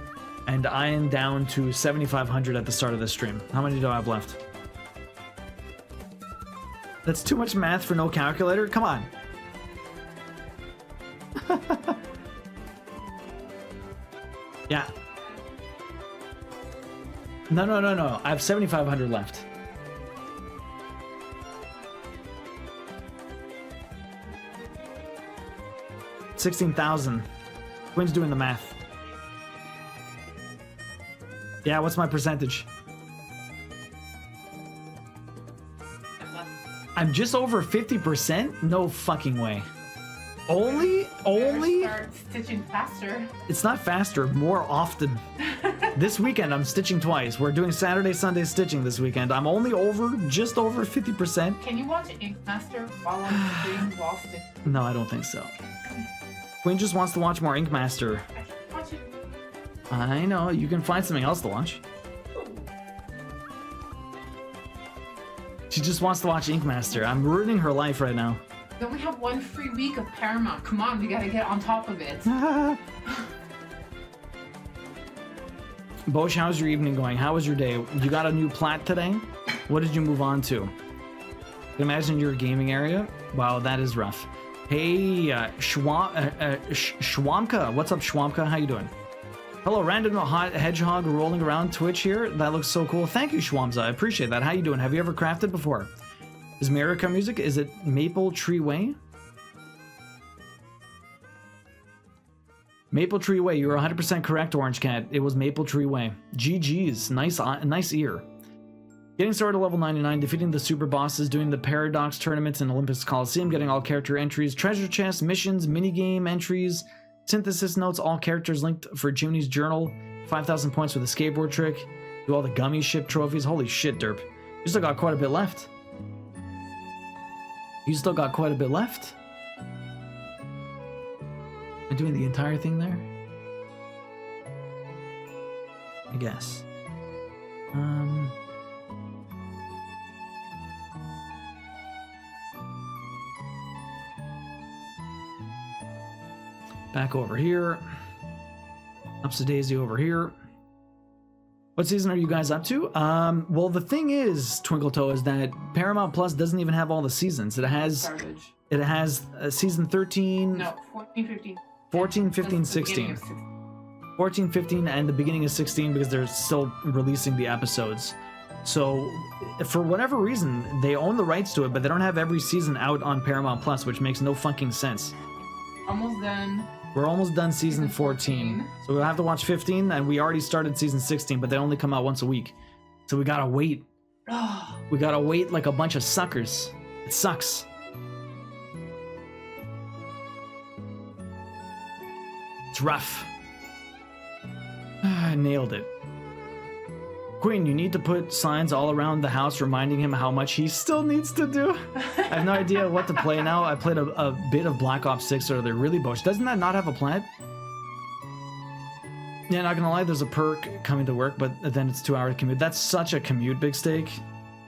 Speaker 1: and I am down to 7,500 at the start of this stream. How many do I have left? That's too much math for no calculator? Come on. Yeah. No. I have 7,500 left. $16,000. Quinn's doing the math. Yeah, what's my percentage? I'm just over 50%? No fucking way. Only?
Speaker 2: Start stitching faster.
Speaker 1: It's not faster, more often. This weekend I'm stitching twice. We're doing Saturday, Sunday stitching this weekend. I'm only just over 50%.
Speaker 2: Can you watch Ink Master while I'm stitching while stitching?
Speaker 1: No, I don't think so. Queen just wants to watch more Ink Master.
Speaker 2: Watch it.
Speaker 1: I know, you can find something else to watch. She just wants to watch Ink Master. I'm ruining her life right now.
Speaker 2: We only have one free week of Paramount. Come on, we gotta get on top of it.
Speaker 1: Bosch, how's your evening going? How was your day? You got a new plat today? What did you move on to? Can imagine your gaming area? Wow, that is rough. Hey, Schwamka. What's up, Schwamka? How you doing? Hello, random hedgehog rolling around Twitch here. That looks so cool. Thank you, Schwamza. I appreciate that. How you doing? Have you ever crafted before? Is America music? Is it Maple Tree Way? Maple Tree Way. You were 100% correct, Orange Cat. It was Maple Tree Way. GG's. Nice ear. Getting started at level 99, defeating the super bosses, doing the Paradox tournaments in Olympus Coliseum, getting all character entries, treasure chests, missions, minigame entries, synthesis notes, all characters linked for Jiminy's journal, 5,000 points for the skateboard trick. Do all the gummy ship trophies. Holy shit, Derp. You still got quite a bit left. You still got quite a bit left. I'm doing the entire thing there? I guess. Back over here. Ups to Daisy over here. What season are you guys up to? Well, the thing is, Twinkle Toe, is that Paramount Plus doesn't even have all the seasons. It has
Speaker 2: Garbage.
Speaker 1: it has season 13,
Speaker 2: No, 14, 15.
Speaker 1: 14, 15,
Speaker 2: That's the beginning
Speaker 1: 16.
Speaker 2: of
Speaker 1: 14, 15, and the beginning of 16 because they're still releasing the episodes. So, for whatever reason, they own the rights to it, but they don't have every season out on Paramount Plus, which makes no fucking sense.
Speaker 2: Almost done.
Speaker 1: We're almost done season 14. So we'll have to watch 15, and we already started season 16, but they only come out once a week. So we gotta wait. We gotta wait like a bunch of suckers. It sucks. It's rough. I nailed it. Queen, you need to put signs all around the house reminding him how much he still needs to do. I have no idea what to play now. I played a bit of Black Ops 6 or they're really bush. Doesn't that not have a plant? Yeah, not gonna lie, there's a perk coming to work, but then it's 2-hour commute. That's such a commute, Big Steak.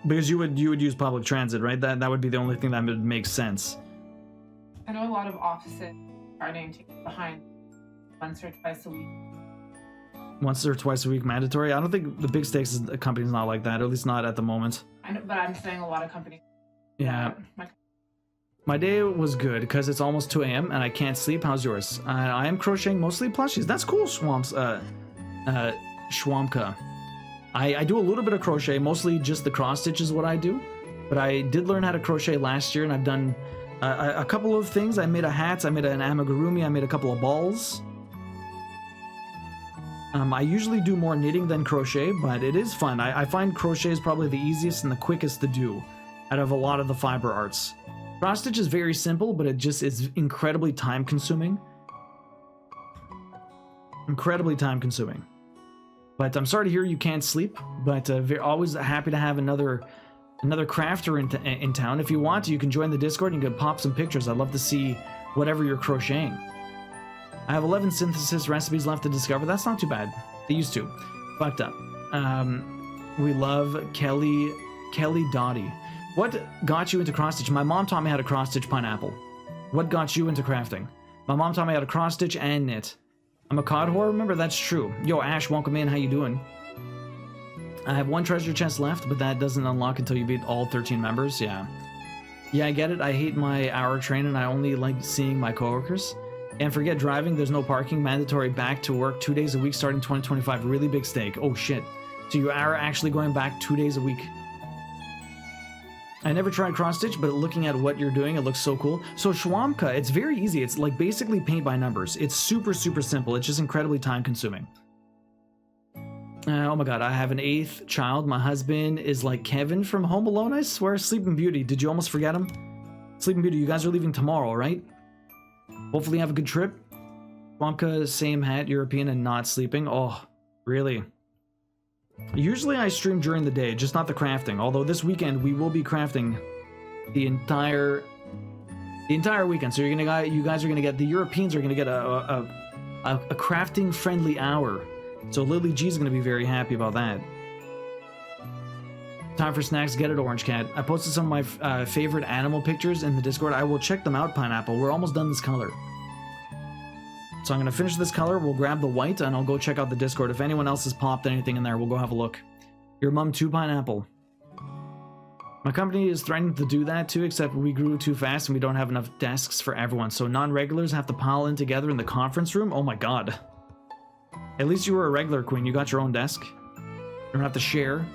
Speaker 1: Because you would use public transit, right? That would be the only thing that would make sense.
Speaker 2: I know a lot of offices are starting to get behind once or twice a week.
Speaker 1: Once or twice a week mandatory? I don't think the Big Steaks company's not like that, or at least not at the moment.
Speaker 2: I know, but I'm saying a lot of companies.
Speaker 1: Yeah. My day was good because it's almost 2 a.m. and I can't sleep. How's yours? I am crocheting mostly plushies. That's cool, Schwamka. I do a little bit of crochet, mostly just the cross stitch is what I do. But I did learn how to crochet last year and I've done a couple of things. I made a hat, I made an amigurumi, I made a couple of balls. I usually do more knitting than crochet, but it is fun. I find crochet is probably the easiest and the quickest to do out of a lot of the fiber arts. Cross stitch is very simple, but it just is incredibly time consuming. Incredibly time consuming. But I'm sorry to hear you can't sleep, but always happy to have another crafter in town. If you want to, you can join the Discord and you can pop some pictures. I'd love to see whatever you're crocheting. I have 11 synthesis recipes left to discover. That's not too bad. They used to. Fucked up. We love Kelly Dottie. What got you into cross stitch? My mom taught me how to cross stitch pineapple. What got you into crafting? My mom taught me how to cross stitch and knit. I'm a COD whore, remember? That's true. Yo, Ash, welcome in. How you doing? I have 1 treasure chest left, but that doesn't unlock until you beat all 13 members. Yeah. Yeah, I get it. I hate my hour train and I only like seeing my coworkers. And forget driving, there's no parking, mandatory back to work 2 days a week starting 2025. Really big stake. Oh shit. So you are actually going back 2 days a week. I never tried cross stitch, but looking at what you're doing, it looks so cool. So Schwamka, it's very easy. It's like basically paint by numbers. It's super, super simple. It's just incredibly time consuming. Oh my god, I have an 8th child. My husband is like Kevin from Home Alone, I swear. Sleeping Beauty, did you almost forget him? Sleeping Beauty, you guys are leaving tomorrow, right? Hopefully you have a good trip. Schwamka, same hat, European and not sleeping. Oh, really? Usually I stream during the day, just not the crafting. Although this weekend we will be crafting the entire weekend. So you guys are gonna get, the Europeans are gonna get a crafting friendly hour. So Lily G's gonna be very happy about that. Time for snacks. Get it, Orange Cat. I posted some of my favorite animal pictures in the Discord. I will check them out, Pineapple. We're almost done this color. So I'm going to finish this color. We'll grab the white, and I'll go check out the Discord. If anyone else has popped anything in there, we'll go have a look. Your mom too, Pineapple. My company is threatening to do that too, except we grew too fast and we don't have enough desks for everyone. So non-regulars have to pile in together in the conference room? Oh my god. At least you were a regular, Queen. You got your own desk. You don't have to share.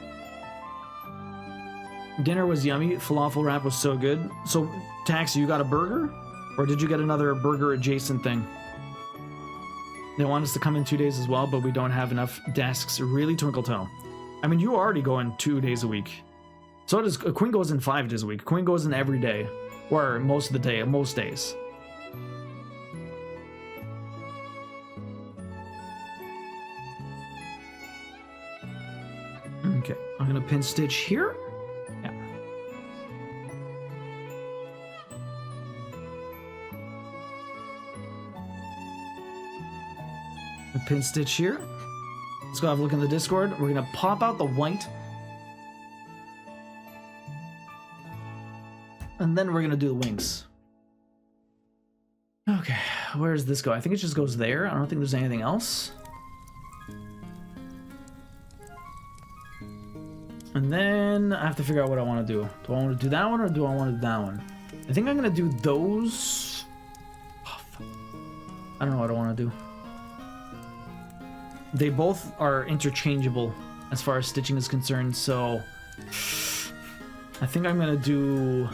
Speaker 1: Dinner was yummy. Falafel wrap was so good. So, Taxi, you got a burger? Or did you get another burger adjacent thing? They want us to come in 2 days as well, but we don't have enough desks. Really, Twinkle Toe? I mean, you already go in 2 days a week. So does Queen goes in 5 days a week. Queen goes in every day. Or most of the day, most days. Okay, I'm gonna pin stitch here. Yeah. A pin stitch here. Let's go have a look in the Discord. We're gonna pop out the white. And then we're gonna do the wings. Okay, where does this go? I think it just goes there. I don't think there's anything else. And then I have to figure out what I want to do. Do I want to do that one or do I want to do that one? I think I'm gonna do those. Oh, fuck. I don't know what I want to do. They both are interchangeable as far as stitching is concerned, so I think I'm gonna do.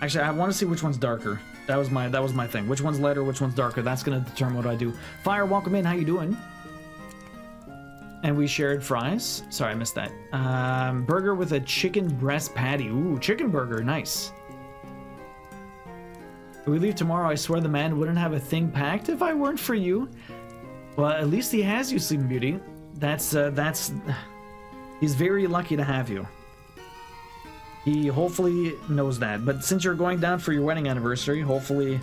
Speaker 1: Actually, I want to see which one's darker. That was my thing. Which one's lighter, which one's darker? That's gonna determine what I do. Fire, welcome in. How you doing? And we shared fries. Sorry, I missed that. Burger with a chicken breast patty. Ooh, chicken burger, nice. If we leave tomorrow, I swear the man wouldn't have a thing packed if I weren't for you. Well, at least he has you, Sleeping Beauty. That's he's very lucky to have you. He hopefully knows that. But since you're going down for your wedding anniversary, hopefully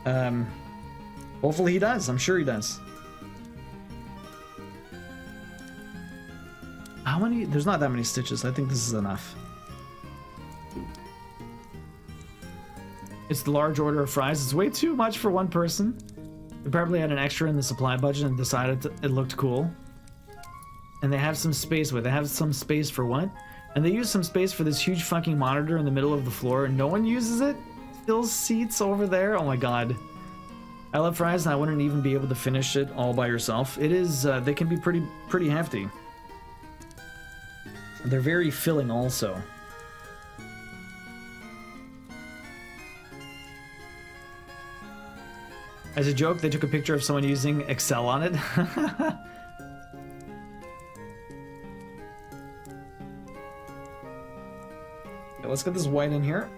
Speaker 1: he does. I'm sure he does. How many? There's not that many stitches. I think this is enough. It's the large order of fries. It's way too much for one person. They probably had an extra in the supply budget and decided it looked cool. And they have some space with it. They have some space for what? And they use some space for this huge fucking monitor in the middle of the floor and no one uses it? Still seats over there? Oh my god. I love fries and I wouldn't even be able to finish it all by yourself. It is, they can be pretty hefty. They're very filling also. As a joke, they took a picture of someone using Excel on it. Okay, let's get this white in here.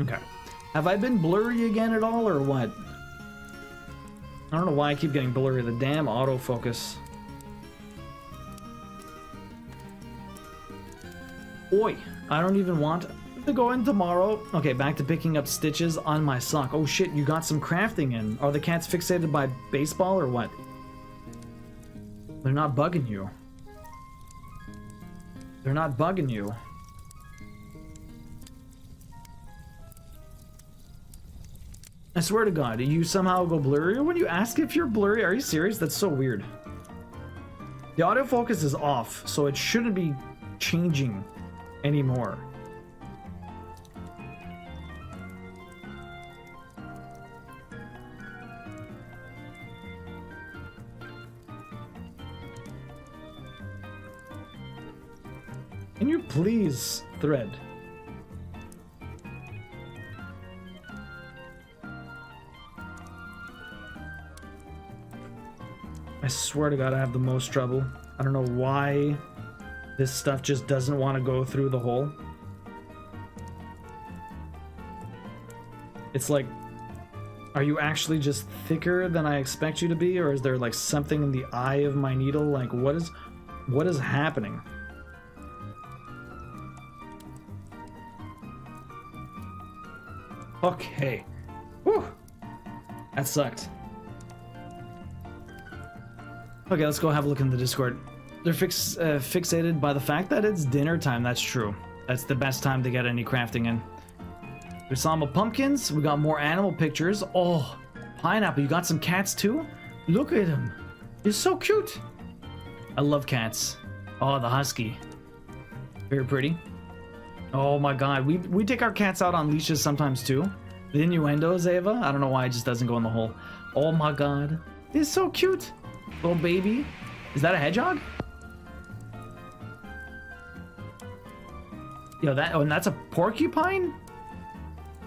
Speaker 1: Okay. Have I been blurry again at all, or what? I don't know why I keep getting blurry. The damn autofocus. Oi, I don't even want to go in tomorrow. Okay, back to picking up stitches on my sock. Oh shit, you got some crafting in. Are the cats fixated by baseball or what? They're not bugging you. They're not bugging you. I swear to God, you somehow go blurry when you ask if you're blurry. Are you serious? That's so weird. The autofocus is off, so it shouldn't be changing anymore. Can you please thread? I swear to God, I have the most trouble. I don't know why this stuff just doesn't want to go through the hole. It's like, are you actually just thicker than I expect you to be? Or is there like something in the eye of my needle? Like what is happening? Okay. Whew. That sucked. Okay, let's go have a look in the Discord. They're fixated by the fact that it's dinner time. That's true. That's the best time to get any crafting in. We saw more pumpkins. We got more animal pictures. Oh, pineapple. You got some cats too? Look at him. He's so cute. I love cats. Oh, the husky. Very pretty. Oh my god. We take our cats out on leashes sometimes too. The innuendos, Ava. I don't know why it just doesn't go in the hole. Oh my god. He's so cute. Little baby. Is that a hedgehog? Yo, that's a porcupine?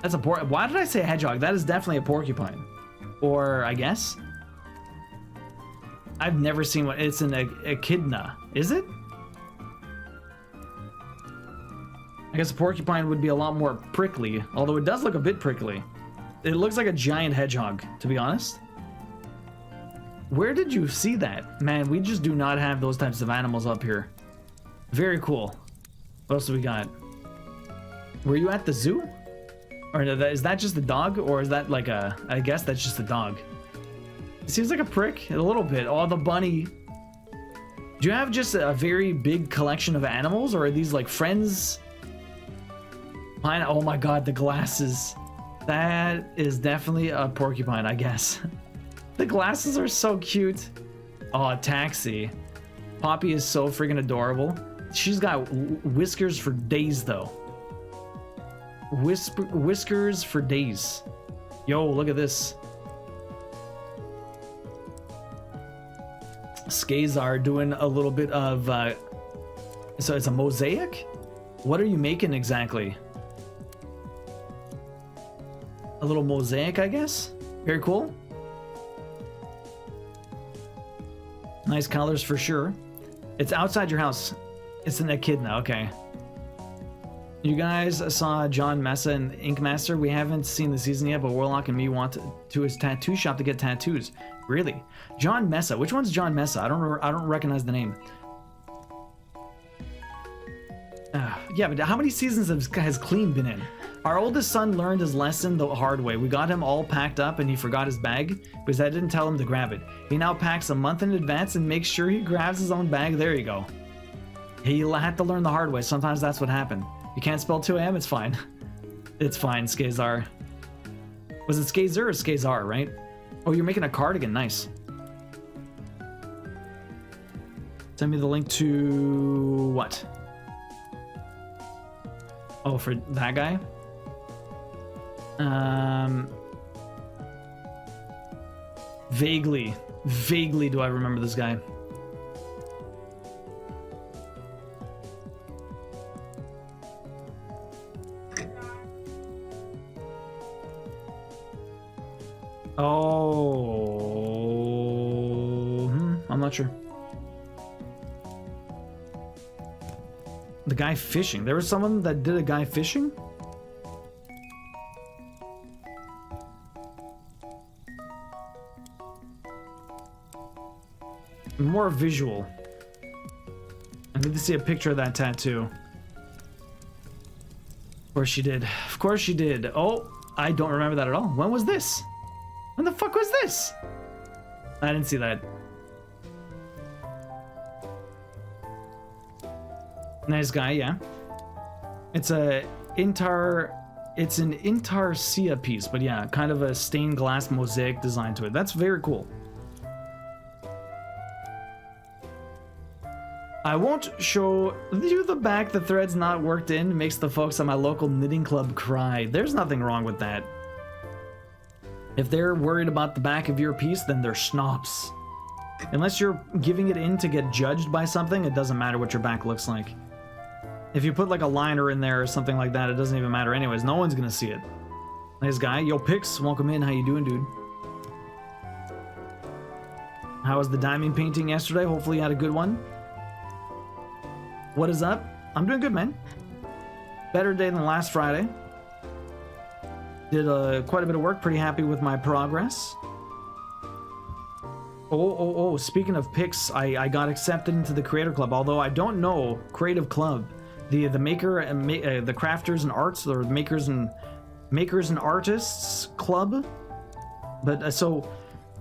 Speaker 1: That's a why did I say hedgehog? That is definitely a porcupine. Or, I guess? I've never seen one. It's an echidna. Is it? I guess a porcupine would be a lot more prickly, although it does look a bit prickly. It looks like a giant hedgehog, to be honest. Where did you see that? Man, we just do not have those types of animals up here. Very cool. What else do we got? Were you at the zoo? Or is that just the dog? Or is that like a... I guess that's just the dog. It seems like a prick. A little bit. Oh, the bunny. Do you have just a very big collection of animals? Or are these like friends? Oh my god, the glasses. That is definitely a porcupine, I guess. The glasses are so cute. Oh, taxi. Poppy is so freaking adorable. She's got whiskers for days, though. Whiskers for days. Yo, look at this. Skazar doing a little bit of... so it's a mosaic? What are you making exactly? A little mosaic, I guess? Very cool. Nice colors for sure. It's outside your house. It's an echidna, okay. You guys saw John Mesa in Ink Master. We haven't seen the season yet, but Warlock and me want to his tattoo shop to get tattoos. Really? John Mesa. Which one's John Mesa? I don't recognize the name. Yeah, but how many seasons has Clean been in? Our oldest son learned his lesson the hard way. We got him all packed up and he forgot his bag because I didn't tell him to grab it. He now packs a month in advance and makes sure he grabs his own bag. There you go. He had to learn the hard way. Sometimes that's what happened. You can't spell 2 a.m. It's fine. It's fine, Skazar. Was it Skazer or Skazar, right? Oh, you're making a cardigan. Nice. Send me the link to what? Oh, for that guy? Vaguely do I remember this guy. Oh, I'm not sure. The guy fishing. There was someone that did a guy fishing? More visual. I need to see a picture of that tattoo. Of course she did. Of course she did. Oh, I don't remember that at all. When was this? When the fuck was this? I didn't see that. Nice guy, yeah. It's an Intarsia piece, but yeah, kind of a stained glass mosaic design to it. That's very cool. I won't show you the back. The thread's not worked in. Makes the folks at my local knitting club cry. There's nothing wrong with that. If they're worried about the back of your piece, then they're snobs. Unless you're giving it in to get judged by something, it doesn't matter what your back looks like. If you put like a liner in there or something like that, it doesn't even matter anyways. No one's gonna see it. Nice guy. Yo, Pix, welcome in. How you doing, dude? How was the diamond painting yesterday? Hopefully you had a good one. What is up? I'm doing good, man. Better day than last Friday. Did quite a bit of work. Pretty happy with my progress. Oh, speaking of Pix, I got accepted into the Creator Club, although I don't know Creative Club. The maker and the crafters and arts, or makers and artists club. But so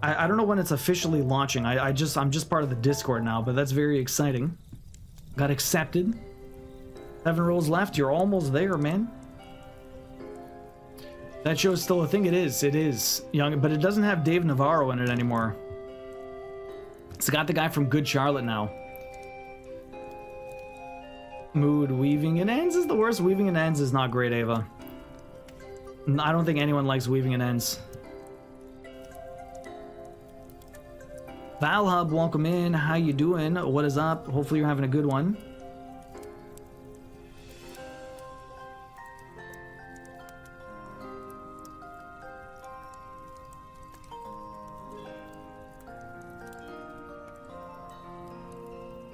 Speaker 1: I don't know when it's officially launching. I'm just part of the Discord now, but that's very exciting. Got accepted. 7 rows left. You're almost there, man. That show's still a thing. It is young, but it doesn't have Dave Navarro in it anymore. It's got the guy from Good Charlotte now. Mood weaving and ends is the worst. Weaving and ends is not great, Ava. I don't think anyone likes weaving and ends. Valhub, welcome in. How you doing? What is up? Hopefully you're having a good one.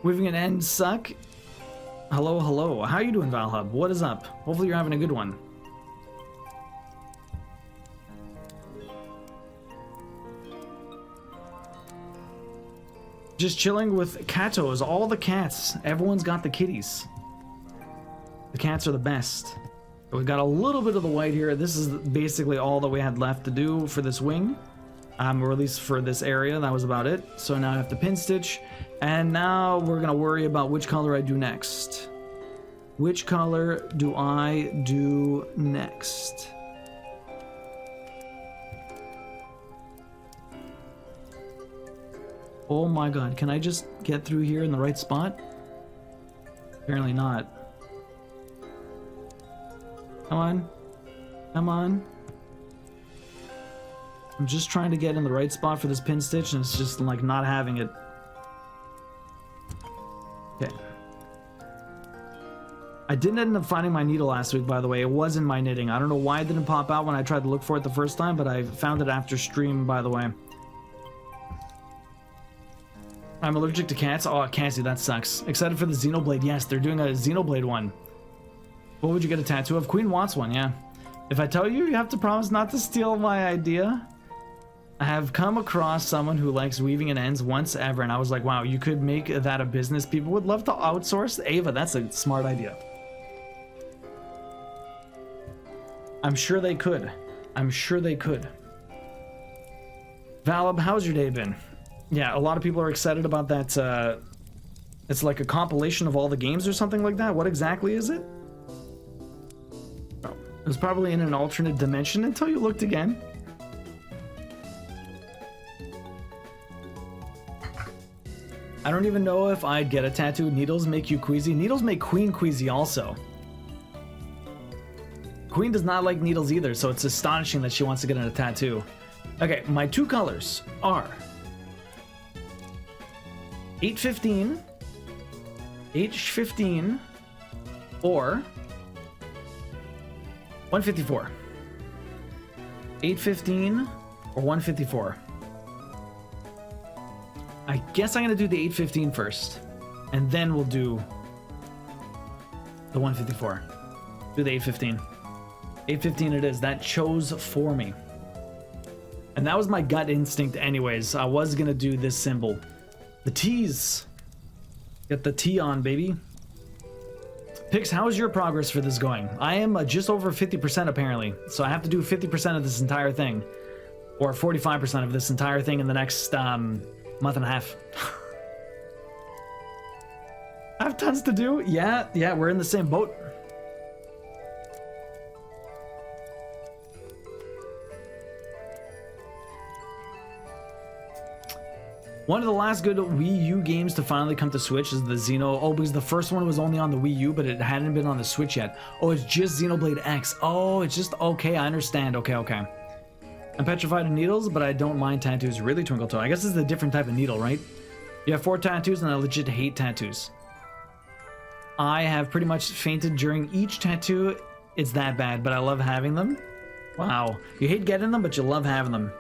Speaker 1: Weaving and ends suck. Hello, hello. How you doing, Valhub? What is up? Hopefully you're having a good one. Just chilling with catos, all the cats. Everyone's got the kitties. The cats are the best. We got a little bit of the white here. This is basically all that we had left to do for this wing. Or at least for this area, that was about it. So now I have to pin stitch. And now we're gonna worry about which color I do next. Which color do I do next? Oh my god, can I just get through here in the right spot? Apparently not. Come on. Come on. I'm just trying to get in the right spot for this pin stitch and it's just like not having it. Okay. I didn't end up finding my needle last week, by the way. It was in my knitting. I don't know why it didn't pop out when I tried to look for it the first time, but I found it after stream, by the way. I'm allergic to cats. Oh, Cassie, that sucks. Excited for the Xenoblade. Yes, they're doing a Xenoblade one. What would you get a tattoo of? Queen wants one, yeah. If I tell you, you have to promise not to steal my idea. I have come across someone who likes weaving in ends once ever, and I was like, wow, you could make that a business. People would love to outsource. Ava, that's a smart idea. I'm sure they could. I'm sure they could. Valab, how's your day been? Yeah, a lot of people are excited about that. It's like a compilation of all the games or something like that. What exactly is it? Oh, it was probably in an alternate dimension until you looked again. I don't even know if I'd get a tattoo. Needles make you queasy. Needles make Queen queasy also. Queen does not like needles either, so it's astonishing that she wants to get a tattoo. Okay, my two colors are 815, H15, or 154. 815 or 154. I guess I'm gonna do the 815 first, and then we'll do the 154. Do the 815. 815 it is. That chose for me. And that was my gut instinct anyways. I was gonna do this symbol. The T's. Get the T on, baby. Pix, how is your progress for this going? I am just over 50% apparently. So I have to do 50% of this entire thing. Or 45% of this entire thing in the next month and a half. I have tons to do. Yeah, we're in the same boat. One of the last good Wii U games to finally come to Switch is the Xeno. Oh, because the first one was only on the Wii U, but it hadn't been on the Switch yet. Oh, it's just Xenoblade X. Oh, it's just... Okay, I understand. Okay. I'm petrified of needles, but I don't mind tattoos. Really, Twinkle Toe? I guess it's a different type of needle, right? You have 4 tattoos, and I legit hate tattoos. I have pretty much fainted during each tattoo. It's that bad, but I love having them. Wow. You hate getting them, but you love having them.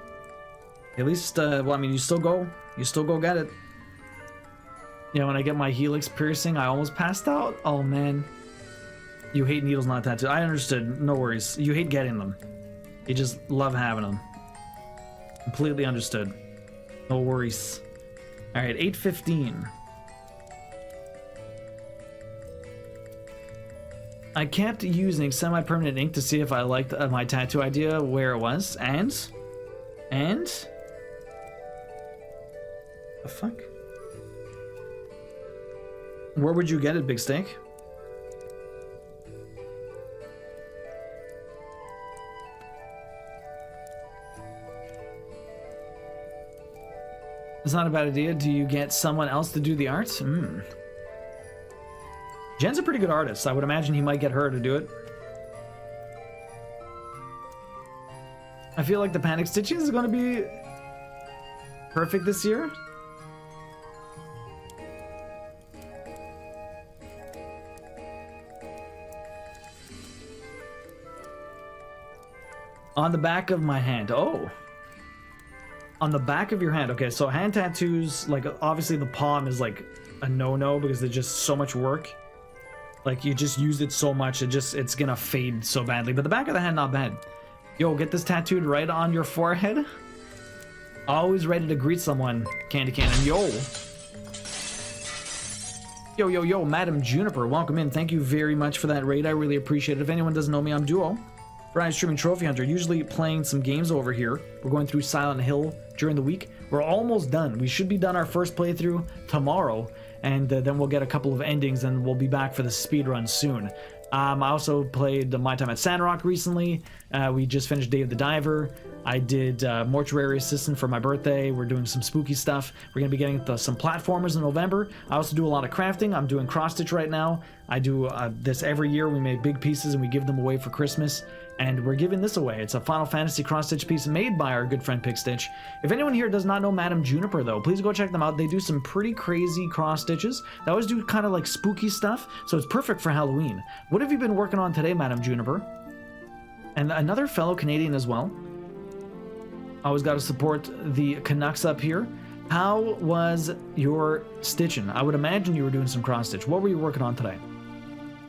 Speaker 1: At least, well, I mean, you still go get it. Yeah, when I get my helix piercing, I almost passed out. Oh, man. You hate needles, not tattoos. I understood. No worries. You hate getting them. You just love having them. Completely understood. No worries. All right, 815. I kept using semi-permanent ink to see if I liked my tattoo idea where it was, and the fuck? Where would you get it, Big Steak? It's not a bad idea. Do you get someone else to do the art? Jen's a pretty good artist. I would imagine he might get her to do it. I feel like the panic stitching is going to be perfect this year. On the back of my hand. Oh. On the back of your hand. Okay, so hand tattoos, like, obviously the palm is like a no-no because there's just so much work. Like, you just used it so much, it's gonna fade so badly. But the back of the hand, not bad. Yo, get this tattooed right on your forehead. Always ready to greet someone, Candy Cannon. Yo. Yo, Madam Juniper, welcome in. Thank you very much for that raid. I really appreciate it. If anyone doesn't know me, I'm Duo. Brian streaming Trophy Hunter, usually playing some games over here. We're going through Silent Hill during the week. We're almost done. We should be done our first playthrough tomorrow, and then we'll get a couple of endings, and we'll be back for the speed run soon. I also played My Time at Sandrock recently. We just finished Day of the Diver. I did Mortuary Assistant for my birthday. We're doing some spooky stuff. We're going to be getting into some platformers in November. I also do a lot of crafting. I'm doing cross-stitch right now. I do this every year. We make big pieces and we give them away for Christmas. And we're giving this away. It's a Final Fantasy cross-stitch piece made by our good friend Pickstitch. If anyone here does not know Madam Juniper, though, please go check them out. They do some pretty crazy cross-stitches. They always do kind of like spooky stuff, so it's perfect for Halloween. What have you been working on today, Madam Juniper? And another fellow Canadian as well. Always got to support the Canucks up here. How was your stitching? I would imagine you were doing some cross-stitch. What were you working on today?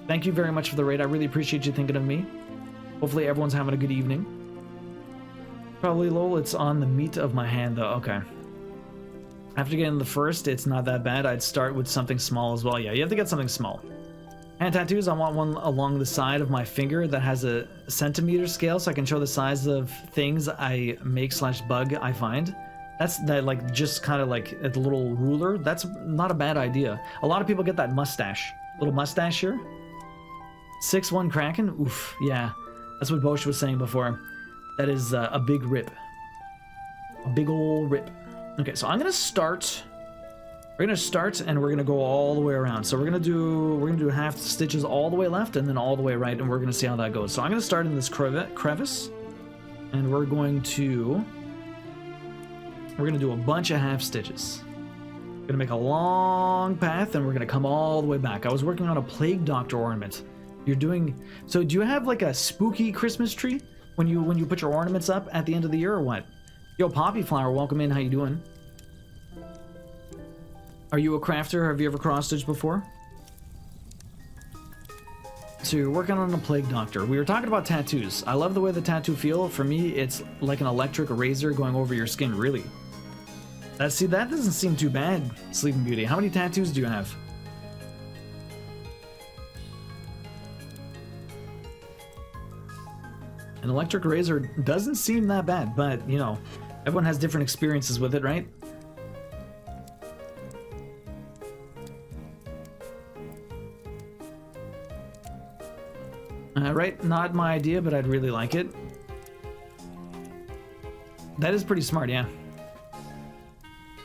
Speaker 1: Thank you very much for the raid. I really appreciate you thinking of me. Hopefully everyone's having a good evening. Probably lol, it's on the meat of my hand though. Okay. After getting the first, it's not that bad. I'd start with something small as well. Yeah, you have to get something small. Hand tattoos, I want one along the side of my finger that has a centimeter scale so I can show the size of things I make / bug I find. That's that, like, just kind of like a little ruler. That's not a bad idea. A lot of people get that mustache. Little mustache here. 6'1" Kraken? Oof, yeah. That's what Bosch was saying before. That is a big rip. A big ol' rip. Okay, so I'm gonna start. We're gonna start and we're gonna go all the way around. So we're gonna do half stitches all the way left and then all the way right, and we're gonna see how that goes. So I'm gonna start in this crevice, and we're gonna do a bunch of half stitches. We're gonna make a long path and we're gonna come all the way back. I was working on a Plague Doctor ornament. You're doing, so do you have like a spooky Christmas tree when you put your ornaments up at the end of the year, or what? Yo, Poppy Flower, welcome in. How you doing? Are you a crafter? Have you ever cross-stitched before? So you're working on a Plague Doctor. We were talking about tattoos. I love the way the tattoo feel. For me, it's like an electric razor going over your skin, really. See, that doesn't seem too bad, Sleeping Beauty. How many tattoos do you have? An electric razor doesn't seem that bad, but, you know, everyone has different experiences with it, right? Right, not my idea, but I'd really like it. That is pretty smart, yeah.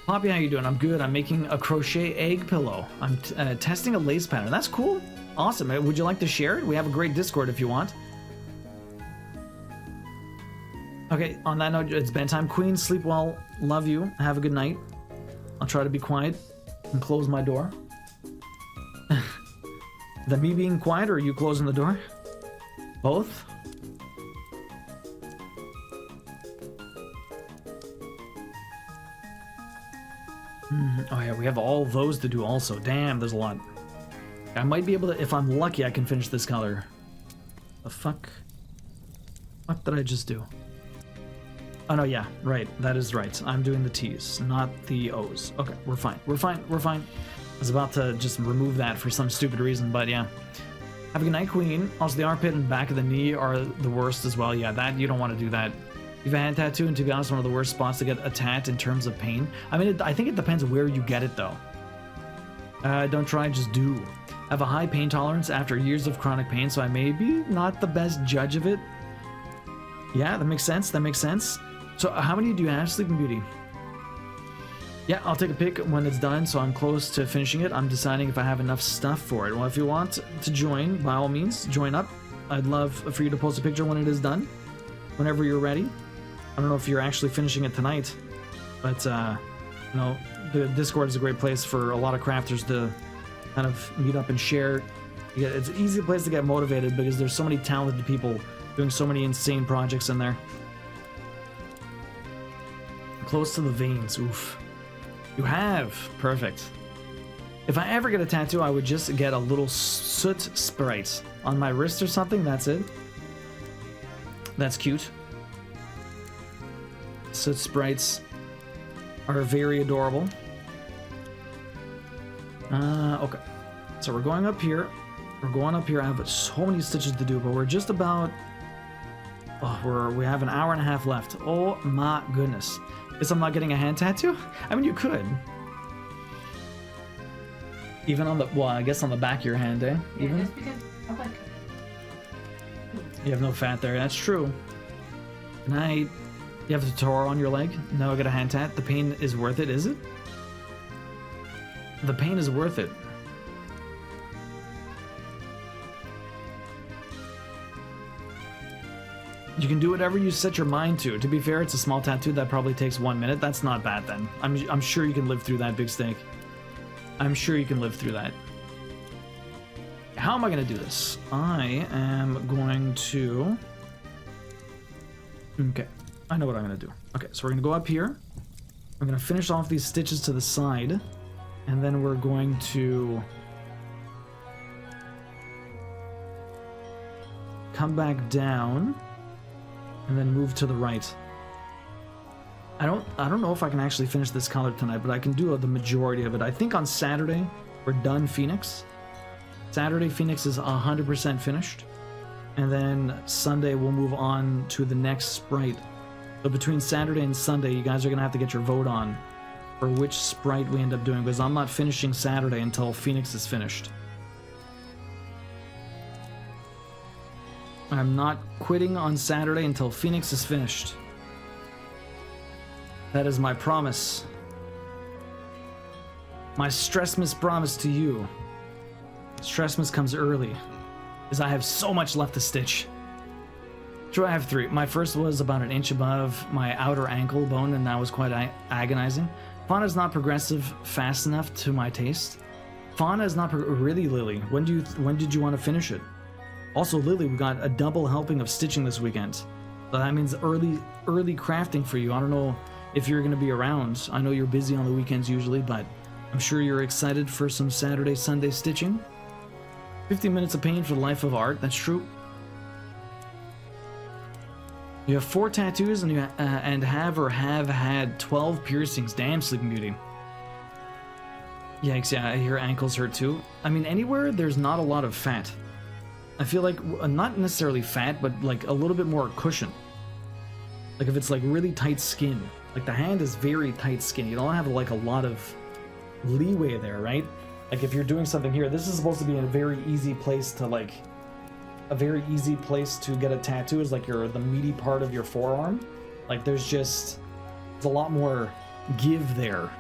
Speaker 1: Poppy, how you doing? I'm good. I'm making a crochet egg pillow. I'm testing a lace pattern. That's cool. Awesome. Would you like to share it? We have a great Discord if you want. Okay, on that note, it's bedtime. Queen, sleep well. Love you. Have a good night. I'll try to be quiet and close my door. That me being quiet, or are you closing the door? Both? Oh yeah, we have all those to do also. Damn, there's a lot. I might be able to, if I'm lucky, I can finish this color. The fuck? What did I just do? Oh no, yeah, right. That is right. I'm doing the T's, not the O's. Okay, we're fine. We're fine. We're fine. I was about to just remove that for some stupid reason, but yeah. Have a good night, Queen. Also, the armpit and back of the knee are the worst as well. Yeah, that you don't want to do that. You have a hand tattoo, and to be honest, one of the worst spots to get a tat in terms of pain. I mean, I think it depends where you get it, though. Don't try, just do. I have a high pain tolerance after years of chronic pain, so I may be not the best judge of it. Yeah, that makes sense. That makes sense. So, how many do you have, Sleeping Beauty? Yeah, I'll take a pic when it's done, so I'm close to finishing it. I'm deciding if I have enough stuff for it. Well, if you want to join, by all means, join up. I'd love for you to post a picture when it is done, whenever you're ready. I don't know if you're actually finishing it tonight, but, you know, the Discord is a great place for a lot of crafters to kind of meet up and share. It's an easy place to get motivated because there's so many talented people doing so many insane projects in there. Close to the veins, oof. You have. Perfect. If I ever get a tattoo, I would just get a little soot sprite on my wrist or something. That's it. That's cute. Soot sprites are very adorable. Okay. So we're going up here. We're going up here. I have so many stitches to do, but we're just about... Oh, we have an hour and a half left. Oh my goodness. Guess I'm not getting a hand tattoo? I mean, you could. Even on the... Well, I guess on the back of your hand, eh?
Speaker 2: Yeah,
Speaker 1: Even?
Speaker 2: just because I'm like...
Speaker 1: You have no fat there. That's true. Can I... You have the Toro on your leg? No, I got a hand tat. The pain is worth it, is it? The pain is worth it. You can do whatever you set your mind to. To be fair, it's a small tattoo that probably takes 1 minute. That's not bad then. I'm sure you can live through that, Big Steak. I'm sure you can live through that. How am I going to do this? I am going to... Okay, I know what I'm going to do. Okay, so we're going to go up here. We're going to finish off these stitches to the side. And then we're going to... come back down. And then move to the right. I don't know if I can actually finish this color tonight, but I can do the majority of it. I think on Saturday, we're done Phoenix. Saturday, Phoenix is 100% finished. And then Sunday, we'll move on to the next sprite. So between Saturday and Sunday, you guys are going to have to get your vote on for which sprite we end up doing, because I'm not finishing Saturday until Phoenix is finished. I'm not quitting on Saturday until Phoenix is finished. That is my promise. My Stressmas promise to you. Stressmas comes early, as I have so much left to stitch. True, I have 3. My first was about an inch above my outer ankle bone, and that was quite agonizing. Fauna is not progressive fast enough to my taste. Fauna is not really, Lily. When did you want to finish it? Also, Lily, we got a double helping of stitching this weekend. So that means early crafting for you. I don't know if you're going to be around. I know you're busy on the weekends usually, but I'm sure you're excited for some Saturday, Sunday stitching. 50 minutes of pain for the life of art. That's true. You have 4 tattoos and have had 12 piercings. Damn, Sleeping Beauty. Yikes, yeah, I hear ankles hurt too. I mean, anywhere there's not a lot of fat. I feel like, not necessarily fat, but like a little bit more cushion. Like if it's like really tight skin. Like the hand is very tight skin. You don't have like a lot of leeway there, right? Like if you're doing something here, this is supposed to be a very easy place to like... A very easy place to get a tattoo is like the meaty part of your forearm. Like there's a lot more give there.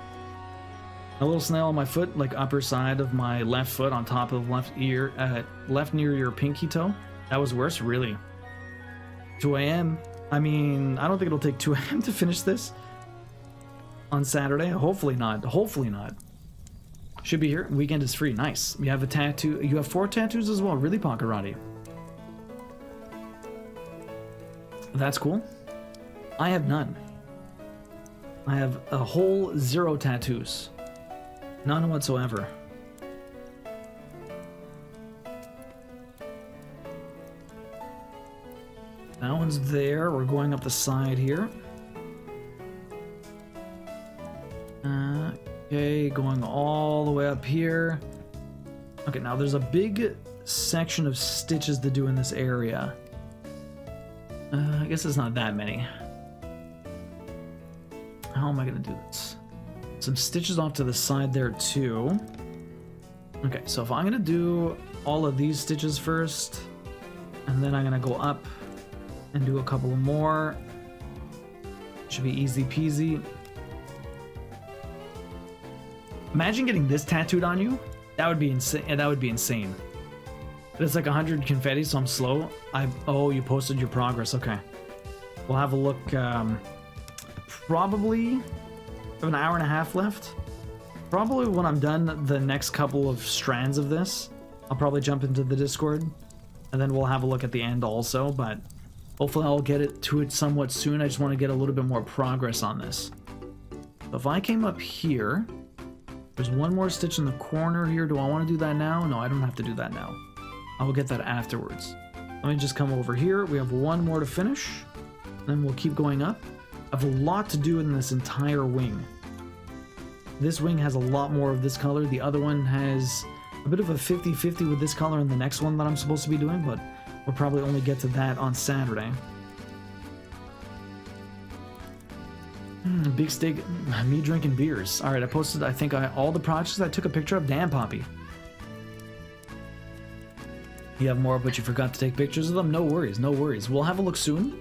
Speaker 1: A little snail on my foot, like upper side of my left foot on top of left ear, left near your pinky toe. That was worse, really. 2 a.m. I mean, I don't think it'll take 2 a.m. to finish this on Saturday. Hopefully not. Hopefully not. Should be here. Weekend is free. Nice. You have a tattoo. You have 4 tattoos as well. Really, Pakarati. That's cool. I have none. I have a whole 0 tattoos. None whatsoever. That one's there. We're going up the side here. Okay, going all the way up here. Okay, now there's a big section of stitches to do in this area. I guess it's not that many. How am I going to do this? Some stitches off to the side there too. Okay, so if I'm going to do all of these stitches first, and then I'm going to go up and do a couple more. Should be easy peasy. Imagine getting this tattooed on you. That would be insane. That would be insane. But it's like 100 confetti, so I'm slow. Oh, you posted your progress. Okay. We'll have a look. Probably have an hour and a half left. Probably when I'm done the next couple of strands of this, I'll probably jump into the Discord, and then we'll have a look at the end also, but hopefully I'll get to it somewhat soon. I just want to get a little bit more progress on this. So if I came up here, There's one more stitch in the corner here. Do I want to do that now? No, I don't have to do that now. I will get that afterwards. Let me just come over here. We have one more to finish. Then we'll keep going up. I have a lot to do in this entire wing. This wing has a lot more of this color. The other one has a bit of a 50-50 with this color and the next one that I'm supposed to be doing, but we'll probably only get to that on Saturday. Big steak, me drinking beers. All right, I posted, I think, all the projects I took a picture of. Damn, Poppy. You have more, but you forgot to take pictures of them? No worries, no worries. We'll have a look soon.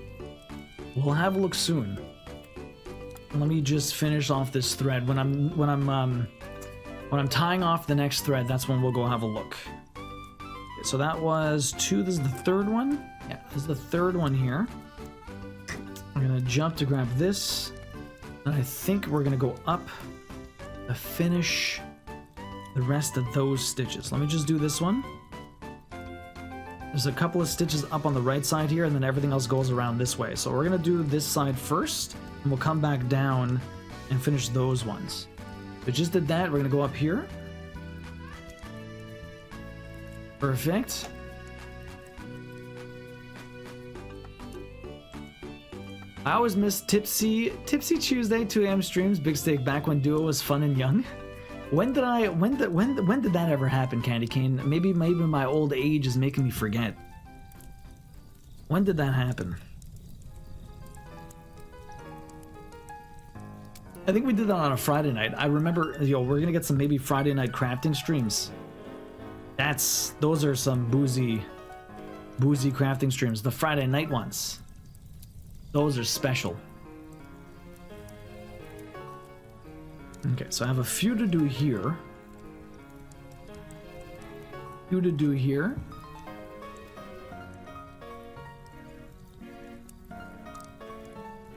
Speaker 1: We'll have a look soon. Let me just finish off this thread. When I'm tying off the next thread, that's when we'll go have a look. Okay, so that was 2. This is the third one. Yeah, this is the third one here. I'm gonna jump to grab this. And I think we're gonna go up to finish the rest of those stitches. Let me just do this one. There's a couple of stitches up on the right side here, and then everything else goes around this way. So we're gonna do this side first, and we'll come back down and finish those ones. We just did that. We're gonna go up here. Perfect. I always miss Tipsy Tuesday 2 a.m. streams. Big Steak back when Duo was fun and young. When did that ever happen, Candy Cane? Maybe my old age is making me forget. When did that happen? I think we did that on a Friday night. I remember, we're gonna get some maybe Friday night crafting streams. Those are some boozy crafting streams. The Friday night ones. Those are special. Okay, so I have a few to do here.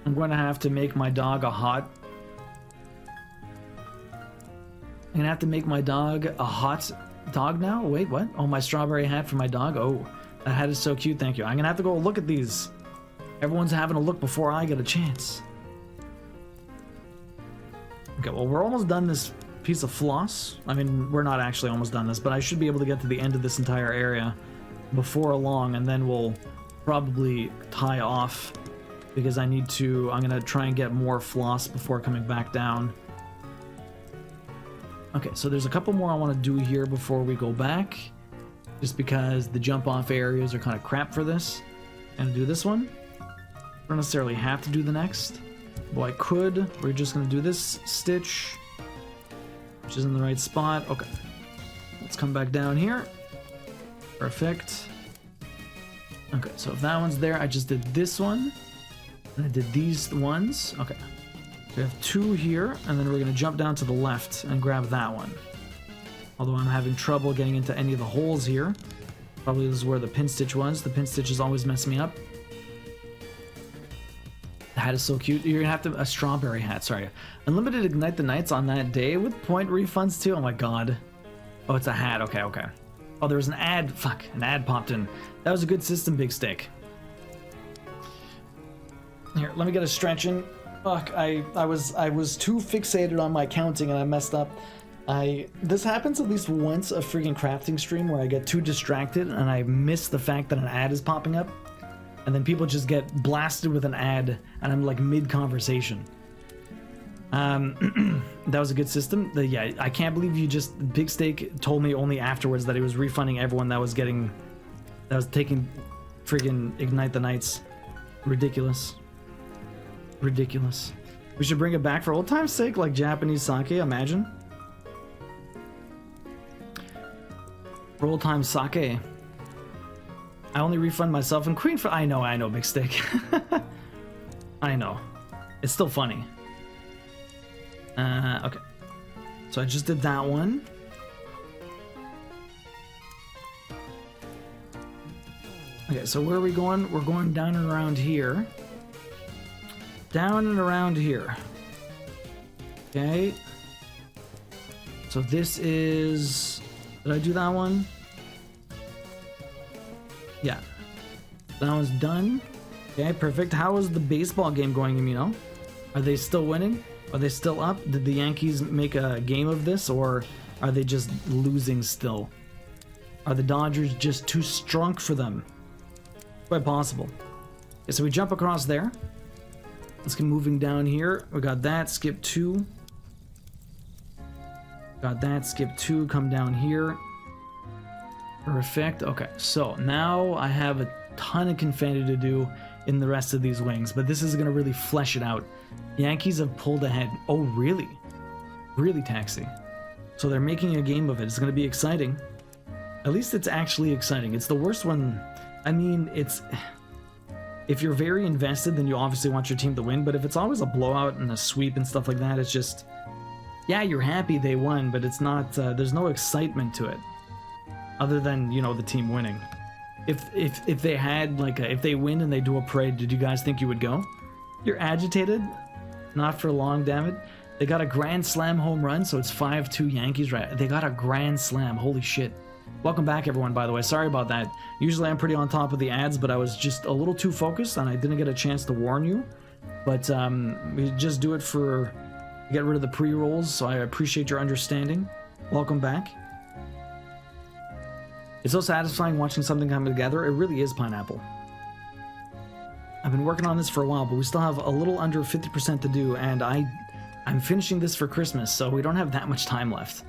Speaker 1: I'm going to have to make my dog a hot... I'm going to have to make my dog a hot dog now? Wait, what? Oh, my strawberry hat for my dog? Oh, that hat is so cute, thank you. I'm going to have to go look at these. Everyone's having a look before I get a chance. Okay, well, we're almost done this piece of floss. I mean, we're not actually almost done this, but I should be able to get to the end of this entire area before long, and then we'll probably tie off because I'm gonna try and get more floss before coming back down. Okay, so there's a couple more I want to do here before we go back, just because the jump off areas are kind of crap for this. I'm gonna do this one. Don't necessarily have to do the next. Well, I could. We're just gonna do this stitch, which is in the right spot. Okay, let's come back down here. Perfect. Okay, so if that one's there, I just did this one, and I did these ones. Okay, we have 2 here, and then we're gonna jump down to the left and grab that one. Although I'm having trouble getting into any of the holes here. Probably this is where the pin stitch was. The pin stitches always mess me up. The hat is so cute. You're gonna have to a strawberry hat. Sorry, unlimited ignite the nights on that day with point refunds too. Oh my god. Oh, it's a hat. Okay, okay. Oh, there was an ad. Fuck, an ad popped in. That was a good system, Big Steak. Here, let me get a stretch in. Fuck, I was too fixated on my counting and I messed up. This happens at least once a freaking crafting stream where I get too distracted and I miss the fact that an ad is popping up. And then people just get blasted with an ad, and I'm like mid-conversation. That was a good system. Yeah, I can't believe you just... Big Steak told me only afterwards that he was refunding everyone that was taking freaking Ignite the Nights. Ridiculous. Ridiculous. We should bring it back for old time's sake, like Japanese sake, imagine. For old time sake. I only refund myself and Queen for... I know, Big Steak. I know. It's still funny. Okay. So I just did that one. Okay, so where are we going? We're going down and around here. Down and around here. Okay. So this is... Did I do that one? Yeah. That one's done. Okay, perfect. How is the baseball game going, Amino? Are they still winning? Are they still up? Did the Yankees make a game of this, or are they just losing still? Are the Dodgers just too strong for them? Quite possible. Okay, so we jump across there. Let's get moving down here. We got that, skip 2. Got that, skip 2, come down here. Perfect. Okay, so now I have a ton of confetti to do in the rest of these wings, but this is going to really flesh it out. Yankees have pulled ahead. Oh, really? Really taxi. So they're making a game of it. It's going to be exciting. At least it's actually exciting. It's the worst one. I mean, it's... If you're very invested, then you obviously want your team to win, but if it's always a blowout and a sweep and stuff like that, it's just... Yeah, you're happy they won, but it's not... there's no excitement to it. Other than, you know, the team winning. If they had, like, if they win and they do a parade, did you guys think you would go? You're agitated? Not for long, damn it. They got a grand slam home run, so it's 5-2 Yankees, right? They got a grand slam, holy shit. Welcome back, everyone, by the way. Sorry about that. Usually I'm pretty on top of the ads, but I was just a little too focused, and I didn't get a chance to warn you. But we just do it for... Get rid of the pre-rolls, so I appreciate your understanding. Welcome back. It's so satisfying watching something come together. It really is, Pineapple. I've been working on this for a while, but we still have a little under 50% to do, and I'm finishing this for Christmas, so we don't have that much time left.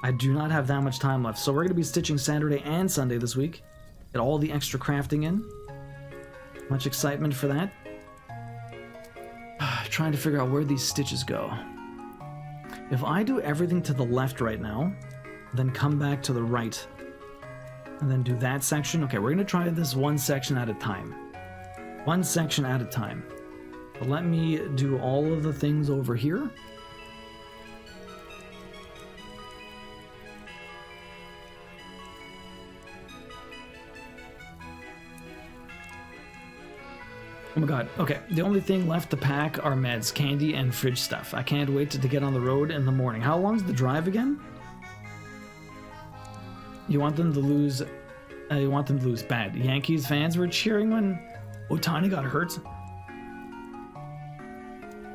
Speaker 1: I do not have that much time left, so we're going to be stitching Saturday and Sunday this week. Get all the extra crafting in. Much excitement for that. Trying to figure out where these stitches go. If I do everything to the left right now, then come back to the right, and then do that section. Okay, we're going to try this one section at a time. One section at a time. But let me do all of the things over here. Oh my god. Okay, the only thing left to pack are meds, candy, and fridge stuff. I can't wait to get on the road in the morning. How long's the drive again? You want them to lose... you want them to lose bad. Yankees fans were cheering when Ohtani got hurt.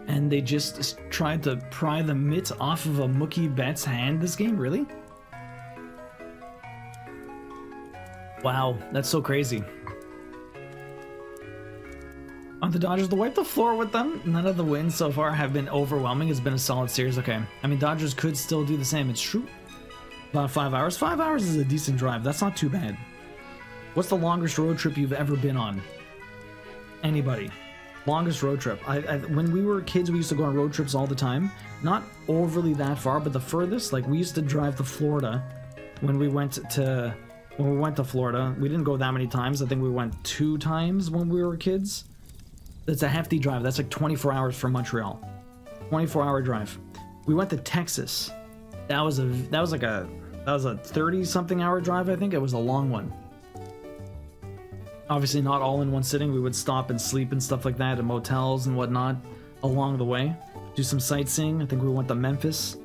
Speaker 1: And they just tried to pry the mitt off of a Mookie Betts' hand this game? Really? Wow, that's so crazy. Want the Dodgers to wipe the floor with them? None of the wins so far have been overwhelming. It's been a solid series. Okay. I mean, Dodgers could still do the same. It's true. About 5 hours. 5 hours is a decent drive. That's not too bad. What's the longest road trip you've ever been on? Anybody? Longest road trip. When we were kids, we used to go on road trips all the time. Not overly that far, but the furthest, like we used to drive to Florida when we went to Florida. We didn't go that many times. I think we went 2 times when we were kids. That's a hefty drive. That's like 24 hours from Montreal. 24-hour drive. We went to Texas. That was a 30-something hour drive, I think. It was a long one. Obviously not all in one sitting. We would stop and sleep and stuff like that in motels and whatnot along the way. Do some sightseeing. I think we went to Memphis.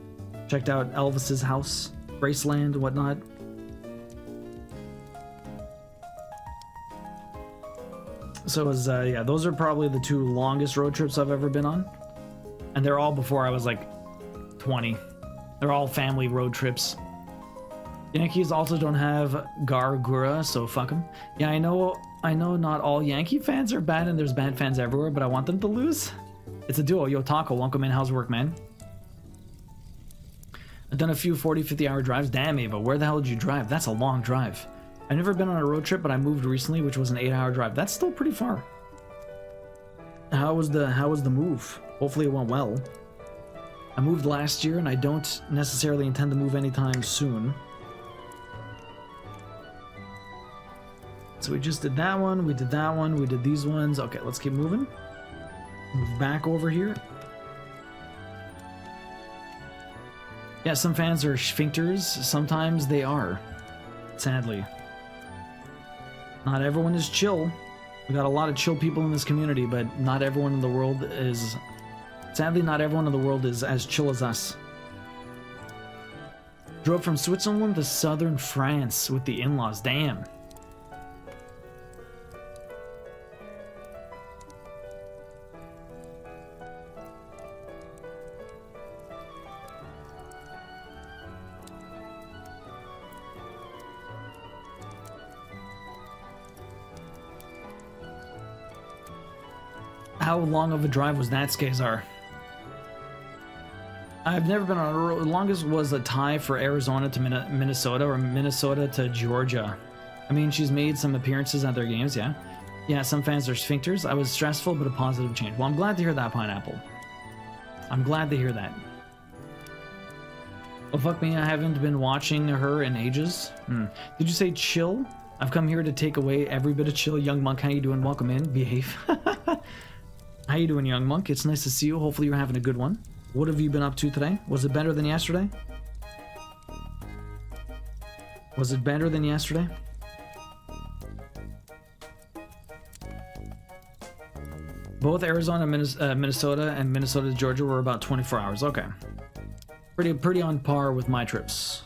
Speaker 1: Checked out Elvis's house, Graceland and whatnot. So it was, yeah, those are probably the 2 longest road trips I've ever been on. And they're all before I was like 20. They're all family road trips. Yankees also don't have Gargura, so fuck them. Yeah, I know not all Yankee fans are bad and there's bad fans everywhere, but I want them to lose. It's a duo. Yo, Taco, welcome in. How's work, man? I've done a few 40, 50-hour drives. Damn, Ava, where the hell did you drive? That's a long drive. I've never been on a road trip, but I moved recently, which was an 8-hour drive. That's still pretty far. How was the move? Hopefully it went well. I moved last year, and I don't necessarily intend to move anytime soon. So we just did that one, we did that one, we did these ones. Okay, let's keep moving. Move back over here. Yeah, some fans are sphincters. Sometimes they are. Sadly. Not everyone is chill. We got a lot of chill people in this community, but not everyone in the world is... Sadly, not everyone in the world is as chill as us. Drove from Switzerland to southern France with the in-laws. Damn. How long of a drive was that, Skazar? I've never been on a road. The longest was a tie for Arizona to Minnesota or Minnesota to Georgia. I mean, she's made some appearances at their games, yeah. Yeah, some fans are sphincters. I was stressful, but a positive change. Well, I'm glad to hear that, Pineapple. I'm glad to hear that. Oh, fuck me, I haven't been watching her in ages. Did you say chill? I've come here to take away every bit of chill. Young Monk, how you doing? Welcome in. Behave. How you doing, Young Monk? It's nice to see you. Hopefully you're having a good one. What have you been up to today? Was it better than yesterday? Was it better than yesterday? Both Arizona, Minnesota, and Minnesota to Georgia were about 24 hours. Okay, pretty on par with my trips.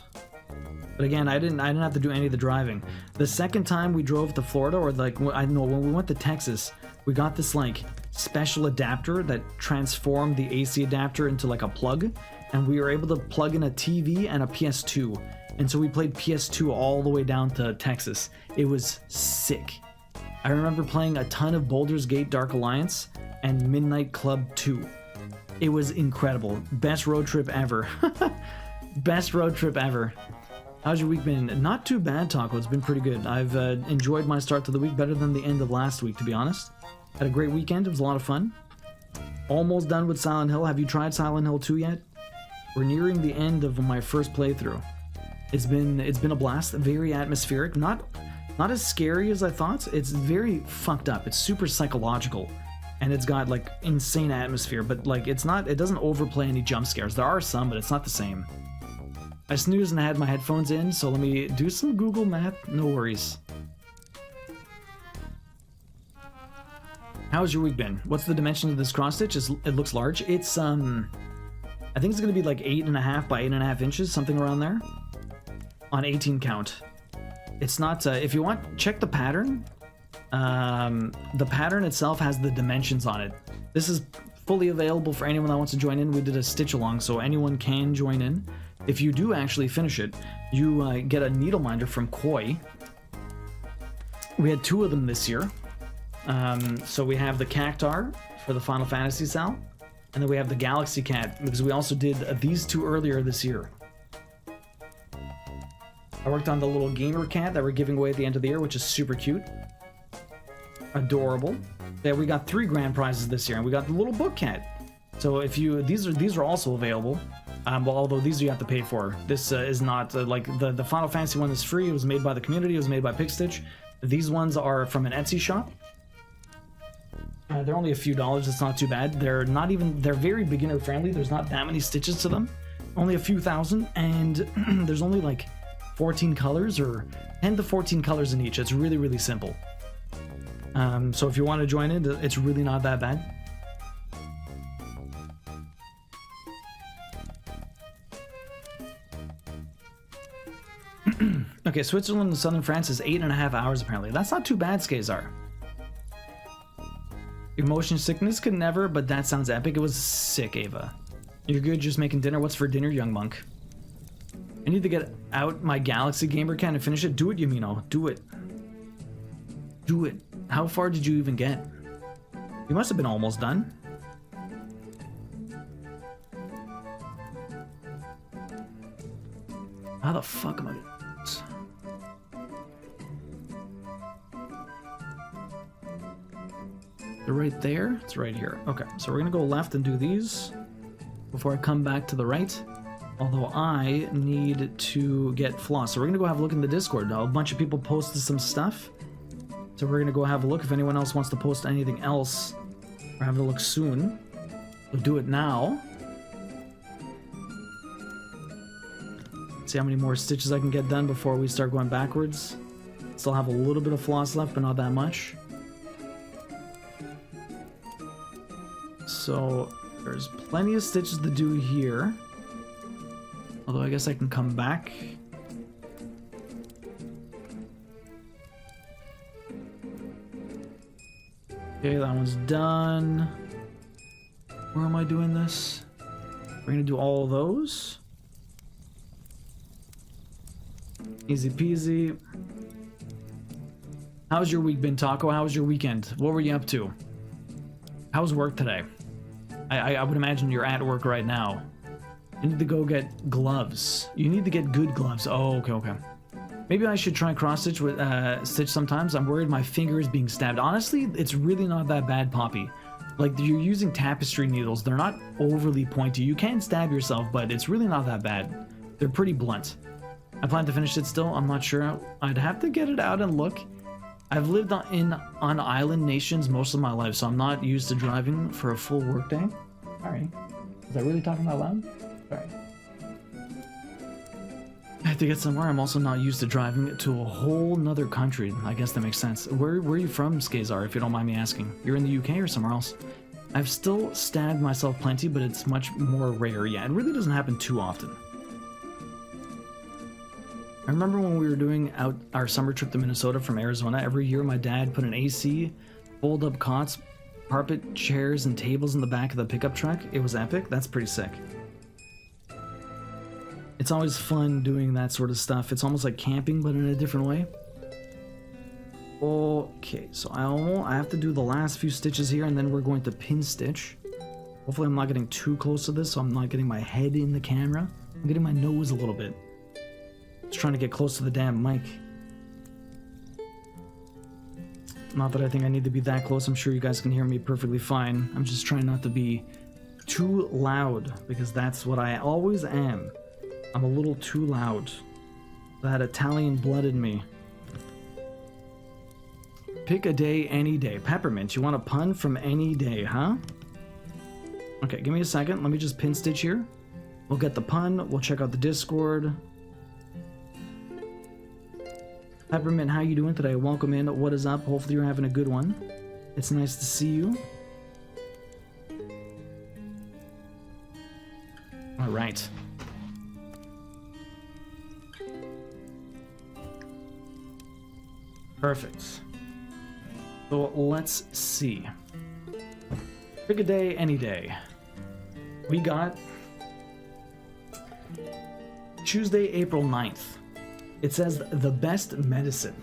Speaker 1: But again, I didn't have to do any of the driving. The second time we drove to Florida, or like I know when we went to Texas, we got this like special adapter that transformed the AC adapter into like a plug, and we were able to plug in a TV and a PS2, and so we played PS2 all the way down to Texas. It was sick. I remember playing a ton of Baldur's Gate Dark Alliance and Midnight Club 2. It was incredible. Best road trip ever. Best road trip ever. How's your week been? Not too bad, Taco. It's been pretty good. I've enjoyed my start to the week better than the end of last week, to be honest. Had a great weekend. It was a lot of fun. Almost done with Silent Hill. Have you tried Silent Hill 2 yet? We're nearing the end of my first playthrough. It's been a blast. Very atmospheric. Not as scary as I thought. It's very fucked up. It's super psychological, and it's got like insane atmosphere. But like it doesn't overplay any jump scares. There are some, but it's not the same. I snoozed and I had my headphones in, so let me do some Google Math. No worries. How's your week been? What's the dimensions of this cross stitch? It looks large. It's I think it's gonna be like 8.5 by 8.5 inches, something around there, on 18 count. It's not. If you want, check the pattern. The pattern itself has the dimensions on it. This is fully available for anyone that wants to join in. We did a stitch along, so anyone can join in. If you do actually finish it, you get a needle minder from Koi. We had 2 of them this year. So we have the Cactar for the Final Fantasy cell, and then we have the Galaxy Cat, because we also did these 2 earlier this year. I worked on the little gamer cat that we're giving away at the end of the year, which is super cute. Adorable. Yeah, we got 3 grand prizes this year, and we got the little book cat. So if you, these are also available. Well, although these you have to pay for. This is not like the Final Fantasy one is free. It was made by the community. It was made by Pigstitch. These ones are from an Etsy shop. They're only a few dollars. It's not too bad. They're very beginner friendly. There's not that many stitches to them. Only a few thousand, and there's only like 14 colors, or 10 to 14 colors in each. It's really, really simple. So if you want to join it, it's really not that bad. Okay, Switzerland and southern France is 8.5 hours apparently. That's not too bad, Skazar. Emotion sickness could never, but that sounds epic. It was sick, Ava. You're good just making dinner. What's for dinner, Young Monk? I need to get out my Galaxy Gamer can and finish it. Do it, Yumino. Do it. Do it. How far did you even get? You must have been almost done. How the fuck am I gonna do this? They're right there. It's right here. Okay, so we're gonna go left and do these before I come back to the right. Although I need to get floss. So we're gonna go have a look in the Discord. A bunch of people posted some stuff. So we're gonna go have a look. If anyone else wants to post anything else, we're having a look soon. We'll do it now. See how many more stitches I can get done before we start going backwards. Still have a little bit of floss left, but not that much. So there's plenty of stitches to do here. Although I guess I can come back. Okay, that one's done. Where am I doing this? We're gonna do all of those. Easy peasy. How's your week been, Taco? How was your weekend? What were you up to? How's work today? I would imagine you're at work right now. You need to go get gloves. You need to get good gloves. Oh, okay. Maybe I should try cross stitch with stitch sometimes. I'm worried my finger is being stabbed. Honestly, it's really not that bad, Poppy. Like, you're using tapestry needles. They're not overly pointy. You can stab yourself, but it's really not that bad. They're pretty blunt. I plan to finish it still. I'm not sure. I'd have to get it out and look. I've lived on island nations most of my life, so I'm not used to driving for a full workday. Alright. Was I really talking out loud? Alright. I have to get somewhere. I'm also not used to driving to a whole nother country. I guess that makes sense. Where are you from, Skazar, if you don't mind me asking? You're in the UK or somewhere else? I've still stabbed myself plenty, but it's much more rare. Yeah, it really doesn't happen too often. I remember when we were doing our summer trip to Minnesota from Arizona, every year my dad put an AC, fold-up cots, carpet, chairs, and tables in the back of the pickup truck. It was epic. That's pretty sick. It's always fun doing that sort of stuff. It's almost like camping, but in a different way. Okay, so I have to do the last few stitches here, and then we're going to pin stitch. Hopefully I'm not getting too close to this, so I'm not getting my head in the camera. I'm getting my nose a little bit. Just trying to get close to the damn mic. Not that I think I need to be that close. I'm sure you guys can hear me perfectly fine. I'm just trying not to be too loud, because that's what I always am. I'm a little too loud. That Italian blood in me. Pick a day, any day. Peppermint, you want a pun from any day, huh? Okay, give me a second. Let me just pin stitch here. We'll get the pun. We'll check out the Discord. Peppermint, how you doing today? Welcome in. What is up? Hopefully you're having a good one. It's nice to see you. All right. Perfect. So let's see. Pick a day, any day. We got Tuesday, April 9th. It says, the best medicine.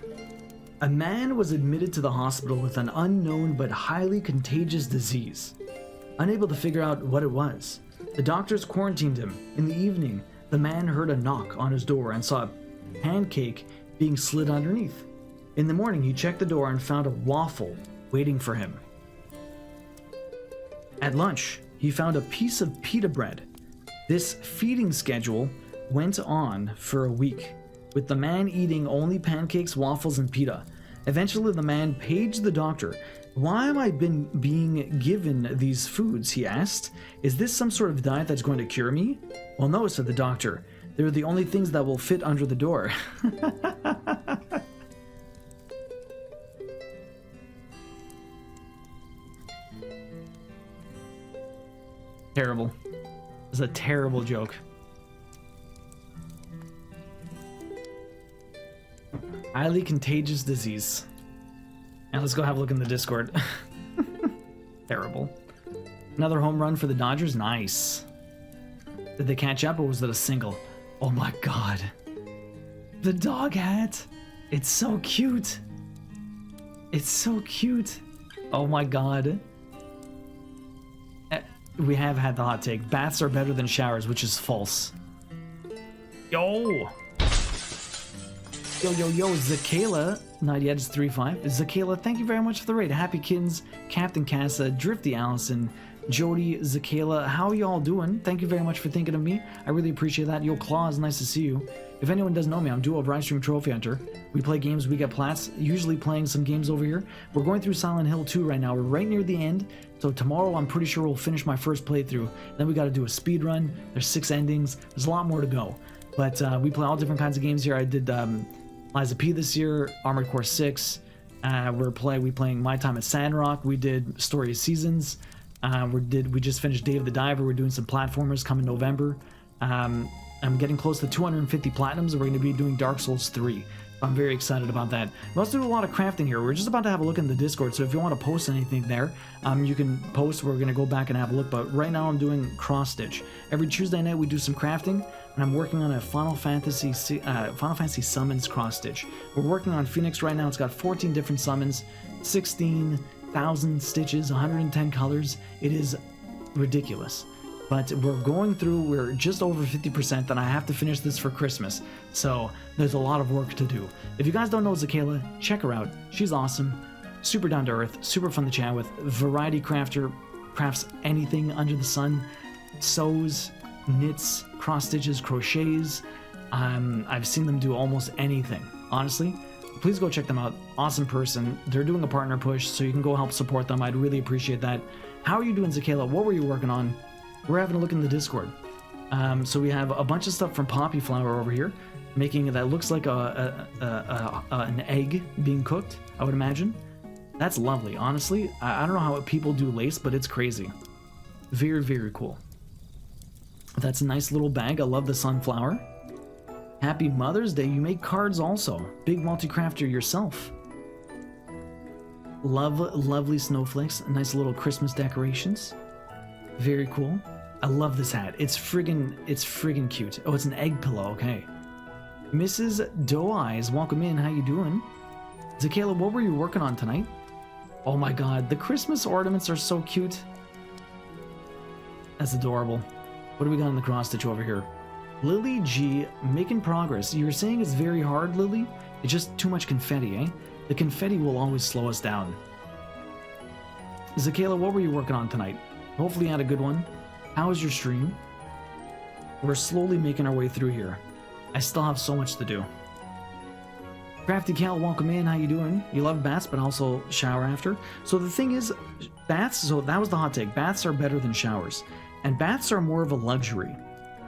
Speaker 1: A man was admitted to the hospital with an unknown but highly contagious disease. Unable to figure out what it was, the doctors quarantined him. In the evening, the man heard a knock on his door and saw a pancake being slid underneath. In the morning, he checked the door and found a waffle waiting for him. At lunch, he found a piece of pita bread. This feeding schedule went on for a week, with the man eating only pancakes, waffles, and pita. Eventually, the man paged the doctor. Why am I being given these foods, he asked. Is this some sort of diet that's going to cure me? Well, no, said the doctor. They're the only things that will fit under the door. Terrible. It's a terrible joke. Highly contagious disease. And let's go have a look in the Discord. Terrible. Another home run for the Dodgers. Nice. Did they catch up or was it a single? Oh my god. The dog hat. It's so cute. It's so cute. Oh my god. We have had the hot take. Baths are better than showers, which is false. Yo! Yo, Zakayla, not yet, it's 3-5. Zakayla, thank you very much for the raid. Happy Kittens, Captain Casa, Drifty Allison, Jody, Zakayla, how are y'all doing? Thank you very much for thinking of me. I really appreciate that. Yo, Claws, nice to see you. If anyone doesn't know me, I'm Duo Bright Stream Trophy Hunter. We play games, we get plats, usually playing some games over here. We're going through Silent Hill 2 right now. We're right near the end, so tomorrow I'm pretty sure we'll finish my first playthrough. Then we got to do a speed run. There's 6 endings. There's a lot more to go. But we play all different kinds of games here. I did Liza P this year, Armored Core 6. We playing My Time at Sandrock. We did Story of Seasons. We just finished Day of the Diver. We're doing some platformers coming November. I'm getting close to 250 platinums. We're going to be doing Dark Souls 3. I'm very excited about that. We also do a lot of crafting here. We're just about to have a look in the Discord, so if you want to post anything there, you can post. We're going to go back and have a look, but right now I'm doing cross-stitch. Every Tuesday night we do some crafting, and I'm working on a Final Fantasy summons cross-stitch. We're working on Phoenix right now. It's got 14 different summons, 16 1,000 stitches, 110 colors. It is ridiculous. But we're going through, we're just over 50%, and I have to finish this for Christmas. So there's a lot of work to do. If you guys don't know Zakayla, check her out. She's awesome, super down to earth, super fun to chat with, variety crafter, crafts anything under the sun, sews, knits, cross stitches, crochets. I've seen them do almost anything, honestly. Please go check them out. Awesome person. They're doing a partner push, so you can go help support them. I'd really appreciate that. How are you doing, Zakayla? What were you working on? We're having a look in the Discord. So we have a bunch of stuff from Poppy Flower over here, making that looks like an egg being cooked, I would imagine. That's lovely. Honestly, I don't know how people do lace, but it's crazy. Very, very cool. That's a nice little bag. I love the sunflower. Happy Mother's Day. You make cards also. Big multi-crafter yourself. Lovely snowflakes. Nice little Christmas decorations. Very cool. I love this hat. It's friggin' cute. Oh, it's an egg pillow. Okay. Mrs. Doe Eyes, welcome in. How you doing? Zakayla, what were you working on tonight? Oh my god, the Christmas ornaments are so cute. That's adorable. What do we got in the cross stitch over here? Lily G, making progress. You're saying it's very hard, Lily? It's just too much confetti, eh? The confetti will always slow us down. Zakayla, what were you working on tonight? Hopefully you had a good one. How was your stream? We're slowly making our way through here. I still have so much to do. Crafty Cal, welcome in. How you doing? You love baths, but also shower after. So the thing is, baths, so that was the hot take. Baths are better than showers. And baths are more of a luxury.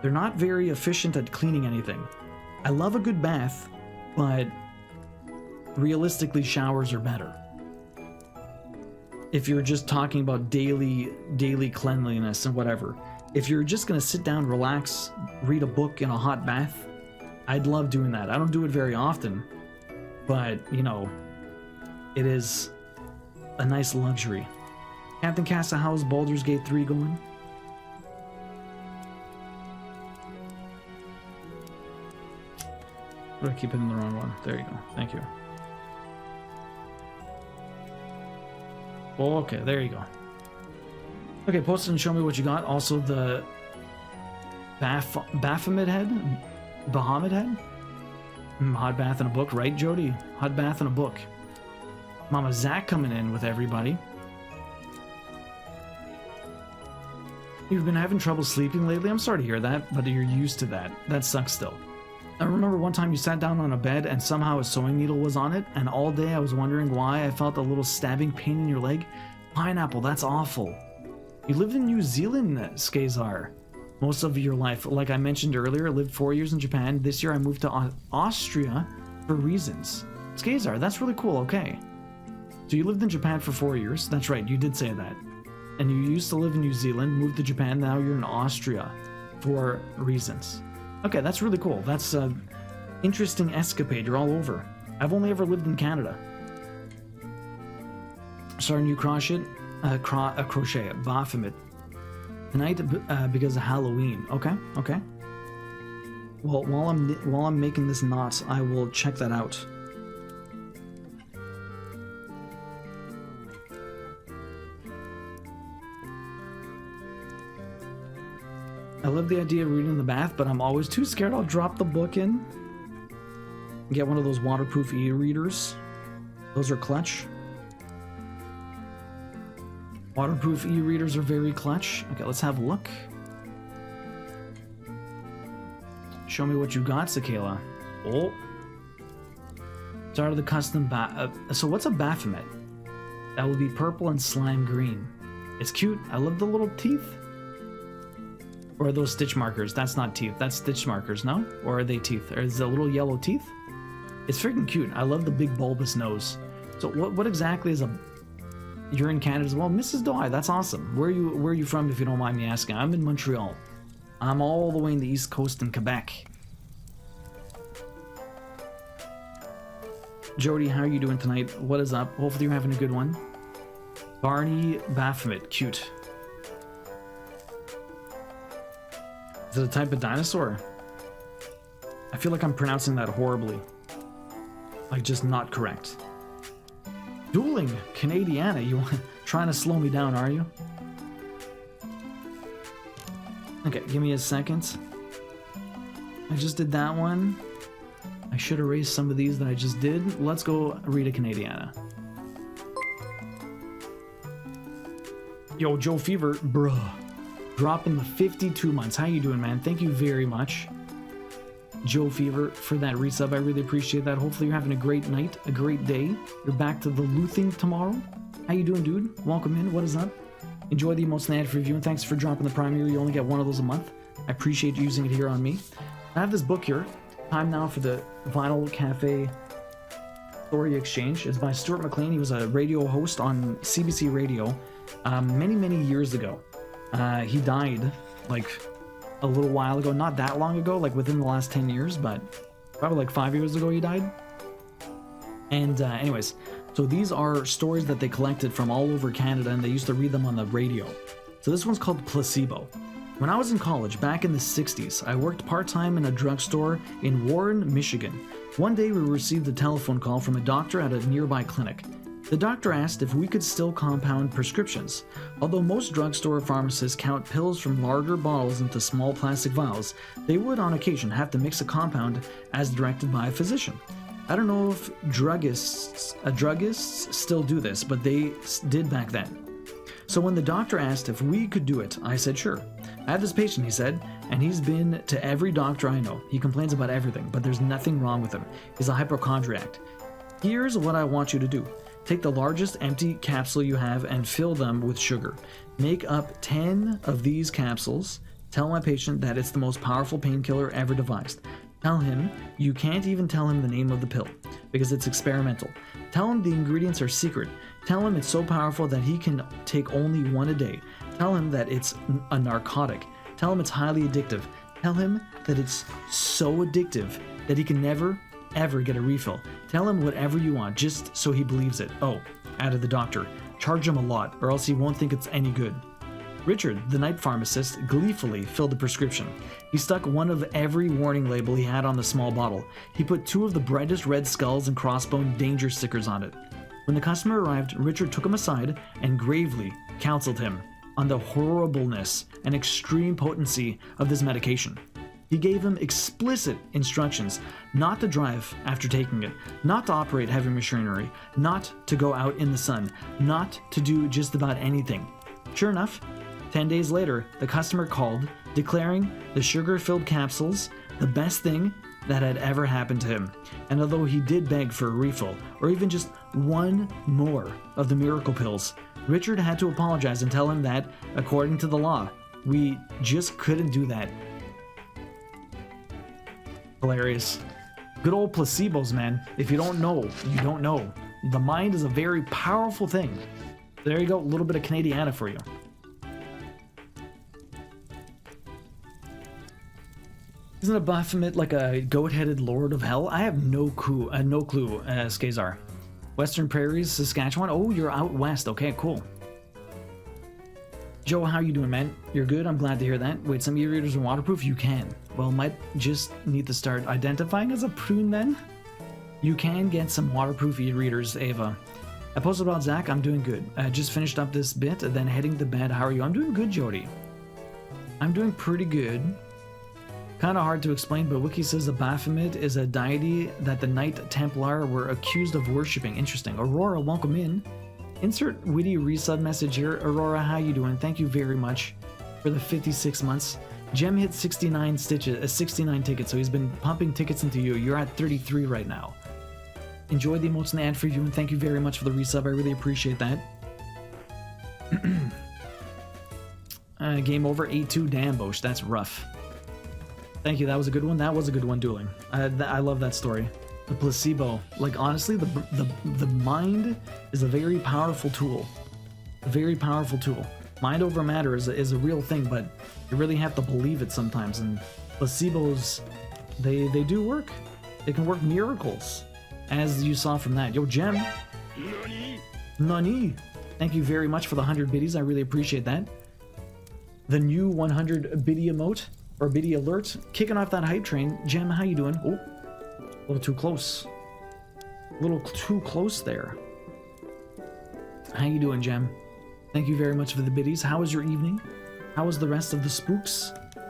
Speaker 1: They're not very efficient at cleaning anything. I love a good bath, but realistically, showers are better. If you're just talking about daily cleanliness and whatever. If you're just gonna sit down, relax, read a book in a hot bath, I'd love doing that. I don't do it very often, but you know, it is a nice luxury. Captain Casa, how's Baldur's Gate 3 going? Or I keep it in the wrong one. There you go. Thank you. Oh, okay, there you go. Okay, post it and show me what you got. Also the Baphomet head? Bahamut head? Hot bath and a book, right, Jody? Hot bath and a book. Mama Zach coming in with everybody. You've been having trouble sleeping lately? I'm sorry to hear that, but you're used to that. That sucks still. I remember one time you sat down on a bed and somehow a sewing needle was on it, and all day I was wondering why I felt a little stabbing pain in your leg. Pineapple, that's awful. You lived in New Zealand, Skazar, most of your life. Like I mentioned earlier, I lived 4 years in Japan. This year I moved to Austria for reasons. Skazar, that's really cool, okay. So you lived in Japan for 4 years. That's right, you did say that. And you used to live in New Zealand, moved to Japan, now you're in Austria for reasons. Okay, that's really cool. That's an interesting escapade. You're all over. I've only ever lived in Canada. Start a new crochet, Baphomet. Tonight because of Halloween. Okay, okay. Well, while I'm making this knot, I will check that out. I love the idea of reading in the bath, but I'm always too scared I'll drop the book in. Get one of those waterproof e-readers. Those are clutch. Waterproof e-readers are very clutch. Okay, let's have a look. Show me what you got, Zakayla. Oh. Start of the custom so what's a Baphomet? That will be purple and slime green. It's cute. I love the little teeth. Or are those stitch markers? That's not teeth. That's stitch markers, no? Or are they teeth? Or is it little yellow teeth? It's freaking cute. I love the big bulbous nose. So what exactly is a... You're in Canada as well? Mrs. Doi, that's awesome. Where are you from, if you don't mind me asking? I'm in Montreal. I'm all the way in the East Coast in Quebec. Jody, how are you doing tonight? What is up? Hopefully you're having a good one. Barney Baphomet, cute. Is it a type of dinosaur? I feel like I'm pronouncing that horribly. Like, just not correct. Dueling Canadiana. You trying to slow me down, are you? Okay, give me a second. I just did that one. I should erase some of these that I just did. Let's go read a Canadiana. Yo, Joe Fever, bruh. Dropping the 52 months. How you doing, man? Thank you very much, Joe Fever, for that resub. I really appreciate that. Hopefully you're having a great night, a great day. You're back to the looting tomorrow. How you doing, dude? Welcome in. What is up? Enjoy the emotes and ad for review, and thanks for dropping the Prime here. You only get one of those a month. I appreciate you using it here on me. I have this book here. Time now for the Vinyl Cafe Story Exchange. It's by Stuart McLean. He was a radio host on CBC Radio many years ago. He died like a little while ago, not that long ago, like within the last 10 years, but probably like 5 years ago he died. And anyways, so these are stories that they collected from all over Canada, and they used to read them on the radio. So this one's called Placebo. When I was in college back in the 60s, I worked part-time in a drugstore in Warren, Michigan. One day we received a telephone call from a doctor at a nearby clinic. The doctor asked if we could still compound prescriptions. Although most drugstore pharmacists count pills from larger bottles into small plastic vials, they would on occasion have to mix a compound as directed by a physician. I don't know if druggists still do this, but they did back then. So when the doctor asked if we could do it, I said sure. I have this patient, he said, and he's been to every doctor I know. He complains about everything, but there's nothing wrong with him. He's a hypochondriac. Here's what I want you to do. Take the largest empty capsule you have and fill them with sugar. Make up 10 of these capsules. Tell my patient that it's the most powerful painkiller ever devised. Tell him you can't even tell him the name of the pill because it's experimental. Tell him the ingredients are secret. Tell him it's so powerful that he can take only one a day. Tell him that it's a narcotic. Tell him it's highly addictive. Tell him that it's so addictive that he can never, ever get a refill. Tell him whatever you want, just so he believes it. Oh, added the doctor. Charge him a lot, or else he won't think it's any good. Richard, the night pharmacist, gleefully filled the prescription. He stuck one of every warning label he had on the small bottle. He put 2 of the brightest red skulls and crossbone danger stickers on it. When the customer arrived, Richard took him aside and gravely counseled him on the horribleness and extreme potency of this medication. He gave him explicit instructions not to drive after taking it, not to operate heavy machinery, not to go out in the sun, not to do just about anything. Sure enough, 10 days later, the customer called, declaring the sugar-filled capsules the best thing that had ever happened to him. And although he did beg for a refill, or even just one more of the miracle pills, Richard had to apologize and tell him that, according to the law, we just couldn't do that. Hilarious. Good old placebos, man. If you don't know, you don't know. The mind is a very powerful thing. There you go, a little bit of Canadiana for you. Isn't a Baphomet like a goat-headed lord of hell? I have no clue, Skazar. Western Prairies, Saskatchewan? Oh, you're out west. Okay, cool. Joe, how you doing, man? You're good? I'm glad to hear that. Wait, some e-readers are waterproof? You can. Well, might just need to start identifying as a prune then. You can get some waterproof e-readers, Ava. I posted about Zach. I'm doing good. I just finished up this bit, then heading to bed. How are you? I'm doing good, Jody. I'm doing pretty good. Kind of hard to explain, but Wiki says the Baphomet is a deity that the Knight Templar were accused of worshipping. Interesting. Aurora, welcome in. Insert witty resub message here. Aurora, how you doing? Thank you very much for the 56 months. Jem hit 69 tickets, so he's been pumping tickets into you. You're at 33 right now. Enjoy the emotes and the ad for you, and thank you very much for the resub. I really appreciate that. Game over. 8-2. Damn, Bosch. That's rough. Thank you. That was a good one. That was a good one, dueling. I love that story. The placebo. Like, honestly, the mind is a very powerful tool. A very powerful tool. Mind over matter is a real thing, but you really have to believe it sometimes. And placebos, they do work. They can work miracles, as you saw from that. Yo, Gem. Nani. Thank you very much for the 100 biddies. I really appreciate that. The new 100 biddy emote. Or biddy alert, kicking off that hype train. Gem, how you doing? Oh, a little too close. A little too close there. How you doing, Jem? Thank you very much for the biddies. How was your evening? How was the rest of the spooks? I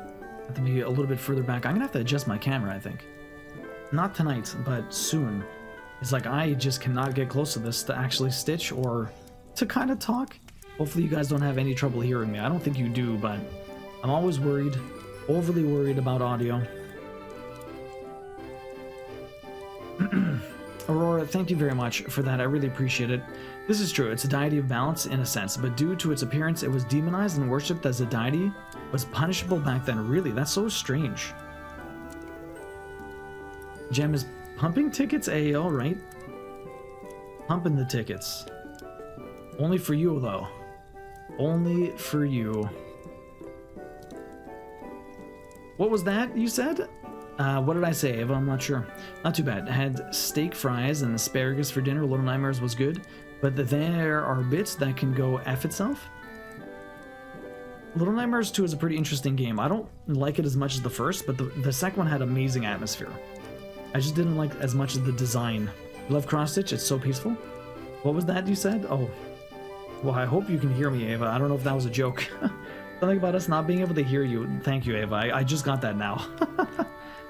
Speaker 1: have to be a little bit further back. I'm gonna have to adjust my camera, I think. Not tonight, but soon. It's like I just cannot get close to this to actually stitch or to kind of talk. Hopefully you guys don't have any trouble hearing me. I don't think you do, but I'm always worried, overly worried about audio. Aurora, thank you very much for that. I really appreciate it. This is true. It's a deity of balance in a sense, but due to its appearance, it was demonized and worshipped as a deity was punishable back then. Really, that's so strange. Gem is pumping tickets, AO, right? Pumping the tickets. Only for you, though. Only for you. What was that you said? What did I say, Ava? I'm not sure. Not too bad. I had steak fries and asparagus for dinner. Little Nightmares was good. But there are bits that can go F itself. Little Nightmares 2 is a pretty interesting game. I don't like it as much as the first, but the second one had amazing atmosphere. I just didn't like as much of the design. Love cross-stitch. It's so peaceful. What was that you said? Oh. Well, I hope you can hear me, Ava. I don't know if that was a joke. Something about us not being able to hear you. Thank you, Ava. I just got that now.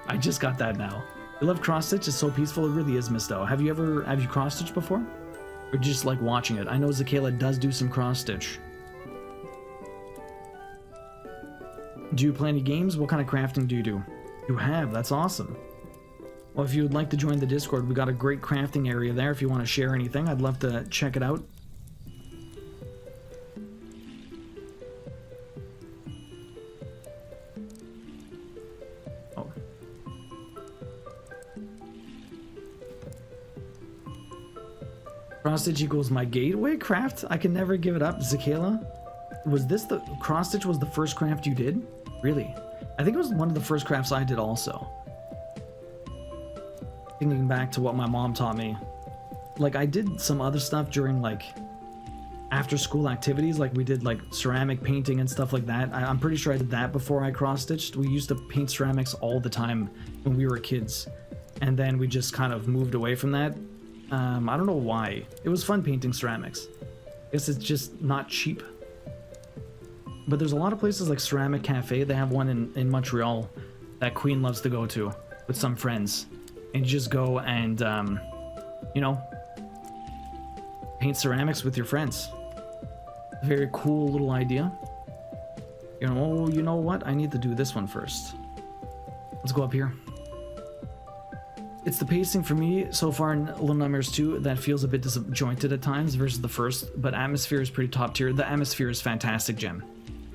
Speaker 1: I just got that now. I love cross-stitch. It's so peaceful. It really is, Miss Doe. Have you cross-stitched before? Or just like watching it? I know Zakayla does do some cross-stitch. Do you play any games? What kind of crafting do you do? You have. That's awesome. Well, if you would like to join the Discord, we got a great crafting area there. If you want to share anything, I'd love to check it out. Oh. Cross-stitch equals my gateway craft? I can never give it up. Zakayla, was this the cross-stitch was the first craft you did? Really? I think it was one of the first crafts I did also. Thinking back to what my mom taught me. Like, I did some other stuff during, like, after-school activities. Like, we did, like, ceramic painting and stuff like that. I'm pretty sure I did that before I cross-stitched. We used to paint ceramics all the time when we were kids. And then we just kind of moved away from that. I don't know why. It was fun painting ceramics. I guess it's just not cheap. But there's a lot of places like Ceramic Cafe. They have one in Montreal that Queen loves to go to with some friends. And you just go and, you know, paint ceramics with your friends. Very cool little idea. You know what? I need to do this one first. Let's go up here. It's the pacing for me so far in Little Nightmares 2 that feels a bit disjointed at times versus the first, but atmosphere is pretty top tier. The atmosphere is fantastic, Gem.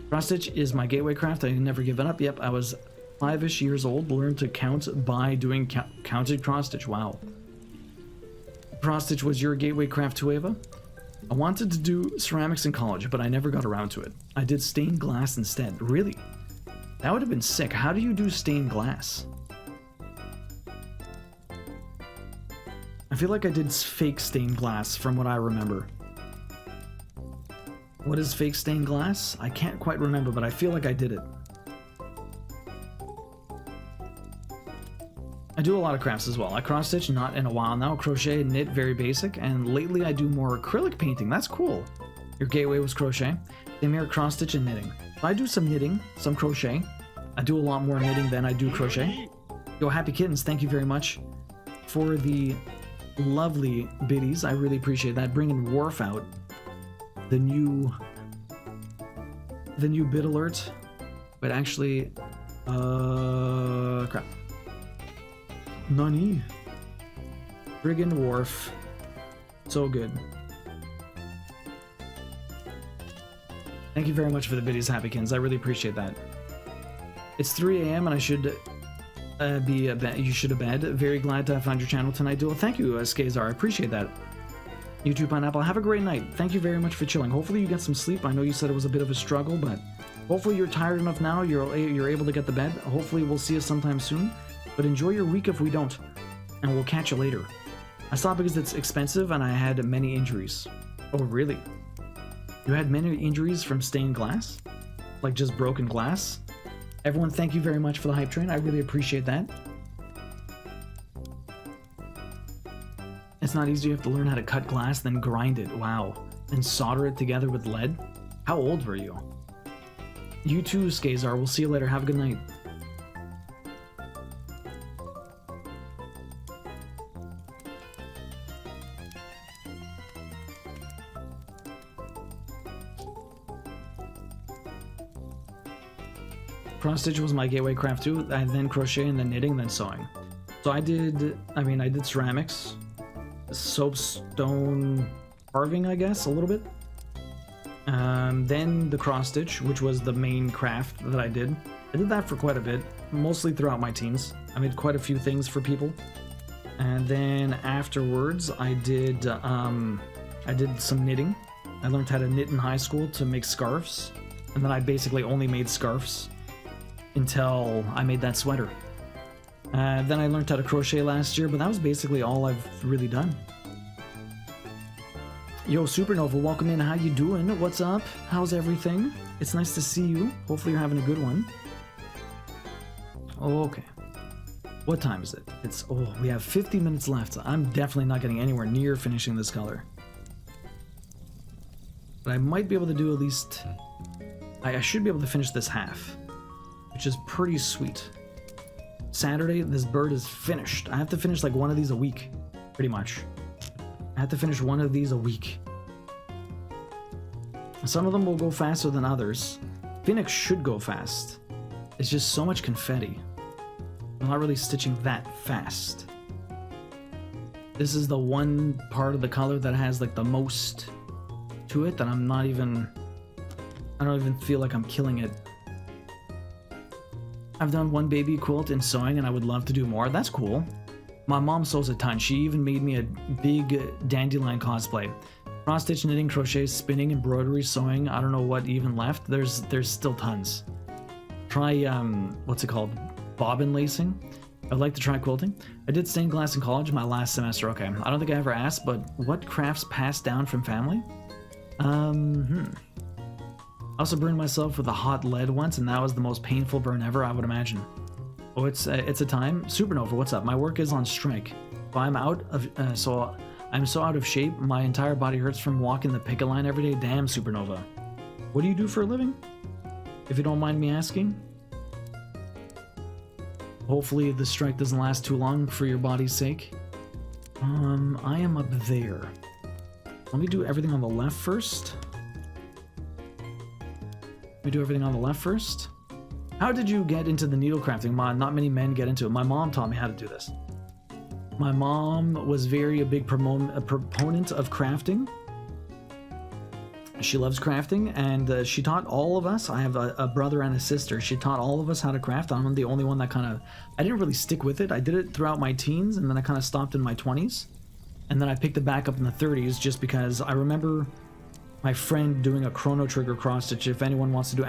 Speaker 1: Cross-stitch is my gateway craft. I never given up. Yep, I was 5-ish years old, learned to count by doing counted cross-stitch. Wow. Cross-stitch was your gateway craft too, Ava? I wanted to do ceramics in college, but I never got around to it. I did stained glass instead. Really? That would have been sick. How do you do stained glass? I feel like I did fake stained glass from what I remember. What is fake stained glass? I can't quite remember, but I feel like I did it. I do a lot of crafts as well. I cross-stitch, not in a while now. Crochet, knit, very basic. And lately I do more acrylic painting. That's cool. Your gateway was crochet. Same here, cross-stitch and knitting. So I do some knitting, some crochet. I do a lot more knitting than I do crochet. Yo, Happy Kittens, thank you very much for the lovely biddies. I really appreciate that. Bringing Worf out. The new bit alert. But actually, crap. Nani? Friggin' Worf. So good. Thank you very much for the biddies, Happykins. I really appreciate that. It's 3 a.m. and I should be you should have bed. Very glad to have found your channel tonight, Duel. Thank you, Skazar. I appreciate that. YouTube Pineapple, have a great night. Thank you very much for chilling. Hopefully you get some sleep. I know you said it was a bit of a struggle, but hopefully you're tired enough now. You're able to get to bed. Hopefully we'll see you sometime soon. But enjoy your week if we don't, and we'll catch you later. I stopped because it's expensive and I had many injuries. Oh, really? You had many injuries from stained glass? Like just broken glass? Everyone, thank you very much for the hype train. I really appreciate that. It's not easy. You have to learn how to cut glass, then grind it. Wow. and solder it together with lead? How old were you? You too, Skazar. We'll see you later. Have a good night. Cross stitch was my gateway craft too. I then crochet and then knitting, then sewing. So I did ceramics, soapstone carving, I guess, a little bit. Then the cross stitch, which was the main craft that I did. I did that for quite a bit, mostly throughout my teens. I made quite a few things for people. And then afterwards, I did some knitting. I learned how to knit in high school to make scarves. And then I basically only made scarves until I made that sweater. Then I learned how to crochet last year, but that was basically all I've really done. Yo, Supernova, welcome in. How you doing? What's up? How's everything? It's nice to see you. Hopefully you're having a good one. Okay. What time is it? We have 50 minutes left. I'm definitely not getting anywhere near finishing this color. But I might be able to do at least... I should be able to finish this half, which is pretty sweet. Saturday, this bird is finished. I have to finish like one of these a week, pretty much. I have to finish one of these a week. Some of them will go faster than others. Phoenix should go fast. It's just so much confetti. I'm not really stitching that fast. This is the one part of the color that has like the most to it that I don't even feel like I'm killing it. I've done one baby quilt in sewing and I would love to do more. That's cool. My mom sews a ton. She even made me a big dandelion cosplay. Cross stitch, knitting, crochet, spinning, embroidery, sewing. I don't know what even left. There's still tons. Try what's it called? Bobbin lacing. I'd like to try quilting. I did stained glass in college my last semester. Okay, I don't think I ever asked, but what crafts passed down from family? I also burned myself with a hot lead once, and that was the most painful burn ever, I would imagine. Oh, it's a time. Supernova, what's up? My work is on strike. I'm so out of shape. My entire body hurts from walking the picket line every day. Damn, Supernova. What do you do for a living? If you don't mind me asking. Hopefully the strike doesn't last too long for your body's sake. I am up there. Let me do everything on the left first. How did you get into the needle crafting? Not many men get into it. My mom taught me how to do this. My mom was a big proponent of crafting. She loves crafting, and she taught all of us. I have a brother and a sister. She taught all of us how to craft. I'm the only one that I didn't really stick with it. I did it throughout my teens, and then I kind of stopped in my 20s. And then I picked it back up in the 30s just because I remember my friend doing a chrono trigger cross stitch. If anyone wants to do !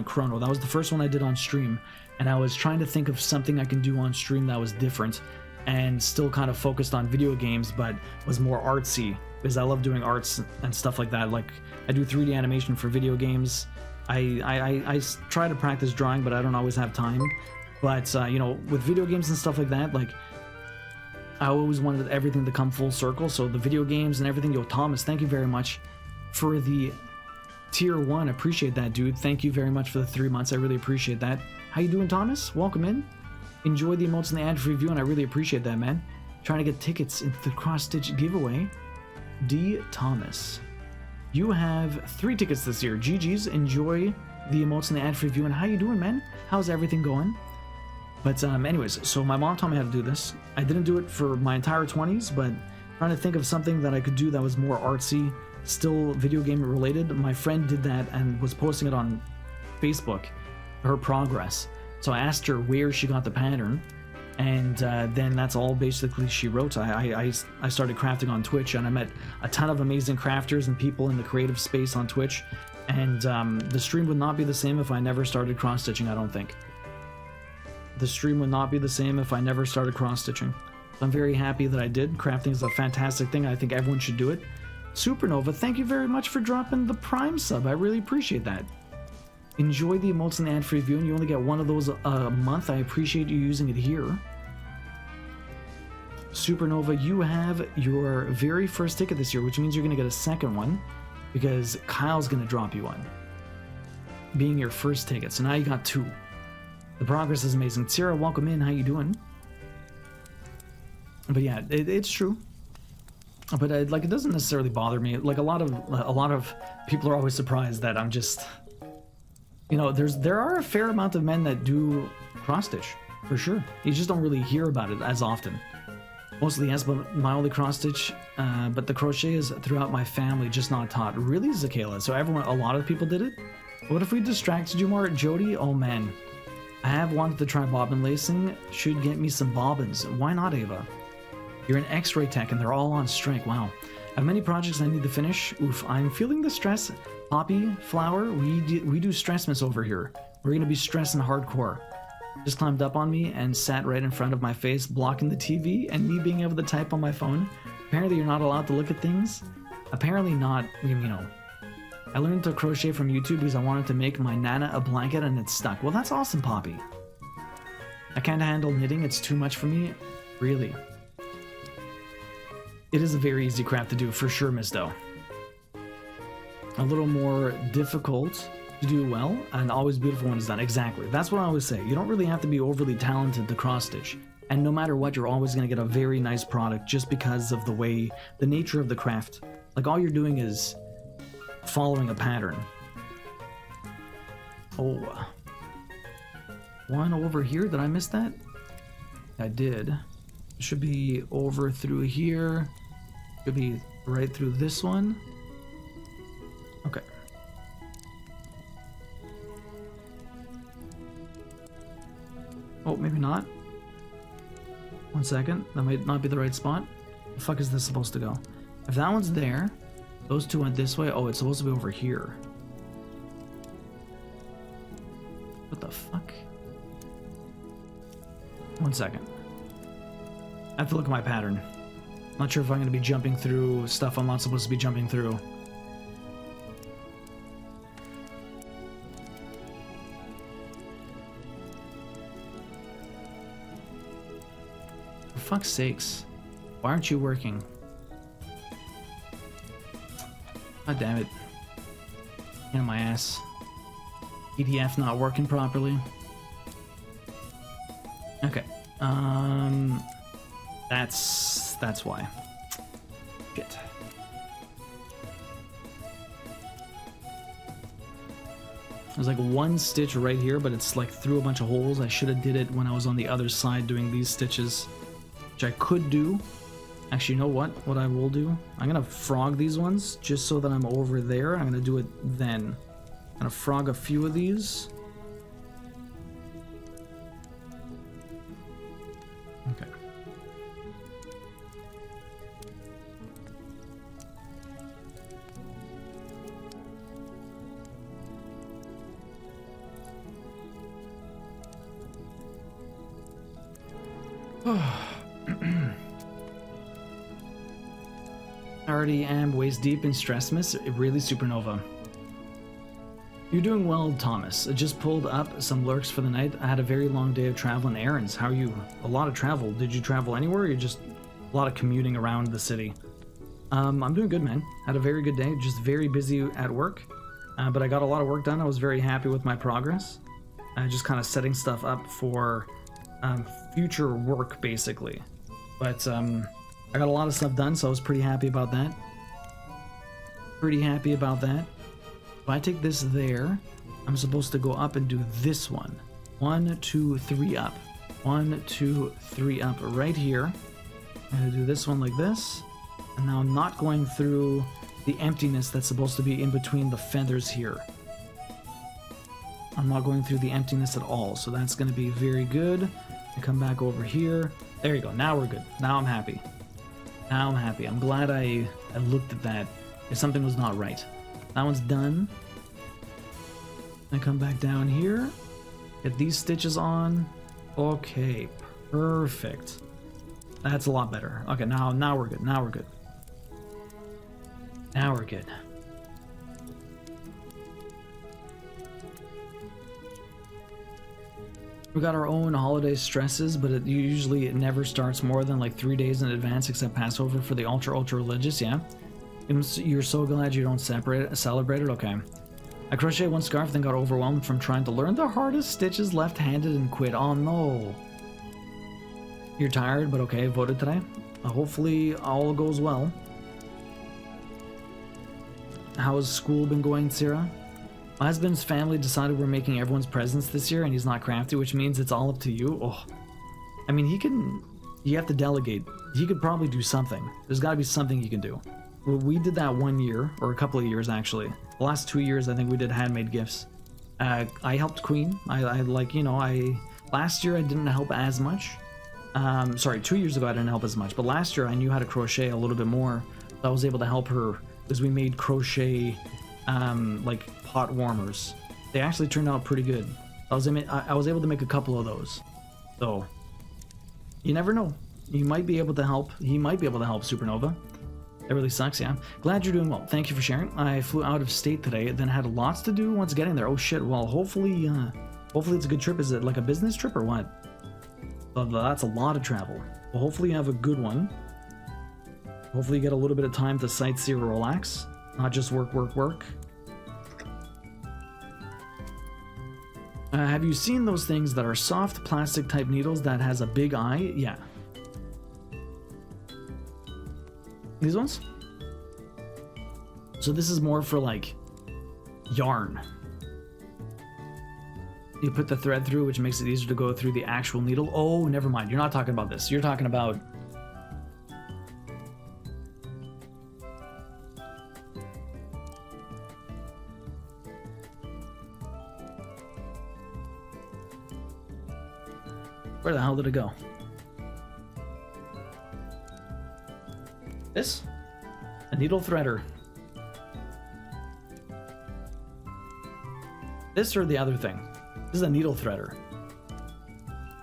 Speaker 1: chrono, that was the first one I did on stream, and I was trying to think of something I can do on stream that was different and still kind of focused on video games but was more artsy, because I love doing arts and stuff like that. Like I do 3D animation for video games. I try to practice drawing, but I don't always have time. But you know, with video games and stuff like that, like I always wanted everything to come full circle. So the video games and everything. Yo, Thomas, thank you very much for the tier 1. Appreciate that, dude. Thank you very much for the 3 months. I really appreciate that. How you doing, Thomas? Welcome in. Enjoy the emotes and the ad-free view, and I really appreciate that, man. Trying to get tickets into the cross-stitch giveaway. D. Thomas. You have 3 tickets this year. GG's. Enjoy the emotes and the ad-free view. And how you doing, man? How's everything going? But anyways, so my mom taught me how to do this. I didn't do it for my entire 20s, but trying to think of something that I could do that was more artsy, still video game related. My friend did that and was posting it on Facebook, her progress. So I asked her where she got the pattern, and then that's all basically she wrote. I started crafting on Twitch, and I met a ton of amazing crafters and people in the creative space on Twitch, and the stream would not be the same if I never started cross-stitching, I don't think. The stream would not be the same if I never started cross-stitching. So I'm very happy that I did. Crafting is a fantastic thing. I think everyone should do it. Supernova, thank you very much for dropping the Prime sub. I really appreciate that. Enjoy the emotes and the ad-free view, and you only get one of those a month. I appreciate you using it here. Supernova, you have your very first ticket this year, which means you're going to get a second one. because Kyle's gonna drop you one, being your first ticket. So now you got 2. The progress is amazing. Sarah, welcome in. How you doing? But yeah, it's true. But like, it doesn't necessarily bother me. Like a lot of people are always surprised that I'm just, you know, there are a fair amount of men that do cross stitch for sure. You just don't really hear about it as often. Mostly yes, but my only cross stitch, but the crochet is throughout my family, just not taught. Really, Zakayla? So a lot of people did it? What if we distracted you more, Jody? Oh man, I have wanted to try bobbin lacing. Should get me some bobbins. Why not, Ava? You're an X-ray tech and they're all on strike. Wow. I have many projects I need to finish. Oof, I'm feeling the stress. Poppy, Flower, we do stressmas over here. We're gonna be stressing hardcore. Just climbed up on me and sat right in front of my face, blocking the TV and me being able to type on my phone. Apparently you're not allowed to look at things. Apparently not, you know. I learned to crochet from YouTube because I wanted to make my Nana a blanket and it stuck. Well, that's awesome, Poppy. I can't handle knitting, it's too much for me. Really. It is a very easy craft to do, for sure, Miss Doe. A little more difficult to do well, and always beautiful when it's done. Exactly. That's what I always say. You don't really have to be overly talented to cross stitch. And no matter what, you're always going to get a very nice product just because of the nature of the craft. Like, all you're doing is following a pattern. Oh. One over here. Did I miss that? I did. It should be over through here. Should be right through this one. Okay. Oh, maybe not. 1 second. That might not be the right spot. The fuck is this supposed to go? If that one's there, those two went this way. Oh, it's supposed to be over here. What the fuck? 1 second. I have to look at my pattern. Not sure if I'm going to be jumping through stuff I'm not supposed to be jumping through. For fuck's sakes. Why aren't you working? God damn it. In my ass. PDF not working properly. Okay. That's why. Shit. There's like one stitch right here, but it's like through a bunch of holes. I should have did it when I was on the other side doing these stitches, which I could do. Actually, you know what? What I will do? I'm gonna frog these ones just so that I'm over there. I'm gonna do it then. I'm gonna frog a few of these. Okay. Already am waist deep in Stressmas. Really, Supernova. You're doing well, Thomas. I just pulled up some lurks for the night. I had a very long day of travel and errands. How are you? A lot of travel. Did you travel anywhere, or you're just a lot of commuting around the city? I'm doing good, man. Had a very good day. Just very busy at work. But I got a lot of work done. I was very happy with my progress. Just kind of setting stuff up for future work, basically. But I got a lot of stuff done, so I was pretty happy about that. Pretty happy about that. If I take this there, I'm supposed to go up and do this one. 1, 2, 3 up. 1, 2, 3 up right here. I'm gonna do this one like this. And now I'm not going through the emptiness that's supposed to be in between the feathers here. I'm not going through the emptiness at all, so that's gonna be very good. And come back over here. There you go, now we're good. Now I'm happy. Now I'm happy. I'm glad I looked at that if something was not right. That one's done. I come back down here. Get these stitches on. Okay, perfect. That's a lot better. Okay, now we're good. Now we're good. Now we're good. We got our own holiday stresses, but it never starts more than like 3 days in advance, except Passover for the ultra religious. Yeah, You're so glad you don't celebrate it? Okay. I crocheted one scarf, then got overwhelmed from trying to learn the hardest stitches left-handed and quit. Oh no. You're tired, but okay, voted today. Hopefully all goes well. How has school been going, Sarah? My husband's family decided we're making everyone's presents this year and he's not crafty, which means it's all up to you. Oh. I mean, you have to delegate. He could probably do something. There's gotta be something he can do. We did that 1 year, or a couple of years actually. The last 2 years, I think we did handmade gifts. I helped Queen. Last year I didn't help as much. Sorry, 2 years ago I didn't help as much, but last year I knew how to crochet a little bit more. So I was able to help her because we made crochet, like pot warmers. They actually turned out pretty good. I was able to make a couple of those. So, you never know. You might be able to help. He might be able to help Supernova. That really sucks, yeah. Glad you're doing well. Thank you for sharing. I flew out of state today, then had lots to do once getting there. Oh shit, well, hopefully it's a good trip. Is it like a business trip or what? Well, that's a lot of travel. Well, hopefully you have a good one. Hopefully you get a little bit of time to sightsee or relax. Not just work, work, work. Have you seen those things that are soft plastic type needles that has a big eye? Yeah. These ones? So this is more for like yarn. You put the thread through, which makes it easier to go through the actual needle. Oh, never mind. You're not talking about this. You're talking about... Where the hell did it go? This? A needle threader. This or the other thing? This is a needle threader.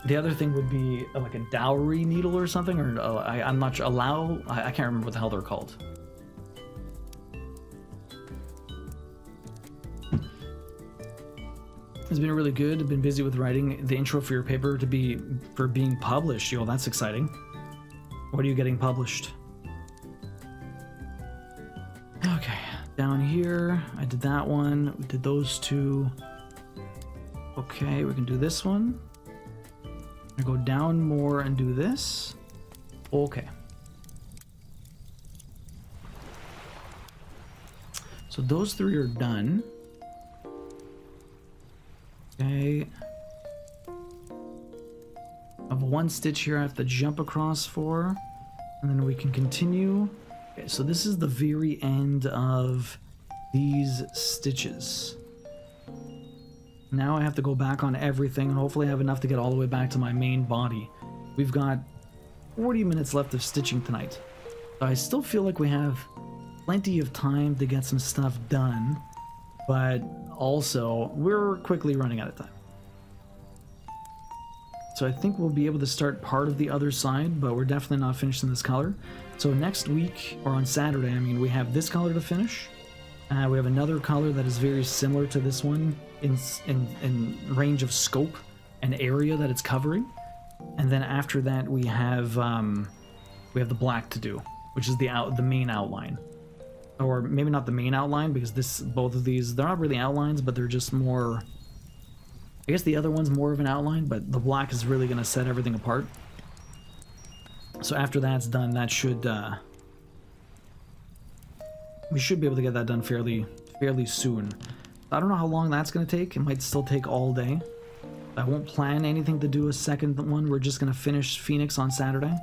Speaker 1: The other thing would be like a dowry needle or something, or I'm not sure. I can't remember what the hell they're called. It's been really good. I've been busy with writing the intro for your paper for being published. Yo, that's exciting. What are you getting published? Okay, down here, I did that one. We did those two. Okay, we can do this one. I go down more and do this. Okay. So those three are done. Okay. I have one stitch here I have to jump across for, and then we can continue. Okay, so this is the very end of these stitches. Now I have to go back on everything and hopefully I have enough to get all the way back to my main body. We've got 40 minutes left of stitching tonight. So I still feel like we have plenty of time to get some stuff done, but also we're quickly running out of time. So I think we'll be able to start part of the other side, but we're definitely not finishing this color. So next week, or on Saturday, I mean, we have this color to finish. We have another color that is very similar to this one in range of scope and area that it's covering. And then after that, we have the black to do, which is the main outline. Or maybe not the main outline, because both of these, they're not really outlines, but they're just more... I guess the other one's more of an outline, but the black is really going to set everything apart. So after that's done, that should... we should be able to get that done fairly soon. I don't know how long that's going to take. It might still take all day. I won't plan anything to do a second one. We're just going to finish Phoenix on Saturday.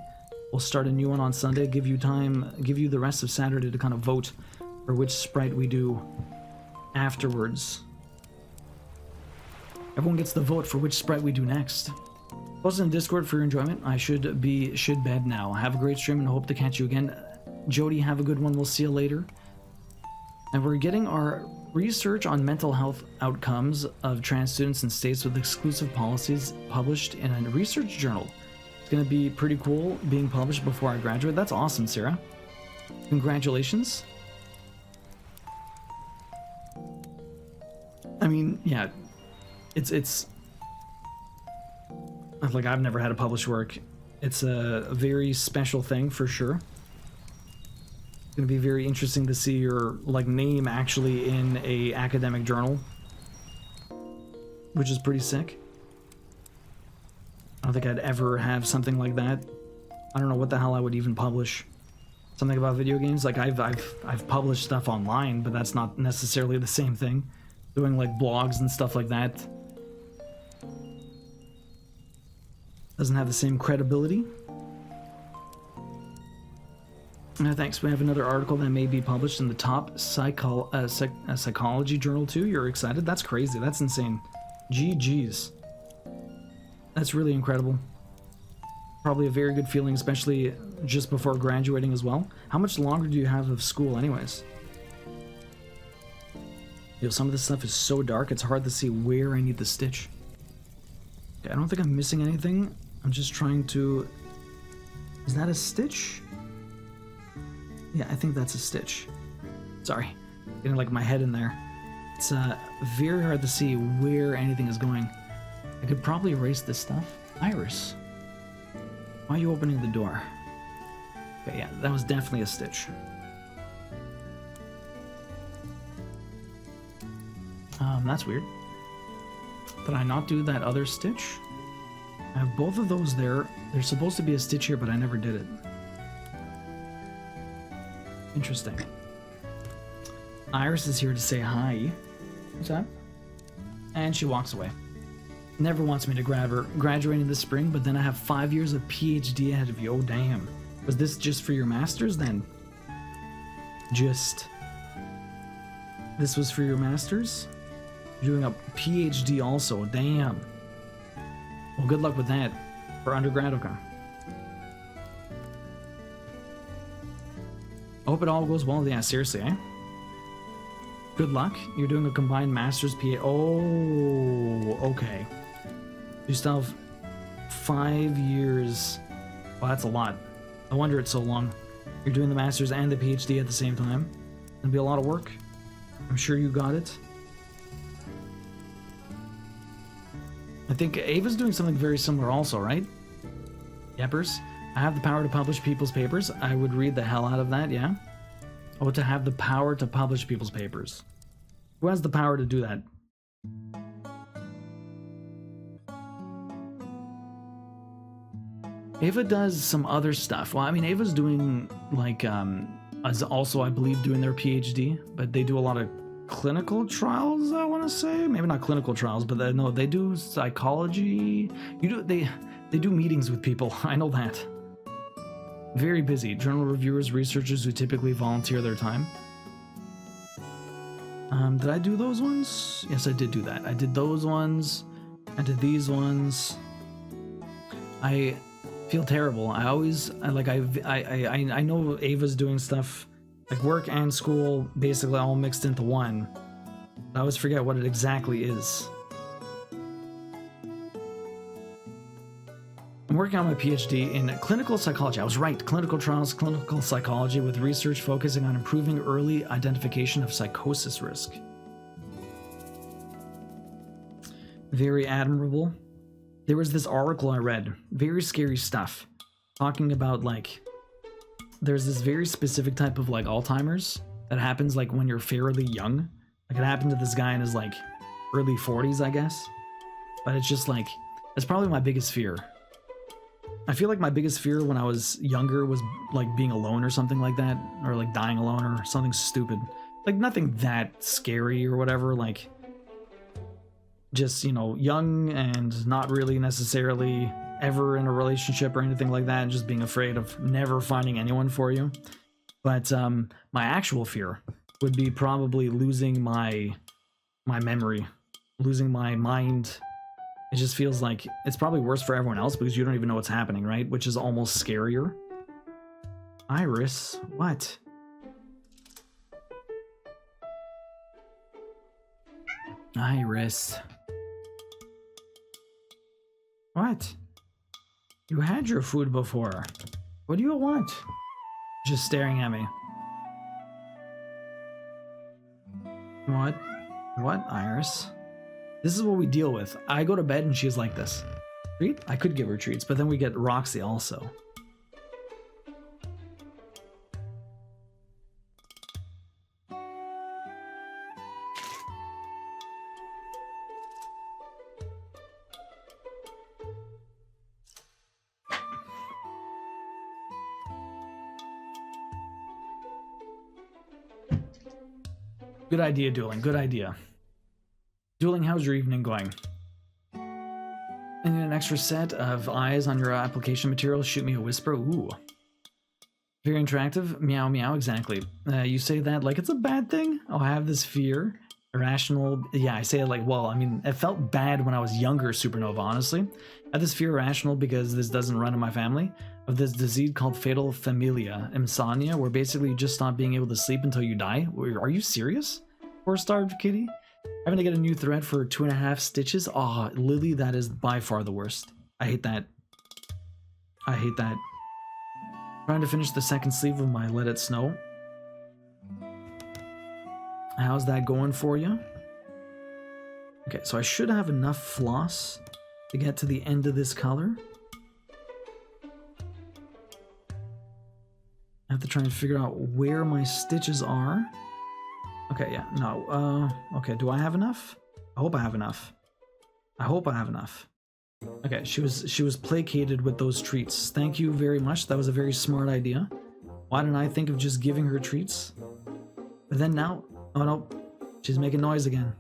Speaker 1: We'll start a new one on Sunday, give you the rest of Saturday to kind of vote for which sprite we do afterwards. Everyone gets the vote for which sprite we do next. Post in Discord for your enjoyment. I should bed now. Have a great stream and hope to catch you again. Jody, have a good one. We'll see you later. And we're getting our research on mental health outcomes of trans students in states with exclusive policies published in a research journal. Gonna be pretty cool being published before I graduate. That's awesome, Sarah. Congratulations. I mean, yeah, it's like I've never had a published work. It's a very special thing for sure. It's gonna be very interesting to see your like name actually in a academic journal, which is pretty sick. I don't think I'd ever have something like that. I don't know what the hell I would even publish. Something about video games. Like I've published stuff online, but that's not necessarily the same thing. Doing like blogs and stuff like that doesn't have the same credibility. Thanks. We have another article that may be published in the top psychology journal too. You're excited? That's crazy. That's insane. GG's. That's really incredible. Probably a very good feeling, especially just before graduating as well. How much longer do you have of school anyways? Yo, some of this stuff is so dark, it's hard to see where I need the stitch. Okay, I don't think I'm missing anything. I'm just trying to... Is that a stitch? Yeah, I think that's a stitch. Sorry, getting like my head in there. It's very hard to see where anything is going. I could probably erase this stuff. Iris, why are you opening the door? Okay, yeah, that was definitely a stitch. That's weird. Did I not do that other stitch? I have both of those there. There's supposed to be a stitch here, but I never did it. Interesting. Iris is here to say hi. What's up? And she walks away. Never wants me to grab her. Graduating this spring, but then I have 5 years of PhD ahead of you. Oh, damn. Was this just for your master's then? This was for your master's? You're doing a PhD also. Damn. Well, good luck with that. For undergrad, okay. I hope it all goes well. Yeah, seriously, eh? Good luck. You're doing a combined master's PhD. Oh, okay. You still have 5 years. Well, that's a lot. No wonder it's so long. You're doing the master's and the PhD at the same time. It'll be a lot of work. I'm sure you got it. I think Ava's doing something very similar also, right? Yeppers. I have the power to publish people's papers. I would read the hell out of that, yeah? Oh, to have the power to publish people's papers. Who has the power to do that? Ava does some other stuff. Well, I mean, Ava's doing, like, is also, I believe, doing their PhD, but they do a lot of clinical trials, I want to say. Maybe not clinical trials, but no, they do psychology. They do meetings with people. I know that. Very busy. Journal reviewers, researchers who typically volunteer their time. Did I do those ones? Yes, I did do that. I did those ones. I did these ones. I feel terrible. I know Ava's doing stuff like work and school basically all mixed into one. I always forget what it exactly is. I'm working on my PhD in clinical psychology. I was right. Clinical trials, clinical psychology with research focusing on improving early identification of psychosis risk. Very admirable. There was this article I read, very scary stuff, talking about like, there's this very specific type of like Alzheimer's that happens like when you're fairly young. Like it happened to this guy in his like early 40s, I guess. But it's just like, it's probably my biggest fear. I feel like my biggest fear when I was younger was like being alone or something like that, or like dying alone or something stupid. Like nothing that scary or whatever, like just, you know, young and not really necessarily ever in a relationship or anything like that, and just being afraid of never finding anyone for you. But my actual fear would be probably losing my memory, losing my mind. It just feels like it's probably worse for everyone else because you don't even know what's happening, right? Which is almost scarier. Iris, what? Iris. What? You had your food before. What do you want? Just staring at me. What? What, Iris? This is what we deal with. I go to bed and she's like this. Treat? I could give her treats, but then we get Roxy also. Good idea, Dueling. Good idea. Dueling, how's your evening going? I need an extra set of eyes on your application material. Shoot me a whisper. Ooh. Very interactive. Meow, meow. Exactly. You say that like it's a bad thing? Oh, I have this fear. Irrational. Yeah, I say it like, well, I mean, it felt bad when I was younger, Supernova, honestly. I have this fear irrational because this doesn't run in my family, of this disease called fatal familia, insomnia, where basically you just stop being able to sleep until you die. Are you serious? Poor starved kitty? Having to get a new thread for 2.5 stitches? Aw, oh, Lily, that is by far the worst. I hate that. I hate that. Trying to finish the second sleeve of my Let It Snow. How's that going for you? Okay, so I should have enough floss to get to the end of this color. I have to try and figure out where my stitches are. Okay, yeah, no, okay, do I have enough? I hope I have enough. I hope I have enough. Okay, she was placated with those treats. Thank you very much. That was a very smart idea. Why didn't I think of just giving her treats? But then now, oh no, she's making noise again.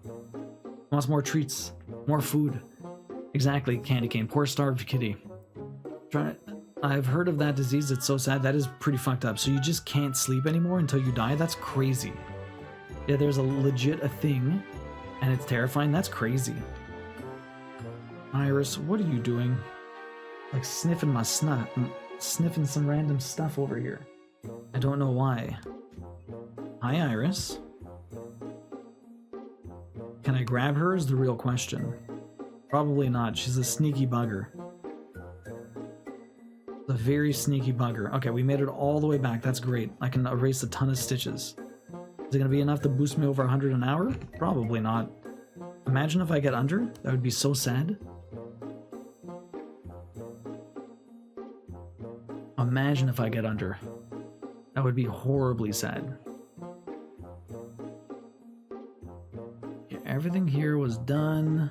Speaker 1: Wants more treats, more food. Exactly, Candy Cane. Poor starved kitty. I've heard of that disease. It's so sad. That is pretty fucked up. So you just can't sleep anymore until you die? That's crazy. Yeah, there's a legit a thing, and it's terrifying. That's crazy. Iris, what are you doing? Like sniffing my snot. Sniffing some random stuff over here. I don't know why. Hi, Iris. Can I grab her is the real question. Probably not. She's a sneaky bugger. A very sneaky bugger. Okay, we made it all the way back. That's great. I can erase a ton of stitches. Is it going to be enough to boost me over 100 an hour? Probably not. Imagine if I get under. That would be so sad. Imagine if I get under. That would be horribly sad. Okay, everything here was done.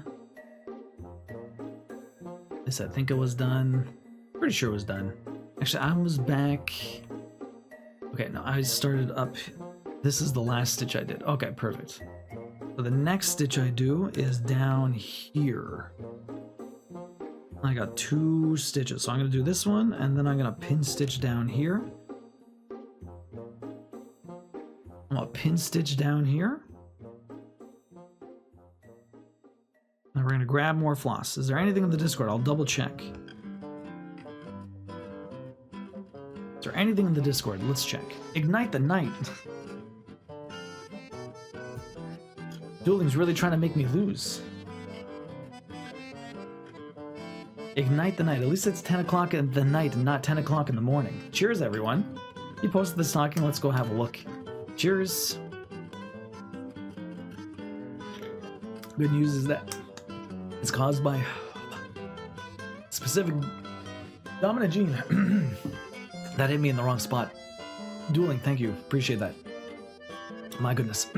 Speaker 1: This I think it was done. Pretty sure it was done. Actually, I was back. Okay, no, I started up. This is the last stitch I did. Okay, perfect. So the next stitch I do is down here. I got 2 stitches, so I'm gonna do this one, and then I'm gonna pin stitch down here. I'm gonna pin stitch down here. And we're gonna grab more floss. Is there anything in the Discord? I'll double check. Is there anything in the Discord? Let's check. Ignite the night. Dueling's really trying to make me lose. Ignite the night. At least it's 10 o'clock in the night and not 10 o'clock in the morning. Cheers, everyone. You posted the stocking. Let's go have a look. Cheers. Good news is that it's caused by specific dominant gene. That hit me in the wrong spot. Dueling, thank you. Appreciate that. My goodness.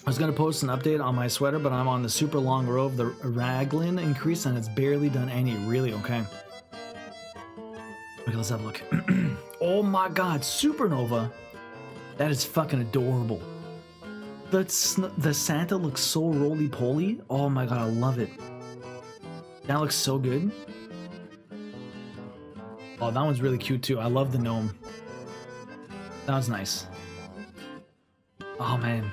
Speaker 1: I was going to post an update on my sweater, but I'm on the super long row of the raglan increase, and it's barely done any. Really? Okay. Okay, let's have a look. Oh my god, Supernova. That is fucking adorable. The Santa looks so roly-poly. Oh my god, I love it. That looks so good. Oh, that one's really cute too. I love the gnome. That was nice. Oh man.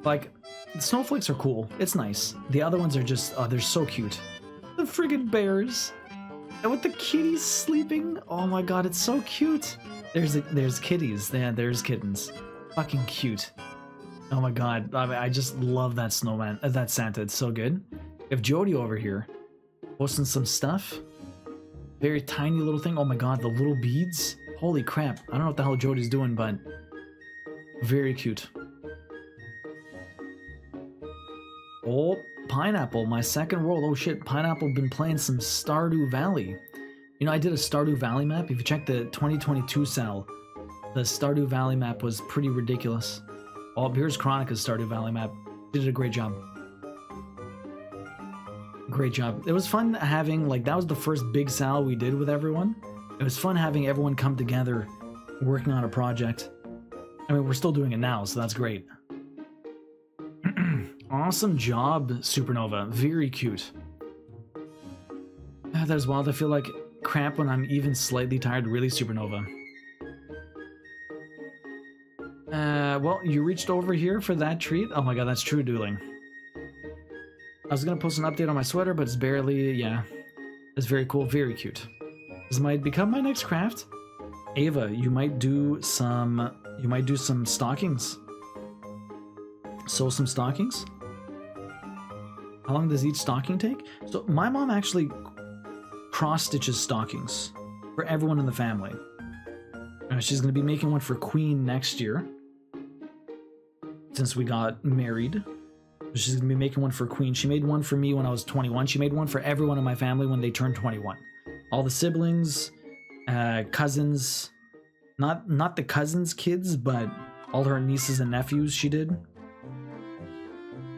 Speaker 1: Like, the snowflakes are cool. It's nice. The other ones are just, oh, they're so cute. The friggin' bears. And with the kitties sleeping. Oh my god, it's so cute. There's kitties. Yeah, there's kittens. Fucking cute. Oh my god. I just love that snowman. That Santa. It's so good. We have Jody over here. Posting some stuff. Very tiny little thing. Oh my god, the little beads. Holy crap. I don't know what the hell Jody's doing, but very cute. Oh, Pineapple, my second world. Oh shit, Pineapple been playing some Stardew Valley. You know, I did a Stardew Valley map. If you check the 2022 cell, the Stardew Valley map was pretty ridiculous. Oh, here's Chronica's Stardew Valley map. She did a great job. Great job. It was fun having, like, that was the first big sal we did with everyone. It was fun having everyone come together working on a project. I mean, we're still doing it now, so that's great. Awesome job, Supernova. Very cute. That is wild. I feel like crap when I'm even slightly tired. Really, Supernova. Well, you reached over here for that treat. Oh my god, that's true dueling. I was gonna post an update on my sweater, but it's barely, yeah. It's very cool, very cute. This might become my next craft. Ava, you might do some stockings. Sew some stockings. How long does each stocking take? So my mom actually cross stitches stockings for everyone in the family. She's gonna be making one for Queen next year. Since we got married. She's gonna be making one for Queen. She made one for me when I was 21. She made one for everyone in my family when they turned 21. All the siblings, cousins, not the cousins' kids, but all her nieces and nephews she did.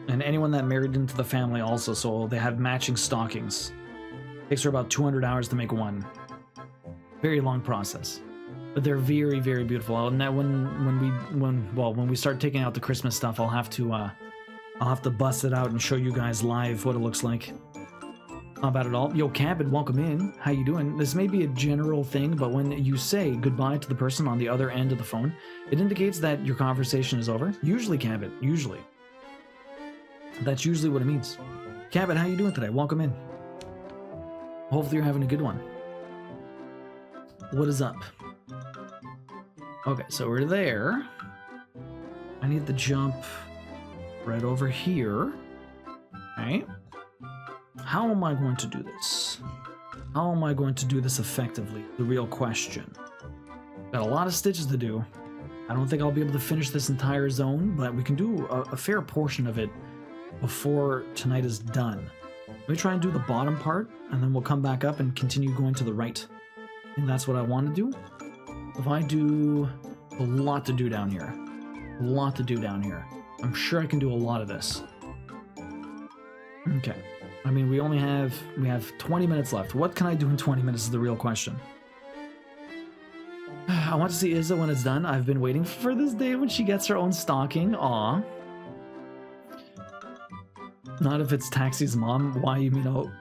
Speaker 1: And anyone that married into the family also, so they have matching stockings. Takes her about 200 hours to make one. Very long process. But they're very, very beautiful. And that when we start taking out the Christmas stuff, I'll have to bust it out and show you guys live what it looks like. Not bad at all. Yo, Cabin, welcome in. How you doing? This may be a general thing, but when you say goodbye to the person on the other end of the phone, it indicates that your conversation is over. Usually, Cabin, usually. That's usually what it means. Cabin, how you doing today? Welcome in. Hopefully you're having a good one. What is up? Okay, so we're there. I need to jump right over here. Alright. How am I going to do this? How am I going to do this effectively? The real question. Got a lot of stitches to do. I don't think I'll be able to finish this entire zone, but we can do a fair portion of it before tonight is done. Let me try and do the bottom part, and then we'll come back up and continue going to the right. I think that's what I want to do. If I do a lot to do down here. A lot to do down here. I'm sure I can do a lot of this. Okay. I mean, we have 20 minutes left. What can I do in 20 minutes is the real question. I want to see Izza when it's done. I've been waiting for this day when she gets her own stocking. Aw. Not if it's Taxi's mom. Why, you mean, oh,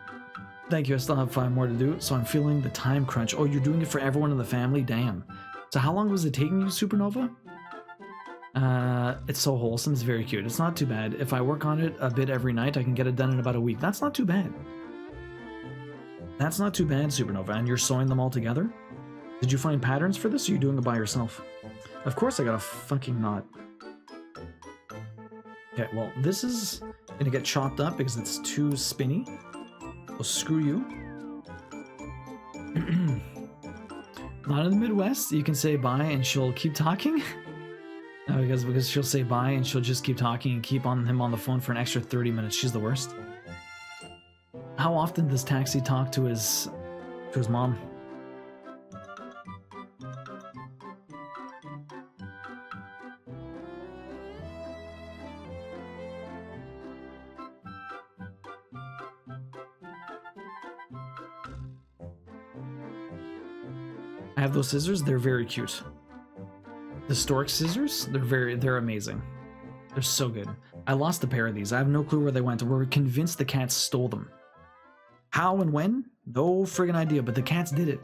Speaker 1: thank you, I still have 5 more to do, so I'm feeling the time crunch. Oh, you're doing it for everyone in the family? Damn. So how long was it taking you, Supernova? It's so wholesome, it's very cute. It's not too bad. If I work on it a bit every night, I can get it done in about a week. That's not too bad. That's not too bad, Supernova. And you're sewing them all together? Did you find patterns for this, or are you doing it by yourself? Of course I got a fucking knot. Okay, well, this is gonna get chopped up because it's too spinny. Well, screw you. Not in the Midwest. You can say bye and she'll keep talking. No, because she'll say bye and she'll just keep talking and keep him on the phone for an extra 30 minutes. She's the worst. How often does Taxi talk to his mom? I have those scissors. They're very cute. The stork scissors, they're amazing. They're so good. I lost a pair of these. I have no clue where they went. We're convinced the cats stole them. How and when? No friggin' idea, but the cats did it.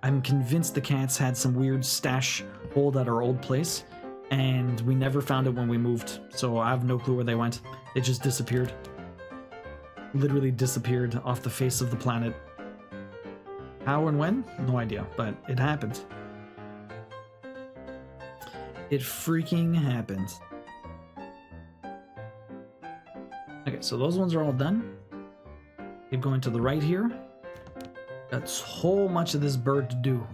Speaker 1: I'm convinced the cats had some weird stash hold at our old place, and we never found it when we moved, so I have no clue where they went. They just disappeared. Literally disappeared off the face of the planet. How and when? No idea, but it happened. It freaking happened. Okay, so those ones are all done. Keep going to the right here. Got so much of this bird to do.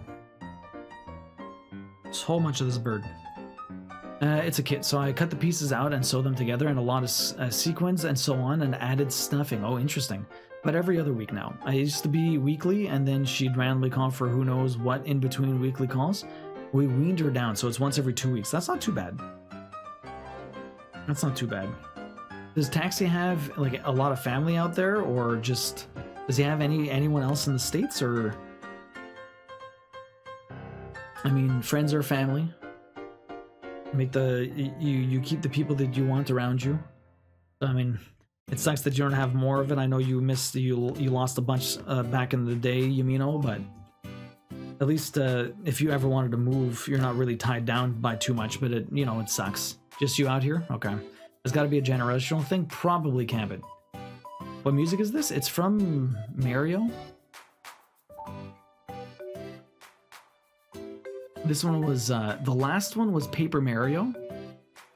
Speaker 1: So much of this bird. It's a kit, so I cut the pieces out and sew them together, and a lot of sequins and so on, and added stuffing. Oh, interesting. But every other week now. I used to be weekly, and then she'd randomly call for who knows what in between weekly calls. We weaned her down, so it's once every 2 weeks. That's not too bad. That's not too bad. Does Taxi have like a lot of family out there, or just does he have anyone else in the States, or I mean, friends are family. Make you keep the people that you want around you. I mean, it sucks that you don't have more of it. I know you lost a bunch back in the day, Yumino, but at least if you ever wanted to move, you're not really tied down by too much. But it sucks. Just you out here? Okay. There's got to be a generational thing. Probably can't it. What music is this? It's from Mario. This one was the last one was Paper Mario.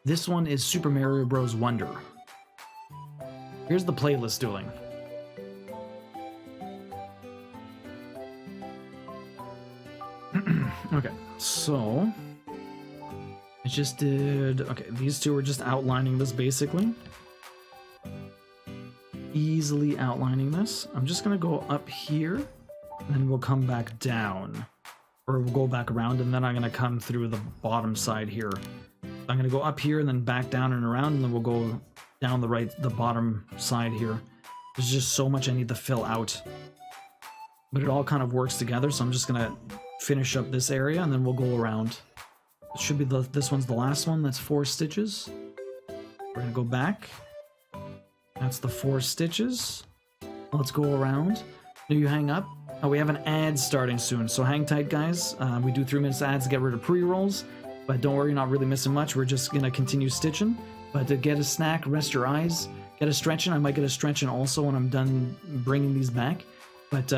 Speaker 1: This one is Super Mario Bros. Wonder. Here's the playlist dueling. Okay, so I just did. Okay, these two are just outlining this basically. Easily outlining this. I'm just gonna go up here, and then we'll come back down. Or we'll go back around, and then I'm gonna come through the bottom side here. I'm gonna go up here and then back down and around, and then we'll go down the bottom side here. There's just so much I need to fill out. But it all kind of works together, so I'm just gonna finish up this area, and then we'll go around. It should be this one's the last one. That's 4 stitches. We're gonna go back. That's the 4 stitches. Let's go around. Do you hang up? Oh, we have an ad starting soon, so hang tight, guys. We do 3 minutes ads to get rid of pre-rolls, but don't worry, you're not really missing much. We're just gonna continue stitching. But to get a snack, rest your eyes, get a stretching. I might get a stretching also when I'm done bringing these back. But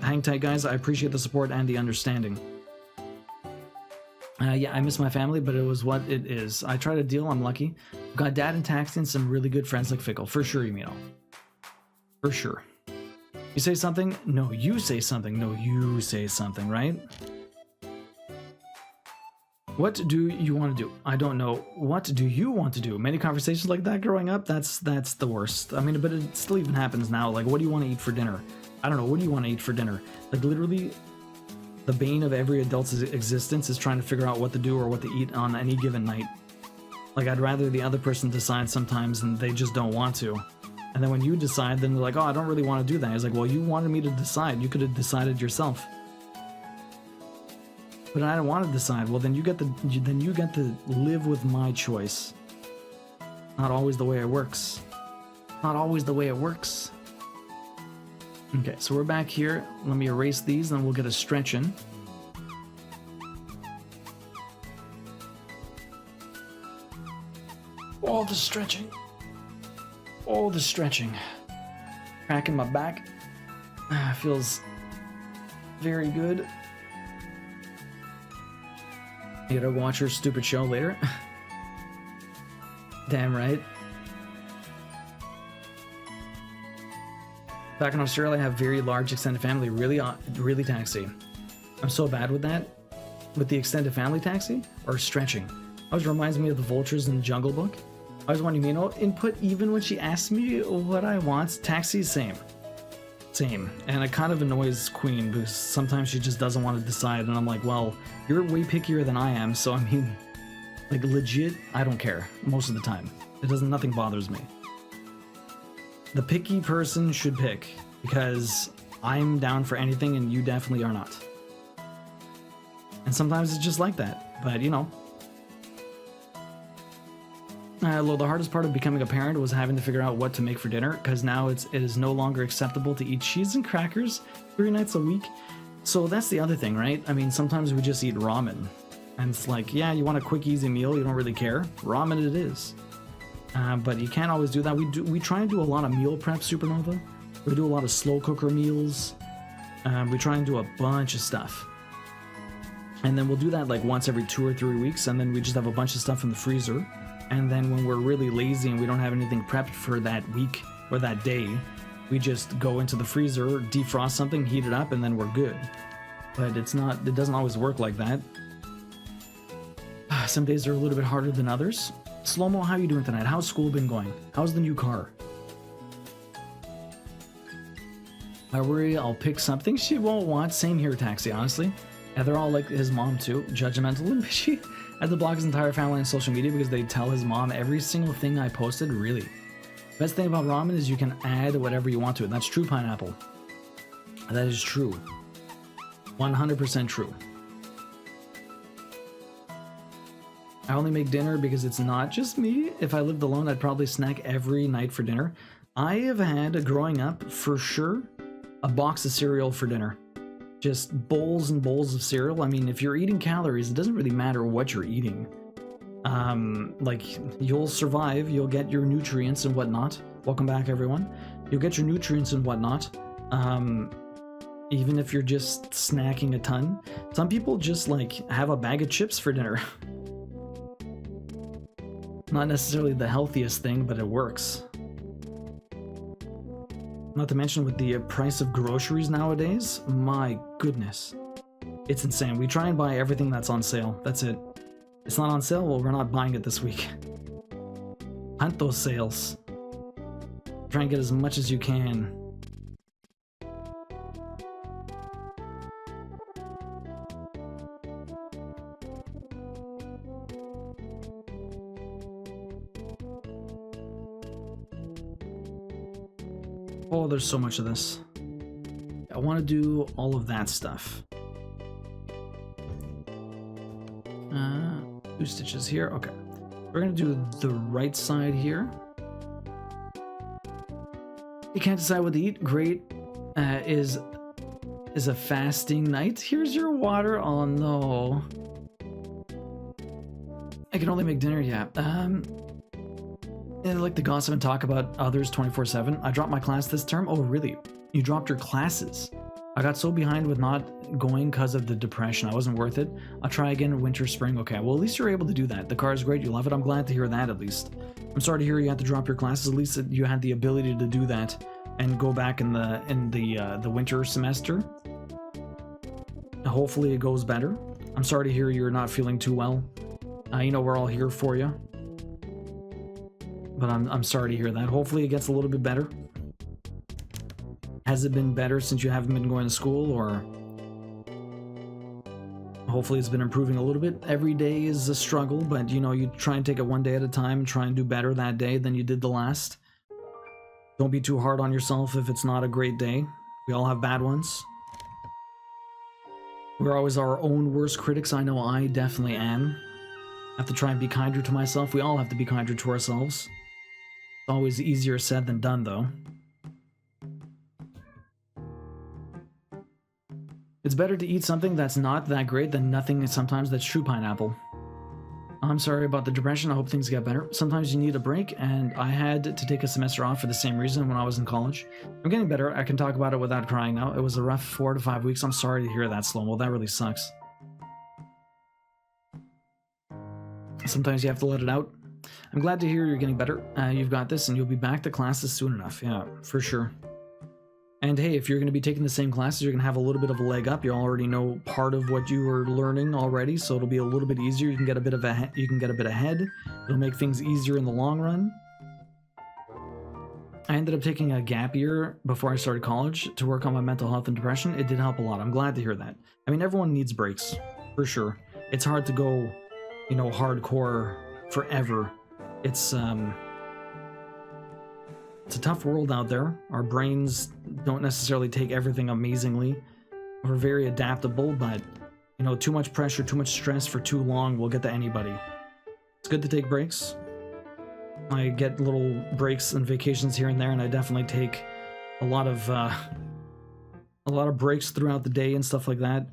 Speaker 1: hang tight, guys. I appreciate the support and the understanding. Yeah, I miss my family, but it was what it is. I try to deal. I'm lucky. I've got dad and Taxi and some really good friends like Fickle. For sure, Yumino. For sure. You say something? No, you say something. No, you say something, right? What do you want to do? I don't know. What do you want to do? Many conversations like that growing up, that's the worst. I mean, but it still even happens now. Like, what do you want to eat for dinner? I don't know. What do you want to eat for dinner? Like, literally, the bane of every adult's existence is trying to figure out what to do or what to eat on any given night. Like, I'd rather the other person decide sometimes and they just don't want to. And then when you decide, then they're like, oh, I don't really want to do that. It's like, well, you wanted me to decide. You could have decided yourself. But I don't want to decide. Well, then you get to live with my choice. Not always the way it works. Not always the way it works. Okay, so we're back here. Let me erase these, then we'll get a stretch in. All the stretching. All the stretching. Cracking my back. Feels very good. You gotta watch your stupid show later. Damn right. Back in Australia, I have very large extended family. Really taxi. I'm so bad with that. With the extended family taxi or stretching. Always reminds me of the vultures in the Jungle Book. I always want input even when she asks me what I want. Taxi, same. And it kind of annoys Queen because sometimes she just doesn't want to decide, and I'm like, well, you're way pickier than I am, so I mean, like, legit, I don't care most of the time. Nothing bothers me. The picky person should pick, because I'm down for anything and you definitely are not. And sometimes it's just like that, but you know. Although the hardest part of becoming a parent was having to figure out what to make for dinner, because now it is no longer acceptable to eat cheese and crackers 3 nights a week. So that's the other thing, right? I mean, sometimes we just eat ramen. And it's like, yeah, you want a quick, easy meal, you don't really care. Ramen it is. But you can't always do that. We try and do a lot of meal prep, Supernova. We do a lot of slow cooker meals. We try and do a bunch of stuff. And then we'll do that like once every 2 or 3 weeks, and then we just have a bunch of stuff in the freezer. And then when we're really lazy and we don't have anything prepped for that week or that day, we just go into the freezer, defrost something, heat it up, and then we're good. But it doesn't always work like that. Some days are a little bit harder than others. Slow-mo, how you doing tonight? How's school been going? How's the new car? I worry I'll pick something she won't want. Same here, Taxi, honestly. Yeah, they're all like his mom too, judgmental and bitchy. I had to block his entire family on social media because they tell his mom every single thing I posted. Really. Best thing about ramen is you can add whatever you want to it. That's true, Pineapple. That is true. 100% true. I only make dinner because it's not just me. If I lived alone, I'd probably snack every night for dinner. I have had, growing up, for sure, a box of cereal for dinner. Just bowls and bowls of cereal. I mean, if you're eating calories, it doesn't really matter what you're eating. Like, you'll survive, you'll get your nutrients and whatnot. Welcome back, everyone. You'll get your nutrients and whatnot. Even if you're just snacking a ton. Some people just, like, have a bag of chips for dinner. Not necessarily the healthiest thing, but it works. Not to mention with the price of groceries nowadays, my goodness. It's insane. We try and buy everything that's on sale. That's it. It's not on sale, well, we're not buying it this week. Hunt those sales. Try and get as much as you can. Oh, there's so much of this. I want to do all of that stuff. 2 stitches here. Okay. We're going to do the right side here. You can't decide what to eat. Great. Is a fasting night. Here's your water. Oh, no. I can only make dinner, yeah. I like to gossip and talk about others 24/7. I dropped my class this term. Oh, really? You dropped your classes? I got so behind with not going because of the depression. I wasn't worth it. I'll try again winter, spring. Okay, well, at least you're able to do that. The car is great. You love it. I'm glad to hear that, at least. I'm sorry to hear you had to drop your classes. At least you had the ability to do that and go back in the winter semester. Hopefully it goes better. I'm sorry to hear you're not feeling too well. You know, we're all here for you. But I'm sorry to hear that. Hopefully it gets a little bit better. Has it been better since you haven't been going to school, or hopefully it's been improving a little bit? Every day is a struggle, but you know, you try and take it one day at a time, try and do better that day than you did the last. Don't be too hard on yourself if it's not a great day. We all have bad ones. We're always our own worst critics. I know I definitely am. I have to try and be kinder to myself. We all have to be kinder to ourselves. It's always easier said than done, though. It's better to eat something that's not that great than nothing sometimes that's true pineapple. I'm sorry about the depression. I hope things get better. Sometimes you need a break, and I had to take a semester off for the same reason when I was in college. I'm getting better. I can talk about it without crying now. It was a rough 4 to 5 weeks. I'm sorry to hear that, Slow-mo. That really sucks. Sometimes you have to let it out. I'm glad to hear you're getting better. You've got this, and you'll be back to classes soon enough. Yeah, for sure. And hey, if you're going to be taking the same classes, you're going to have a little bit of a leg up. You already know part of what you were learning already, so it'll be a little bit easier. You can get a bit ahead. It'll make things easier in the long run. I ended up taking a gap year before I started college to work on my mental health and depression. It did help a lot. I'm glad to hear that. I mean, everyone needs breaks, for sure. It's hard to go, you know, hardcore forever. It's a tough world out there. Our brains don't necessarily take everything amazingly. We're very adaptable, but, you know, too much pressure, too much stress for too long will get to anybody. It's good to take breaks. I get little breaks and vacations here and there, and I definitely take a lot of breaks throughout the day and stuff like that.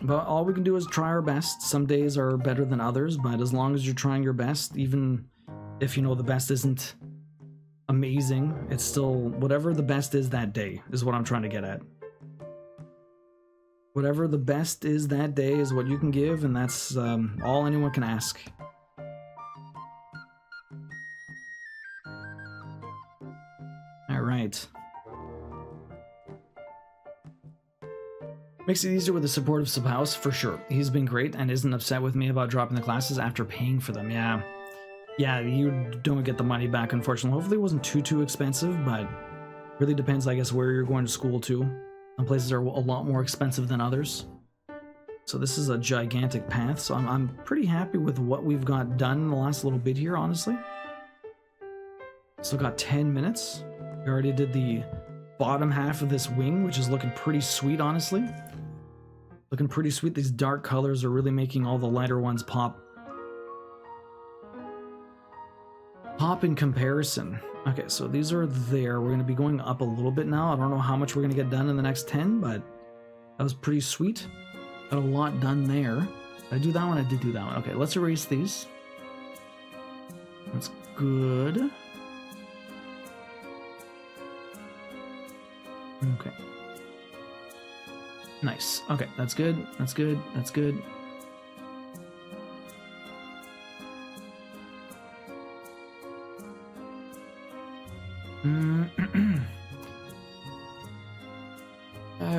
Speaker 1: But all we can do is try our best. Some days are better than others, but as long as you're trying your best, even if you know the best isn't amazing, it's still whatever the best is that day is what I'm trying to get at. Whatever the best is that day is what you can give, and that's all anyone can ask. All right. Makes it easier with a supportive spouse, for sure. He's been great and isn't upset with me about dropping the classes after paying for them. Yeah, you don't get the money back, unfortunately. Hopefully it wasn't too expensive, but really depends, I guess, where you're going to school to. Some places are a lot more expensive than others. So this is a gigantic path, so I'm pretty happy with what we've got done in the last little bit here, honestly. Still got 10 minutes. We already did the bottom half of this wing, which is looking pretty sweet, honestly. Looking pretty sweet. These dark colors are really making all the lighter ones pop. Pop in comparison. Okay, so these are there. We're going to be going up a little bit now. I don't know how much we're going to get done in the next 10, but that was pretty sweet. Got a lot done there. Did I do that one? I did do that one. Okay, let's erase these. That's good. Okay. Nice. Okay, that's good. That's good. That's good.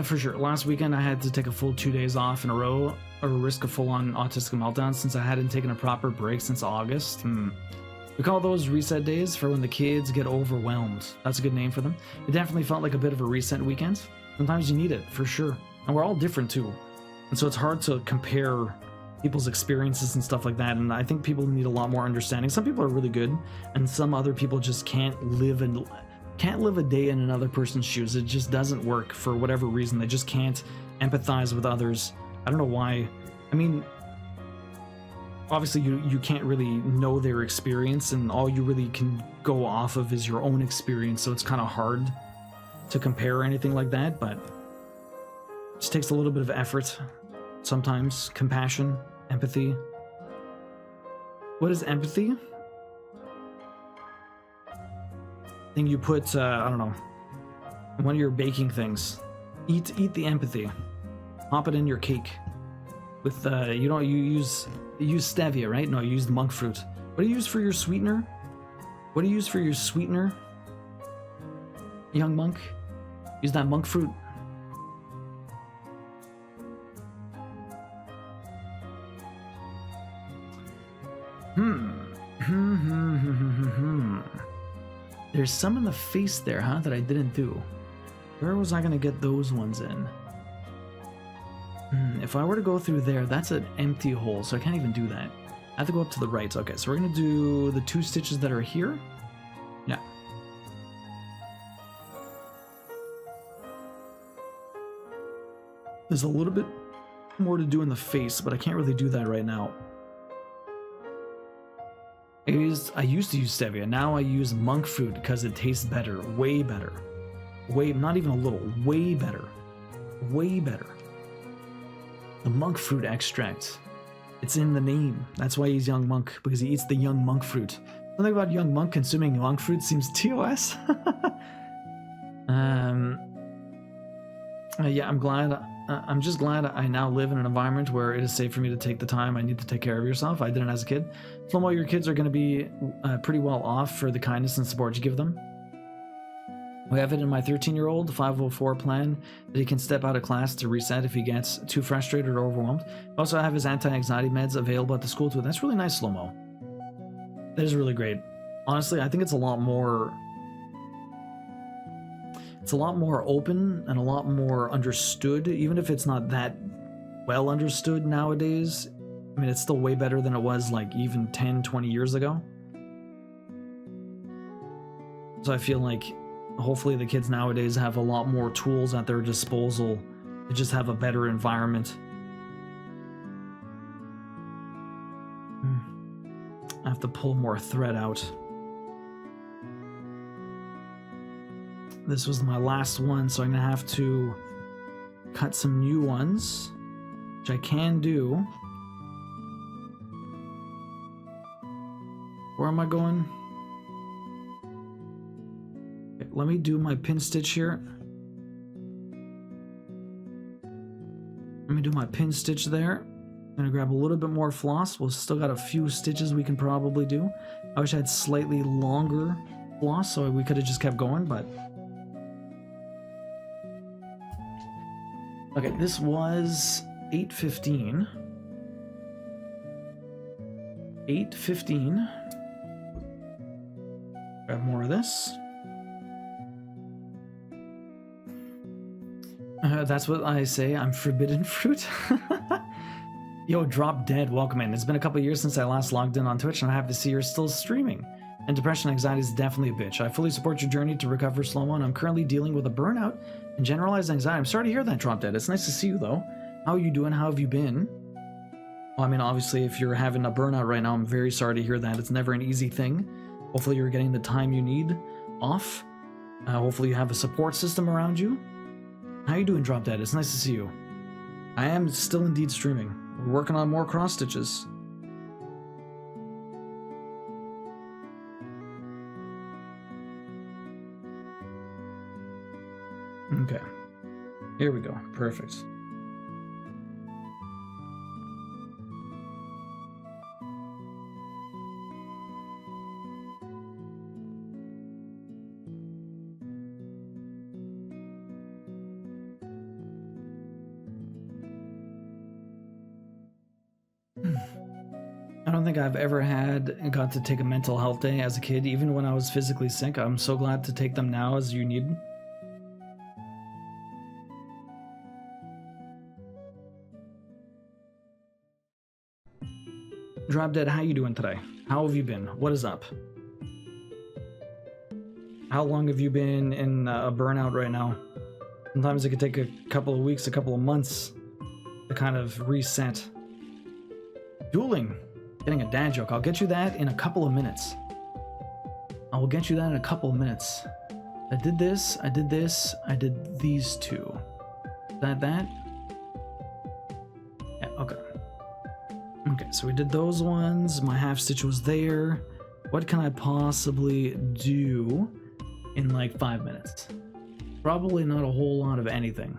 Speaker 1: For sure. Last weekend I had to take a full 2 days off in a row or risk a full-on autistic meltdown since I hadn't taken a proper break since August. We call those reset days for when the kids get overwhelmed. That's a good name for them. It definitely felt like a bit of a reset weekend. Sometimes you need it, for sure. And we're all different too. And so it's hard to compare people's experiences and stuff like that. And I think people need a lot more understanding. Some people are really good, and some other people just can't live a day in another person's shoes. It just doesn't work for whatever reason. They just can't empathize with others. I don't know why. I mean, obviously you can't really know their experience, and all you really can go off of is your own experience, so it's kind of hard to compare or anything like that, but it just takes a little bit of effort sometimes. Compassion, empathy. What is empathy? Thing you put, I don't know, in one of your baking things. Eat the empathy. Pop it in your cake. With, you use stevia, right? No, you use monk fruit. What do you use for your sweetener? What do you use for your sweetener? Young monk? Use that monk fruit. There's some in the face there, huh, that I didn't do. Where was I gonna get those ones in? If I were to go through there, that's an empty hole, so I can't even do that. I have to go up to the right. Okay, so we're gonna do the 2 stitches that are here. Yeah. There's a little bit more to do in the face, but I can't really do that right now. I used to use stevia. Now I use monk fruit because it tastes better. Way better. Not even a little. Way better. Way better. The monk fruit extract. It's in the name. That's why he's young monk, because he eats the young monk fruit. Something about young monk consuming monk fruit seems TOS. Yeah, I'm just glad I now live in an environment where it is safe for me to take the time I need to take care of yourself. I didn't as a kid. Flomo, your kids are going to be pretty well off for the kindness and support you give them. We have it in my 13-year-old 504 plan that he can step out of class to reset if he gets too frustrated or overwhelmed. We also have his anti-anxiety meds available at the school too. That's really nice, Slow-Mo. That is really great. Honestly, I think it's a lot more open and a lot more understood, even if it's not that well understood nowadays. I mean, it's still way better than it was like even 10, 20 years ago. So I feel like hopefully the kids nowadays have a lot more tools at their disposal to just have a better environment. I have to pull more thread out. This was my last one, so I'm gonna have to cut some new ones, which I can do. Where am I going? Okay, let me do my pin stitch here. Let me do my pin stitch there. I'm gonna grab a little bit more floss. We'll still got a few stitches we can probably do. I wish I had slightly longer floss so we could have just kept going, but okay, this was 8:15. 8:15. Grab more of this. That's what I say. I'm forbidden fruit. Yo, Drop Dead, welcome in. It's been a couple years since I last logged in on Twitch, and I have to see you're still streaming. And depression and anxiety is definitely a bitch. I fully support your journey to recover, Slow-Mo, and I'm currently dealing with a burnout and generalized anxiety. I'm sorry to hear that, Drop Dead. It's nice to see you, though. How are you doing? How have you been? Well, I mean, obviously, if you're having a burnout right now, I'm very sorry to hear that. It's never an easy thing. Hopefully, you're getting the time you need off. Hopefully, you have a support system around you. How you doing, Drop Dead? It's nice to see you. I am still indeed streaming. We're working on more cross stitches. Okay. Here we go. Perfect. I don't think I've ever got to take a mental health day as a kid, even when I was physically sick. I'm so glad to take them now as you need. Drop Dead, how you doing today? How have you been? What is up? How long have you been in a burnout right now? Sometimes it could take a couple of weeks, a couple of months to kind of reset. Dueling. Getting a dad joke. I'll get you that in a couple of minutes. I will get you that in a couple of minutes. I did this, I did this, I did these two. That? Yeah, okay. Okay, so we did those ones. My half stitch was there. What can I possibly do in like 5 minutes? Probably not a whole lot of anything.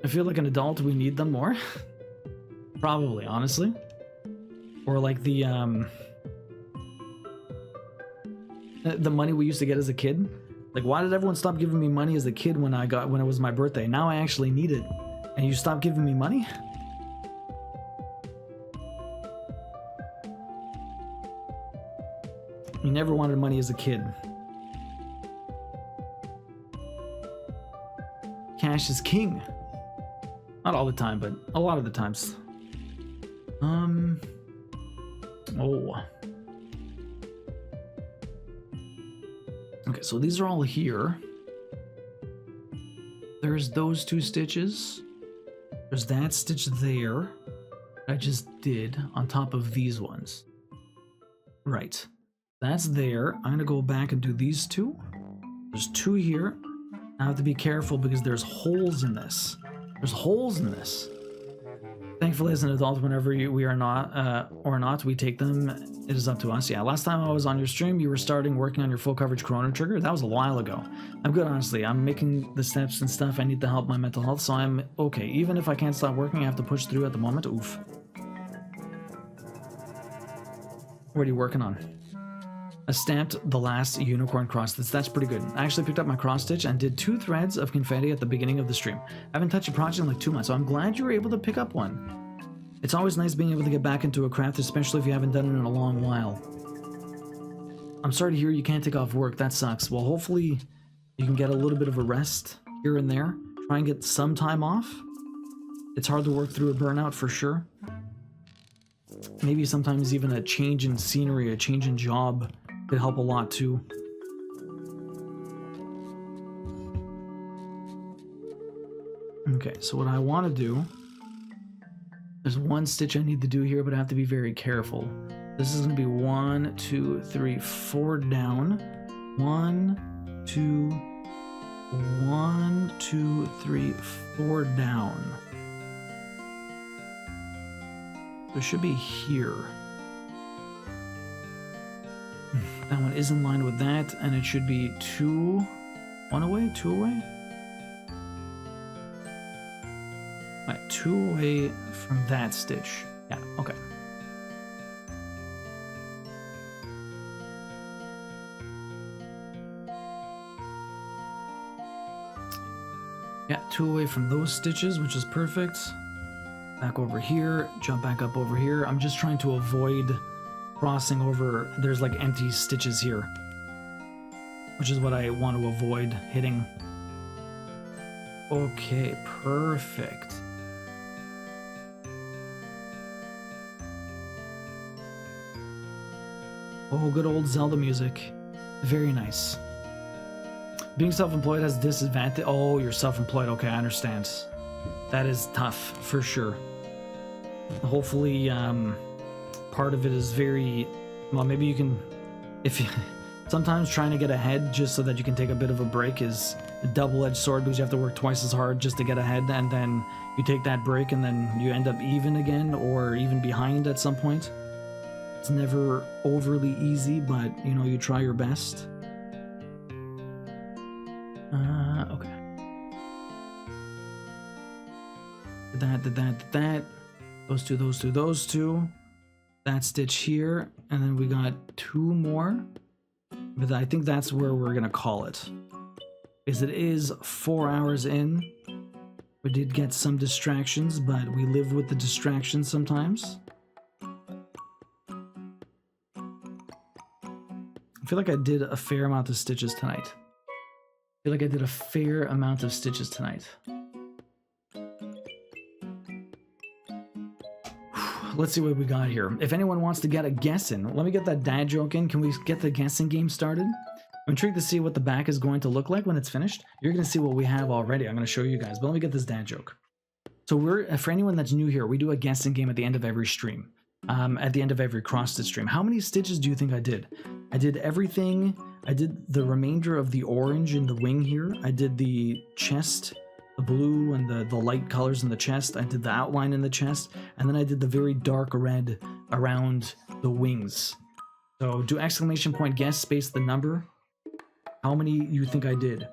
Speaker 1: I feel like an adult, we need them more. Probably, honestly. Or like the money we used to get as a kid. Like, why did everyone stop giving me money as a kid when it was my birthday? Now I actually need it, and you stop giving me money? You never wanted money as a kid. Cash is king. Not all the time, but a lot of the times. Oh. Okay, so these are all here. There's those two stitches. There's that stitch there. I just did on top of these ones. Right. That's there. I'm gonna go back and do these two. There's two here. I have to be careful because there's holes in this. There's holes in this. Thankfully, as an adult, whenever we are not, we take them. It is up to us. Yeah, last time I was on your stream, you were starting working on your full coverage Chrono Trigger. That was a while ago. I'm good, honestly. I'm making the steps and stuff. I need to help my mental health, so I'm okay. Even if I can't stop working, I have to push through at the moment. Oof. What are you working on? I stamped the last unicorn cross stitch. That's pretty good. I actually picked up my cross stitch and did 2 threads of confetti at the beginning of the stream. I haven't touched a project in like 2 months, so I'm glad you were able to pick up one. It's always nice being able to get back into a craft, especially if you haven't done it in a long while. I'm sorry to hear you can't take off work. That sucks. Well, hopefully you can get a little bit of a rest here and there. Try and get some time off. It's hard to work through a burnout for sure. Maybe sometimes even a change in scenery, a change in job could help a lot too. Okay, so what I want to do, there's one stitch I need to do here, but I have to be very careful. This is going to be 1, 2, 3, 4 down. 1, 2, 1, 2, 3, 4 down. It should be here. That one is in line with that, and it should be 2, 1 away, 2 away. All right, 2 away from that stitch. Yeah, okay. Yeah, 2 away from those stitches, which is perfect. Back over here, jump back up over here. I'm just trying to avoid crossing over. There's like empty stitches here, which is what I want to avoid hitting. Okay, perfect. Oh, good old Zelda music. Very nice. Being self-employed has disadvantage. Oh, you're self-employed. Okay, I understand. That is tough for sure. Hopefully, part of it is very well. Maybe you can, if you sometimes trying to get ahead just so that you can take a bit of a break is a double-edged sword because you have to work twice as hard just to get ahead, and then you take that break and then you end up even again or even behind at some point. It's never overly easy, but you know, you try your best. Okay. Did that. Those two. That stitch here, and then we got 2 more. But I think that's where we're gonna call it. Because it is 4 hours in. We did get some distractions, but we live with the distractions sometimes. I feel like I did a fair amount of stitches tonight. Let's see what we got here. If anyone wants to get a guess in, let me get that dad joke in. Can we get the guessing game started? I'm intrigued to see what the back is going to look like when it's finished. You're going to see what we have already. I'm going to show you guys, but let me get this dad joke. So for anyone that's new here, we do a guessing game at the end of every stream. At the end of every cross-stitch stream. How many stitches do you think I did? I did everything. I did the remainder of the orange in the wing here. I did the chest, the blue and the light colors in the chest. I did the outline in the chest. And then I did the very dark red around the wings. So do exclamation point guess space the number. How many you think I did?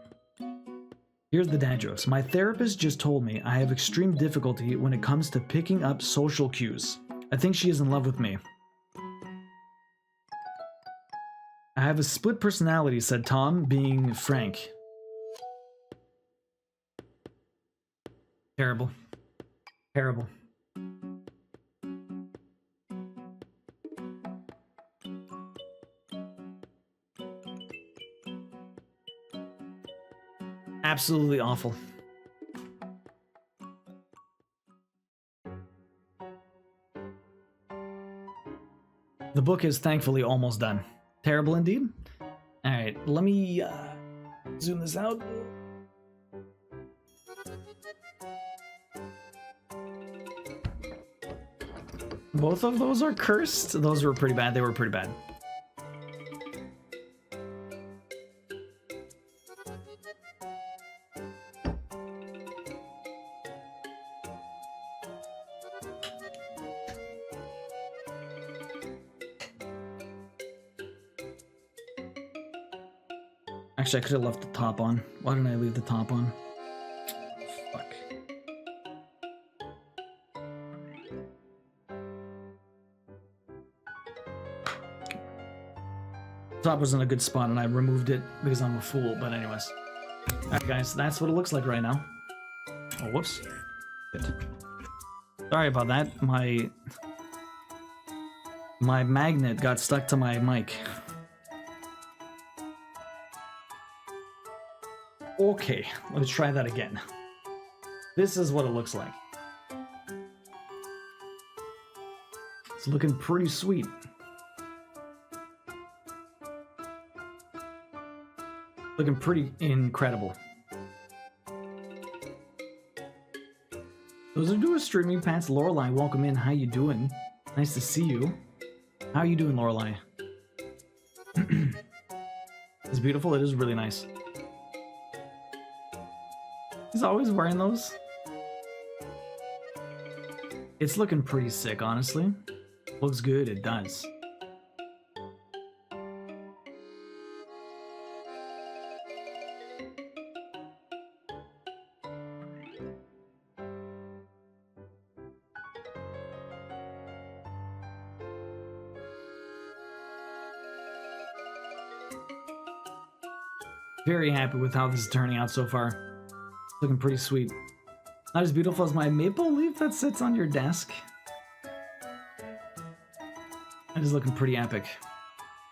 Speaker 1: Here's the dad jokes. My therapist just told me I have extreme difficulty when it comes to picking up social cues. I think she is in love with me. I have a split personality, said Tom, being frank. Terrible. Terrible. Absolutely awful. The book is thankfully almost done. Terrible indeed. Alright, let me zoom this out. Both of those are cursed. Those were pretty bad. They were pretty bad. Actually, I could have left the top on. Why didn't I leave the top on? Fuck. Top was in a good spot and I removed it because I'm a fool, but anyways. Alright guys, that's what it looks like right now. Oh, whoops. Shit. Sorry about that. My magnet got stuck to my mic. Okay, let's try that again. This is what it looks like. It's looking pretty sweet. Looking pretty incredible. Those are doing streaming pants. Lorelai, welcome in. How you doing? Nice to see you. How you doing, Lorelai? It's beautiful. It is really nice. He's always wearing those. It's looking pretty sick, honestly. Looks good, it does. Very happy with how this is turning out so far. Looking pretty sweet. Not as beautiful as my maple leaf that sits on your desk. That is looking pretty epic.